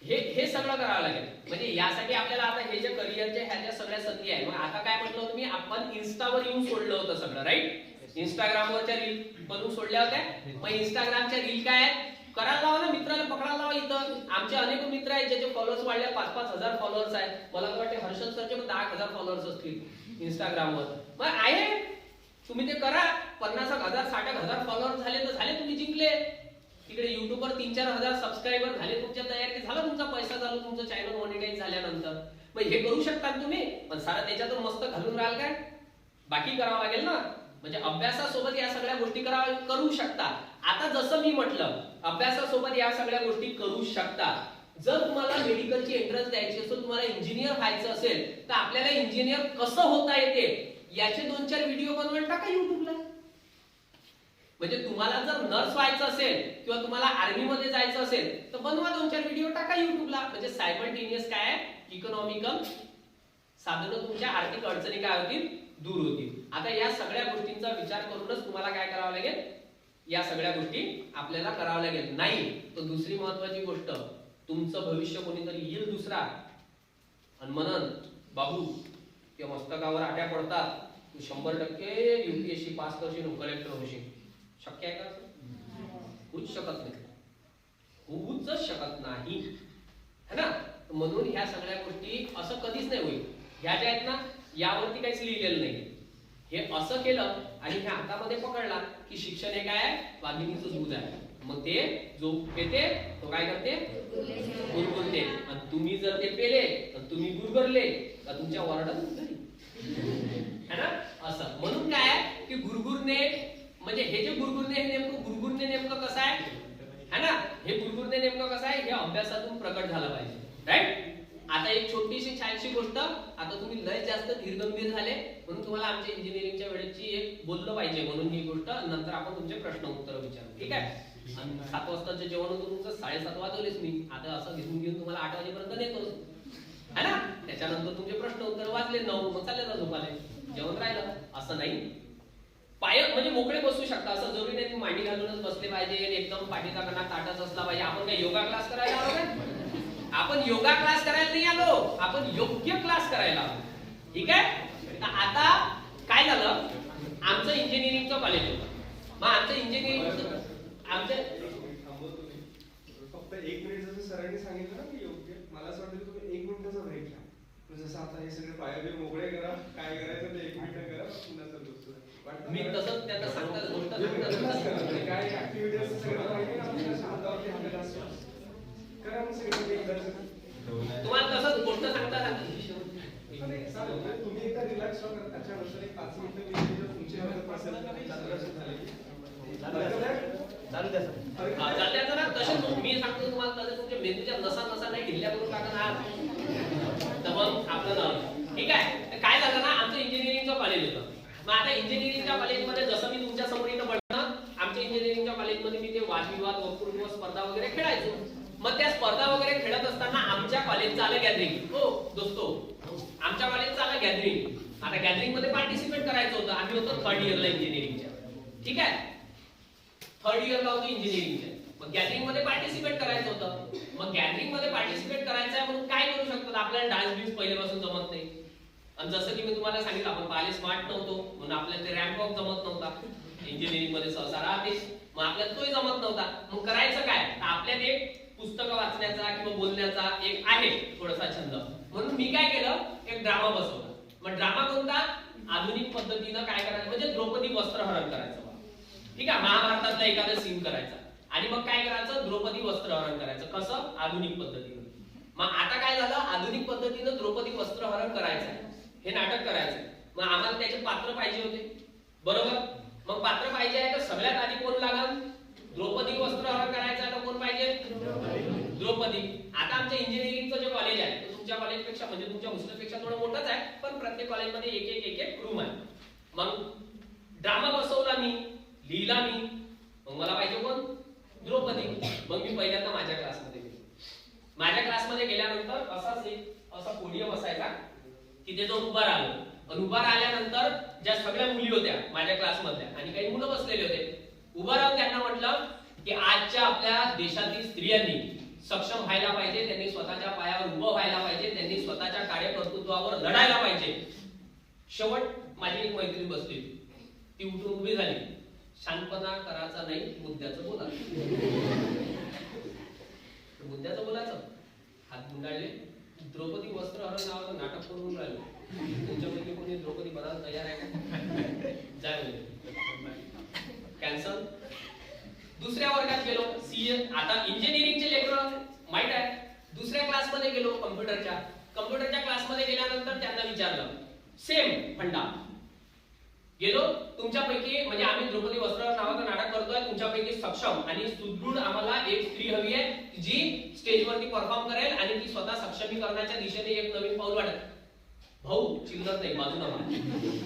हे सगळं करावं लागेल. म्हणजे यासाठी आपल्याला आता हे जे करिअरच्या ह्या ज्या सगळ्या संधी आहे, मग आता काय म्हटलं होतं मी, आपण इन्स्टावर येऊन सोडलं होतं सगळं, राईट? इंस्टाग्रामवरच्या रील बनवून सोडल्या होत्या. मग इंस्टाग्रामच्या रील काय आहेत, करायला लावा ना, मित्राला पकडायला लावा. इथं आमचे अनेक मित्र आहेत ज्याचे फॉलोअर्स वाढले, 5,000 फॉलोअर्स आहेत. मला तर वाटते हर्षद सरचे 10,000 फॉलोअर्स असतील इंस्टाग्रामवर. मग आहे, तुम्ही ते करा. 50,000 60,000 फॉलोअर्स झाले तर झाले, तुम्ही जिंकले. तिकडे युट्यूबवर 3-4 सबस्क्रायबर झाले तुमच्या तयार, झाला तुमचा पैसा चालू, तुमचं चॅनल मॉनिटाईज झाल्यानंतर. मग हे करू शकता तुम्ही, पण सारा त्याच्यातून मस्त घालून राहाल काय? बाकी करावं लागेल ना. म्हणजे अभ्यासासोबत या सगळ्या गोष्टी करू शकता. आता जसं मी म्हटलं, अभ्यासासोबत या सगळ्या गोष्टी करू शकता. जर तुम्हाला मेडिकलची एंट्रन्स द्यायची असेल, तुम्हाला इंजिनियर व्हायचं असेल, तर आपल्याला इंजिनियर कसं होता येते याचे 2-4 व्हिडिओ बनवून टाका युट्यूबला. म्हणजे तुम्हाला जर नर्स व्हायचं असेल किंवा तुम्हाला आर्मी मध्ये जायचं असेल तर बनवा 2-4 व्हिडिओ टाका युट्यूबला. म्हणजे सायमल्टेनियस काय आहे, इकॉनॉमिकल साधनं तुमच्या आर्थिक अडचणी काय होतील, दूर होतील. आता या सगळ्या गोष्टींचा विचार करूनच तुम्हाला काय करावं लागेल, या सगळ्या गोष्टी आपल्याला करावं लागेल. नाही तर दुसरी महत्वाची गोष्ट, तुमचं भविष्य कोणीतरी येईल दुसरा आणि म्हणन बाबू त्या मस्तकावर आट्या पडतात, तू 100% UPSC पास करशील, कलेक्टर होशील. शक्य आहे का? होऊच शकत नाही, होऊच शकत नाही, है ना? म्हणून ह्या सगळ्या गोष्टी असं कधीच नाही होईल. ह्या ज्या आहेत ना यावरती काहीच लिहिलेलं नाही. हे असं केलं आणि ह्या हातामध्ये पकडला की शिक्षण हे काय आहे, वाघिणीचं दूध आहे. मग ते जो पेते तो काय करते, गुरगुरते. आणि तुम्ही जर ते पेले तर तुम्ही गुरगुरले तर तुमच्या वरडात घरी, है ना? असं म्हणून काय आहे की गुरगुरणे म्हणजे हे जे गुरगुरणे, हे नेमकं गुरगुरणे नेमकं कसं आहे, है ना? हे गुरगुरणे नेमकं कसं आहे, हे अभ्यासातून प्रकट झालं पाहिजे, राईट? आता एक छोटीशी छानशी गोष्ट, आता तुम्ही लय जास्त धीरगंभीर झाले म्हणून तुम्हाला आमच्या इंजिनिअरिंगच्या वेळेची एक बोललं पाहिजे म्हणून ही गोष्ट. नंतर आपण तुमचे प्रश्न उत्तर विचारू, ठीक आहे? आणि 7 वाजताचं जेवण होतं तुमचं, 7:30 वाजवलेच मी. आता असं घेऊन तुम्हाला 8 वाजेपर्यंत नेतोच, है ना? त्याच्यानंतर तुमचे प्रश्न उत्तर वाजले 9, मग चालले जा झोपाले, जेवण राहिलं. असं नाही, पाय म्हणजे मोकळे बसू शकता, असं जरुरी नाही मांडी घालूनच बसले पाहिजे, एकदम पाठीचा कणा ताटच असला पाहिजे. आपण काय योगा क्लास करायला आलो काय? आपण योगा क्लास करायला नाही आलो, आपण योग्य क्लास करायला आलो, ठीक आहे? तर आता काय झालं, आमचं इंजिनिअरिंगचं कॉलेज होतं. मग आमचं इंजिनिअरिंगचं फक्त 1 मिनिट जसं सरांनी सांगितलं ना की योग्य, मला असं वाटतं तुम्ही 1 मिनिटाचा ब्रेक घ्या. जसं आता हे सगळे पायाबी मोकळे करा, काय करायचं ते 1 मिनिट करा, पुन्हा चालू. मी तसंच त्यांना सांगतात गोष्ट काय ऍक्टिव्हिटी असं सगळं माहिती ना, आपल्या हातावरती हल्लेला असतो. करा मग सगळं एकदा तुम्हाला तसंच गोष्ट सांगतात. तुम्ही एकदा रिलॅक्स व्हा, त्याच्यानंतर एक 5 मिनिटं तुमचे चालत्याचं ना तसं मी सांगतो तुम्हाला, तसं तुमच्या मेंदूच्या नसा नाही ढिल्ल्या करून टाकणार तर मग आपलं, ठीक आहे? काय झालं ना, आमचं इंजिनिअरिंगचं कॉलेज होतं. मग आता इंजिनिअरिंगच्या कॉलेजमध्ये जसं मी तुमच्या समोर इथं बघणार, आमच्या इंजिनिअरिंगच्या कॉलेजमध्ये मी ते वादविवाद वक्तृत्व स्पर्धा वगैरे खेळायचो. मग त्या स्पर्धा वगैरे खेळत असताना आमच्या कॉलेजचं आलं गॅदरिंग. हो दोस्तो, आमच्या कॉलेजचं आलं गॅदरिंग. आता गॅदरिंग मध्ये पार्टिसिपेट करायचं होतं. आम्ही होतो 3rd इयरला इंजिनिअरिंगच्या, ठीक आहे? 3rd इयरला होतो इंजिनिअरिंगच्या. मग गॅदरिंग मध्ये पार्टिसिपेट करायचं होतं. मग गॅदरिंग मध्ये पार्टिसिपेट करायचं आहे म्हणून काय करू शकतो, आपल्याला डान्स बिन्स पहिल्यापासून जमत नाही. आणि जसं की मी तुम्हाला सांगितलं, आपण पाहिले स्मार्ट नव्हतो म्हणून आपल्याला ते रॅम्प वॉक जमत नव्हता. इंजिनिअरिंग मध्ये सहसा राहते, मग आपल्याला तोही जमत नव्हता. मग करायचं काय, तर आपल्यात एक पुस्तकं वाचण्याचा किंवा बोलण्याचा एक आहे थोडासा छंद, म्हणून मी काय केलं, एक ड्रामा बसवला. मग ड्रामा कोणता, आधुनिक पद्धतीनं काय करायचं, म्हणजे द्रौपदी वस्त्रहरण करायचं, ठीक आहे? महाभारतातला एखादा सीन करायचा. आणि मग काय करायचं, द्रौपदी वस्त्रहरण करायचं. कसं? आधुनिक पद्धतीनं. मग आता काय झालं, आधुनिक पद्धतीनं द्रौपदी वस्त्रहरण करायचं, हे नाटक करायचं. मग आम्हाला त्याचे पात्र पाहिजे होते, बरोबर. मग पात्र पाहिजे आहे तर सगळ्यात आधी कोण लागल, द्रौपदी वस्त्रहरण करायचं आहे तर कोण पाहिजे, द्रौपदी. आता आमच्या इंजिनिअरिंगचं जे कॉलेज आहे ते तुमच्या कॉलेजपेक्षा म्हणजे तुमच्या हॉस्टेलपेक्षा थोडं मोठंच आहे, पण प्रत्येक कॉलेजमध्ये एक एक रूम आहे. मग ड्रामा बसवला मी, लिहिला मी, मग मला पाहिजे कोण, द्रौपदी. मग मी पहिल्यांदा माझ्या क्लासमध्ये गेलो. माझ्या क्लासमध्ये गेल्यानंतर असाच एक असा पोडियम असायचा, तिथे जाऊन उभा राहिलो. आणि उभा राहिल्यानंतर ज्या सगळ्या मुली होत्या माझ्या क्लासमधल्या आणि काही मुलं बसलेले होते, उभा राहून त्यांना म्हटलं की आजच्या आपल्या देशातील स्त्रियांनी सक्षम व्हायला पाहिजे, त्यांनी स्वतःच्या पायावर उभं व्हायला पाहिजे, त्यांनी स्वतःच्या कार्यकर्तृत्वावर लढायला पाहिजे. शेवट माझी एक मैत्रीण बसली, ती उठून उभी झाली. शांतपणा करायचा नाही, मुद्द्याचं बोलायचं. मुद्द्याचं बोलायचं, हात गुंडाळले. द्रौपदी वस्त्रहरण नावाचं नाटक करून राहिलो. तुमच्यापैकी कोणी द्रौपदी बनायला तयार आहे का? जाय कॅन्सल. दुसऱ्या वर्गात गेलो, सीए. आता इंजिनिअरिंगचे लेक्चर माहित आहे. दुसऱ्या क्लासमध्ये गेलो, कम्प्युटरच्या क्लासमध्ये गेल्यानंतर त्यांना विचारलं, सेम फंडा. गेलो, तुमच्यापैकी म्हणजे आम्ही द्रौपदी वस्त्रहरण नावाचं नाटक करतोय, तुमच्यापैकी सक्षम आणि सुदृढ आम्हाला एक स्त्री हवी आहे जी स्टेजवरती परफॉर्म करेल आणि ती स्वतः सक्षमीकरणाच्या दिशेने एक नवीन पाऊल वाढेल. भाऊ चिल्लर नाही, बाजूला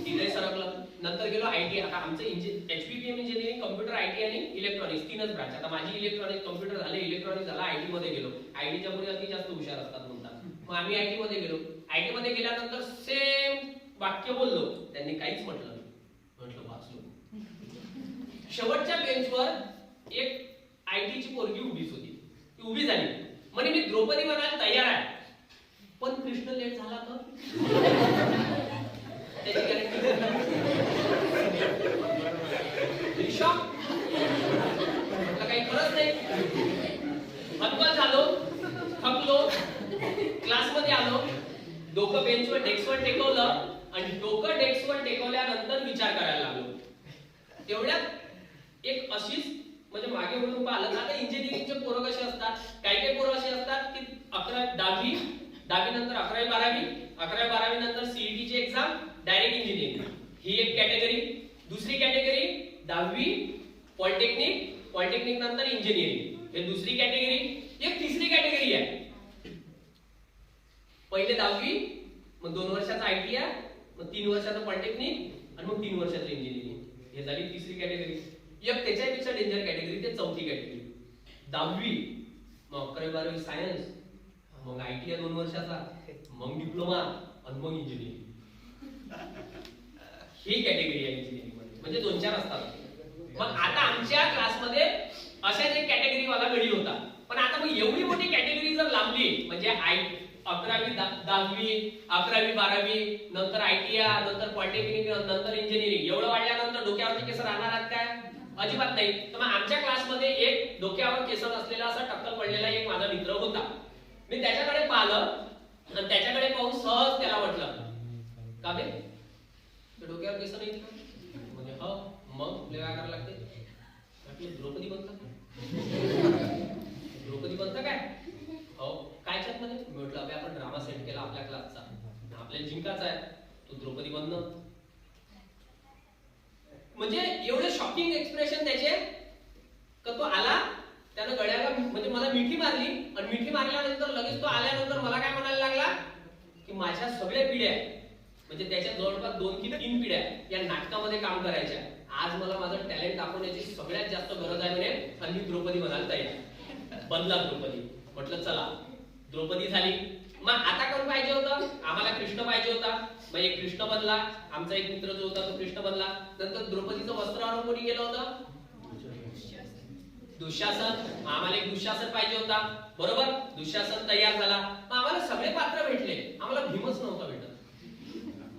तिथे सरकलं. नंतर गेलो आयटी. आता आमचं HPPM इंजिनिअरिंग, कम्प्युटर, आयटी आणि इलेक्ट्रॉनिक्स तीनच ब्रांच. आता माझी इलेक्ट्रॉनिक्स, कम्प्युटर झाले, इलेक्ट्रॉनिक्स झाला, आयटी मध्ये गेलो. आयटीच्या मुली अति जास्त हुशार असतात म्हणतात. मग आम्ही आयटी मध्ये गेलो. आयटी मध्ये गेल्यानंतर सेम वाक्य बोललो, त्यांनी काहीच म्हटलं नाही. म्हटलं वाचलो. शेवटच्या बेंचवर एक आयटीची पोरगी उभीच होती. ती उभी झाली, म्हणे मी द्रौपदी बनायला तयार आहे, पण कृष्ण लेट झाला तर त्याची गॅरंटी. काही खरंच नाही. हतबल झालो, थकलो, क्लासमध्ये आलो, डोकं बेंचवर डेस्कवर टेकवलं आणि डोकं डेस्कवर टेकवल्यानंतर विचार करायला लागलो. तेवढ्यात एक अशीच म्हणजे मागे वळून पाहिलं. आता इंजिनिअरिंगचे पोरं कसे असतात, काही पोरं असे असतात की 10वी नंतर 11वी 12वी नंतर सीईटीची एक्झाम, डायरेक्ट इंजिनिअरिंग, ही एक कॅटेगरी. दुसरी कॅटेगरी 10वी पॉलिटेक्निक नंतर इंजिनिअरिंग, हे दुसरी कॅटेगरी. एक तिसरी कॅटेगरी आहे, पहिले 10वी, मग 2 वर्षाचा आयटीआय, मग 3 वर्षाचं पॉलिटेक्निक आणि मग 3 वर्षाचं इंजिनिअरिंग, हे झाली तिसरी कॅटेगरी. एक त्याच्यापेक्षा डेंजर कॅटेगरी, ते चौथी कॅटेगरी. 10वी, मग 11वी 12वी सायन्स, मग आयटीआय 2 वर्षाचा, मग डिप्लोमा आणि मग इंजिनिअरिंग. ही कॅटेगरी आहे इंजिनिअरिंग मध्ये, म्हणजे 2-4 असतात. मग आता आमच्या क्लासमध्ये अशाच एक कॅटेगरी वाला गडी होता. पण आता मग एवढी मोठी कॅटेगरी जर लांबली, म्हणजे 11वी 10वी 11वी 12वी नंतर आयटीआय नंतर पॉलिटेक्निक नंतर इंजिनिअरिंग, एवढं वाढल्यानंतर डोक्यावरती केस राहणार आहेत काय? अजिबात नाही. तर मग आमच्या क्लासमध्ये एक डोक्यावर केस नसलेला असा टक्कल पडलेला एक माझा मित्र होता. मी त्याच्याकडे पाहिलं आणि त्याच्याकडे पाहून सहज त्याला म्हटलं, का बे डोक्यावर केस नाही का? म्हणजे हो. मग तुला काय करायला लागते? म्हटलं द्रौपदी बनता द्रौपदी बनता काय? हो. काय च्यात मध्ये? म्हटलं अबे आपण ड्रामा सेट केला आपल्या क्लासचा, आपल्याला जिंकायचा आहे, तू द्रौपदी बनणं. म्हणजे एवढे शॉकिंग एक्सप्रेशन त्याचे का तो आला, त्यानं गळ्याला म्हणजे मला मिठी मारली आणि मिठी मारल्यानंतर लगेच तो आल्यानंतर मला काय म्हणायला लागला की माझ्या सगळ्या पिढ्या म्हणजे त्याच्या जवळपास 2 की 3 पिढ्या या नाटकामध्ये काम करायच्या. आज मला माझं टॅलेंट दाखवण्याची सगळ्यात जास्त गरज आहे म्हणे आणि मी द्रौपदी बनायला तयार. बनला द्रौपदी. म्हटलं चला द्रौपदी झाली. मग आता कोण पाहिजे होतं? आम्हाला कृष्ण पाहिजे होता. मग एक कृष्ण बनला. आमचा एक मित्र जो होता तो कृष्ण बनला. नंतर द्रौपदीचं वस्त्रहरण कोणी केलं होतं? दुःशासन. आम्हाला एक दुःशासन पाहिजे होता, बरोबर. दुःशासन तयार झाला. मग आम्हाला सगळे पात्र भेटले, आम्हाला भीमच नव्हता भेटत.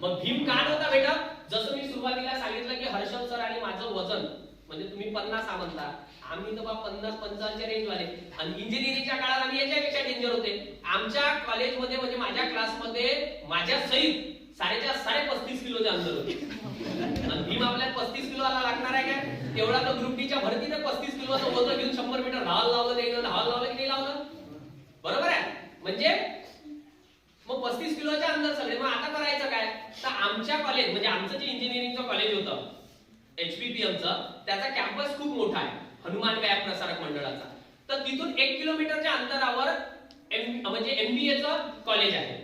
मग भीम का नव्हता भेटत? जसं मी सुरुवातीला सांगितलं की हर्षल सर आणि माझं वजन म्हणजे तुम्ही 50 म्हणता, आम्ही तर 50-55च्या रेंज वाले. आणि इंजिनिअरिंगच्या काळात आम्ही याच्यापेक्षा डेंजर होते. आमच्या कॉलेजमध्ये म्हणजे माझ्या क्लासमध्ये माझ्या सहित 35 किलोचे अंतर होते. आणि भीम आपल्याला 35 किलो लागणार आहे काय? तेवढा तो ग्रुप डीच्या भरतीने 35 किलोचं वजन घेऊन 100 HPPMचा, त्याचा कॅम्पस खूप मोठा आहे, हनुमान व्यायाम प्रसारक मंडळाचा. तर तिथून 1 किलोमीटरच्या अंतरावर म्हणजे MBAचं कॉलेज आहे,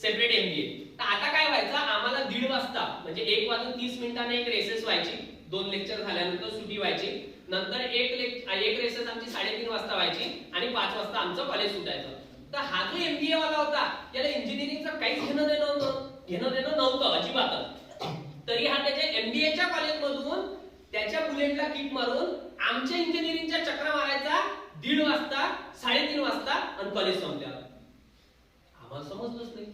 सेपरेट MBA. तर आता काय व्हायचं, आम्हाला 1:30 वाजता म्हणजे 1:30 एक रेसेस व्हायची, 2 लेक्चर झाल्यानंतर सुट्टी व्हायची, नंतर एक रेसेस आमची 3:30 वाजता व्हायची आणि 5 वाजता आमचं कॉलेज सुटायचं. तर हा जो MBA वाला होता त्याला इंजिनिअरिंगचं काहीच घेणं देणं नव्हतं अजिबातच. तरी हा त्याच्या MBAच्या कॉलेजमधून त्याच्या बुलेटला किक मारून आमच्या इंजिनिअरिंगच्या चक्रा मारायचा 1:30 वाजता 3:30 वाजता आणि कॉलेज संपल्यावर. आम्हाला समजलंच नाही.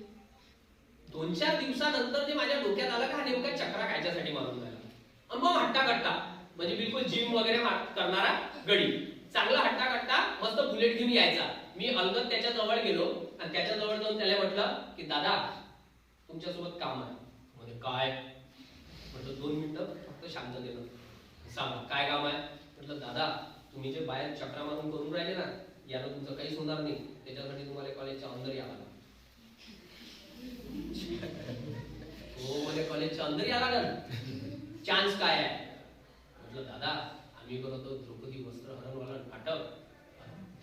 2-4 दिवसानंतर ते माझ्या डोक्यात आलं का नेमका चक्रा कायच्यासाठी मारून राहिला. मग हट्टा म्हणजे बिलकुल जिम वगैरे करणारा गडी, चांगला हट्टा मस्त बुलेट घेऊन यायचा. मी अलगद त्याच्या जवळ गेलो आणि त्याच्या जवळ जाऊन त्याला म्हटलं की दादा तुमच्यासोबत काम आहे. म्हणजे काय म्हटलं 2 मिनिटं फक्त शांततेनं सांगा काय काम आहे. म्हटलं दादा तुम्ही जे बाहेर चक्रा मारून करून राहिले ना, यानं तुमचं काहीच होणार नाही, त्याच्यासाठी तुम्हाला कॉलेजच्या अंदर यावं लागेल. हो मला कॉलेजच्या अंदर यावं लागेल, चान्स काय आहे. म्हटलं दादा आम्ही करतो द्रौपदी वस्त्रहरणवाला नाटक,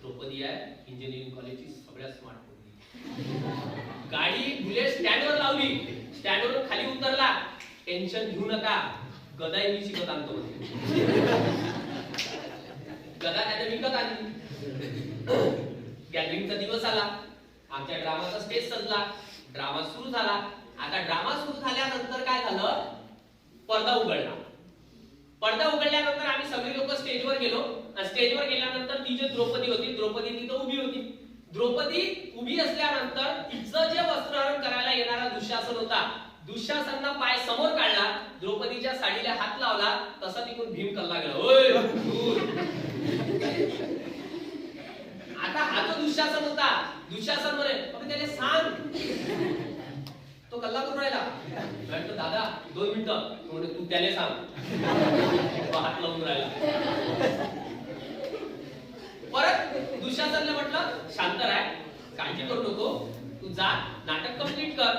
द्रौपदी आहे इंजिनिअरिंग कॉलेजची सगळ्यात स्मार्ट मुलगी. गाडी बुलेट स्टँडवर लावली, स्टँडवरून खाली उतरला, टेन्शन घेऊ नका गदा मी शिकत आणतो म्हणजे. गदा त्याने विकत आणली. गॅदरिंगचा दिवस आला, आमच्या ड्रामाचा स्टेज सजला, ड्रामा सुरू झाला. आता ड्रामा सुरू झाल्यानंतर काय झालं, पडदा उघडला. पडदा उघडल्यानंतर आम्ही सगळे लोक स्टेजवर गेलो. स्टेजवर गेल्यानंतर ती जी द्रौपदी होती, द्रौपदी तिथं उभी होती. द्रौपदी उभी असल्यानंतर तिचं जे वस्त्रहरण करायला येणारा दुःशासन होता, दुःशासननं पाय समोर काढला, द्रौपदीच्या साडीला हात लावला, तसा तिकडून भीम कल्ला गेला. ओय आता हा जो दुःशासन होता, दुःशासन म्हणे अबे त्याला सांग, तो कल्ला करून राहिला. म्हटलं दादा 2 मिनिटं. तो म्हणे तू त्याला सांग, हात लावून राहिला. परत दुःशासनने म्हटलं शांत राह, काळजी करू नको, तू जा नाटक कंप्लीट कर.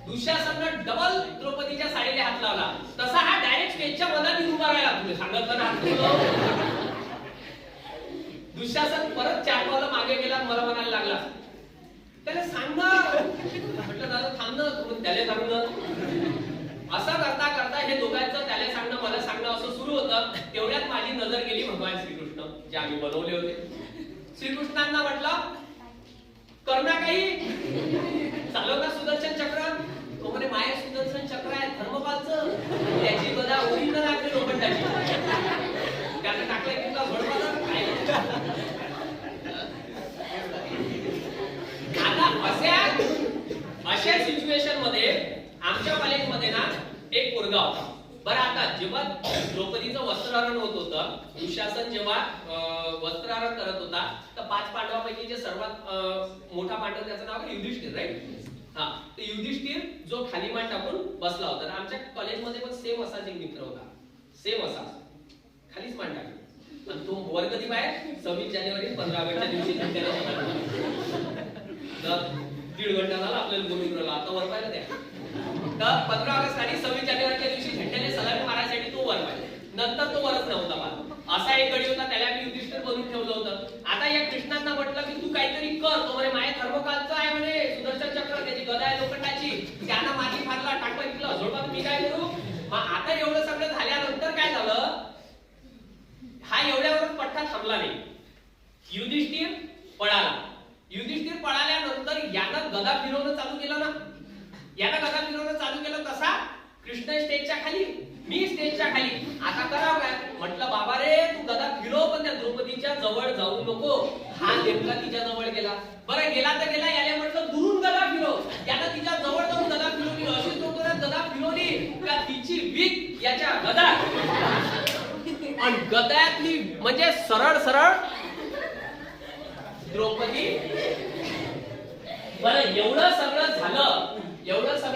दुःशासननं डबल द्रौपदीच्या साडीला हात लावला, तसा हा डायरेक्ट स्टेजच्या मधात उभा राहिला. तुम्ही सांगितलं ना. दुःशासन परत 4 पावलं मागे गेला, मला म्हणायला लागला त्याला सांग ना. म्हटलं दादा थांब ना, तू त्याला सांग ना. असं करता करता हे दोघांचं त्याला सांगणं मला सांगणं असं सुरू होतं. तेवढ्यात माझी नजर गेली भगवान श्रीकृष्ण जे आम्ही बनवले होते. श्रीकृष्णांना म्हटलं कर ना काही, चालव ना सुदर्शन चक्र. तो म्हणे माया सुदर्शन चक्र आहे धर्मपालचं, त्याची गदा ओरिजिनल आहे लोखंडाची, त्याने टाकलंय किंवा झोडपाला काय. आता अशा सिच्युएशन मध्ये आमच्या कॉलेजमध्ये ना एक पोरगा होता. बरं आता जेव्हा द्रौपदीचं वस्त्रहरण होत होतं, दुःशासन जेव्हा वस्त्रहरण करत होता, तर 5 पांडवांपैकी जे सर्वात मोठा पांडव त्याचं नाव आहे युधिष्ठिर, राईट. हा, तर युधिष्ठिर जो खाली मान टाकून बसला होता. तर आमच्या कॉलेजमध्ये पण सेम असाच एक मित्र होता, सेम असा खालीच मान टाकली. आणि तो वर कधी बाहेर 26 जानेवारी 15 ऑगस्टच्या दिवशी तर 1.5 घंटा झाला आपल्याला बोलून राहिला. आता वर पाहिलं त्या तर 15 ऑगस्ट आणि 26 जानेवारीच्या दिवशी झेंड्याने सलामी मारायसाठी तो वर पाहिला. नंतर तो वरच नव्हता पाहिला. असा एक गडी होता, त्याला मी युधिष्ठिर बनवून ठेवलं होतं. आता या कृष्णांना म्हटलं की तू काहीतरी कर. तो म्हणे माझ्या धर्मकालचं आहे म्हणे सुदर्शन चक्र, त्याची गदा आहे लोखंडाची, त्यांना माती फाडला, टाकलं तिकलं झोडपा, मी काय करू. मग आता एवढं सगळं झाल्यानंतर काय झालं, हा एवढ्यावरच पट्टा थांबला नाही. युधिष्ठिर पळाला. युधिष्ठिर पळाल्यानंतर यानं गदा फिरवणं चालू केलं ना, यानं गदा फिरवणं चालू केलं. तसा कृष्ण स्टेजच्या खाली, मी स्टेजच्या खाली. आता करावं काय, म्हटलं बाबा रे तू गदा फिरव, पण त्या द्रौपदीच्या जवळ जाऊ नको. हा नेमका तिच्या जवळ गेला. बरं गेला तर गेला, याला म्हटलं दुरून गदा फिरव. त्यानं तिच्या जवळ जाऊन गदा फिरवली. अशी तो गदा फिरवली का तिची वीक याच्या गदा आणि गदातली म्हणजे सरळ सरळ द्रौपदी. बरं एवढं सगळं झालं, एवढं सगळं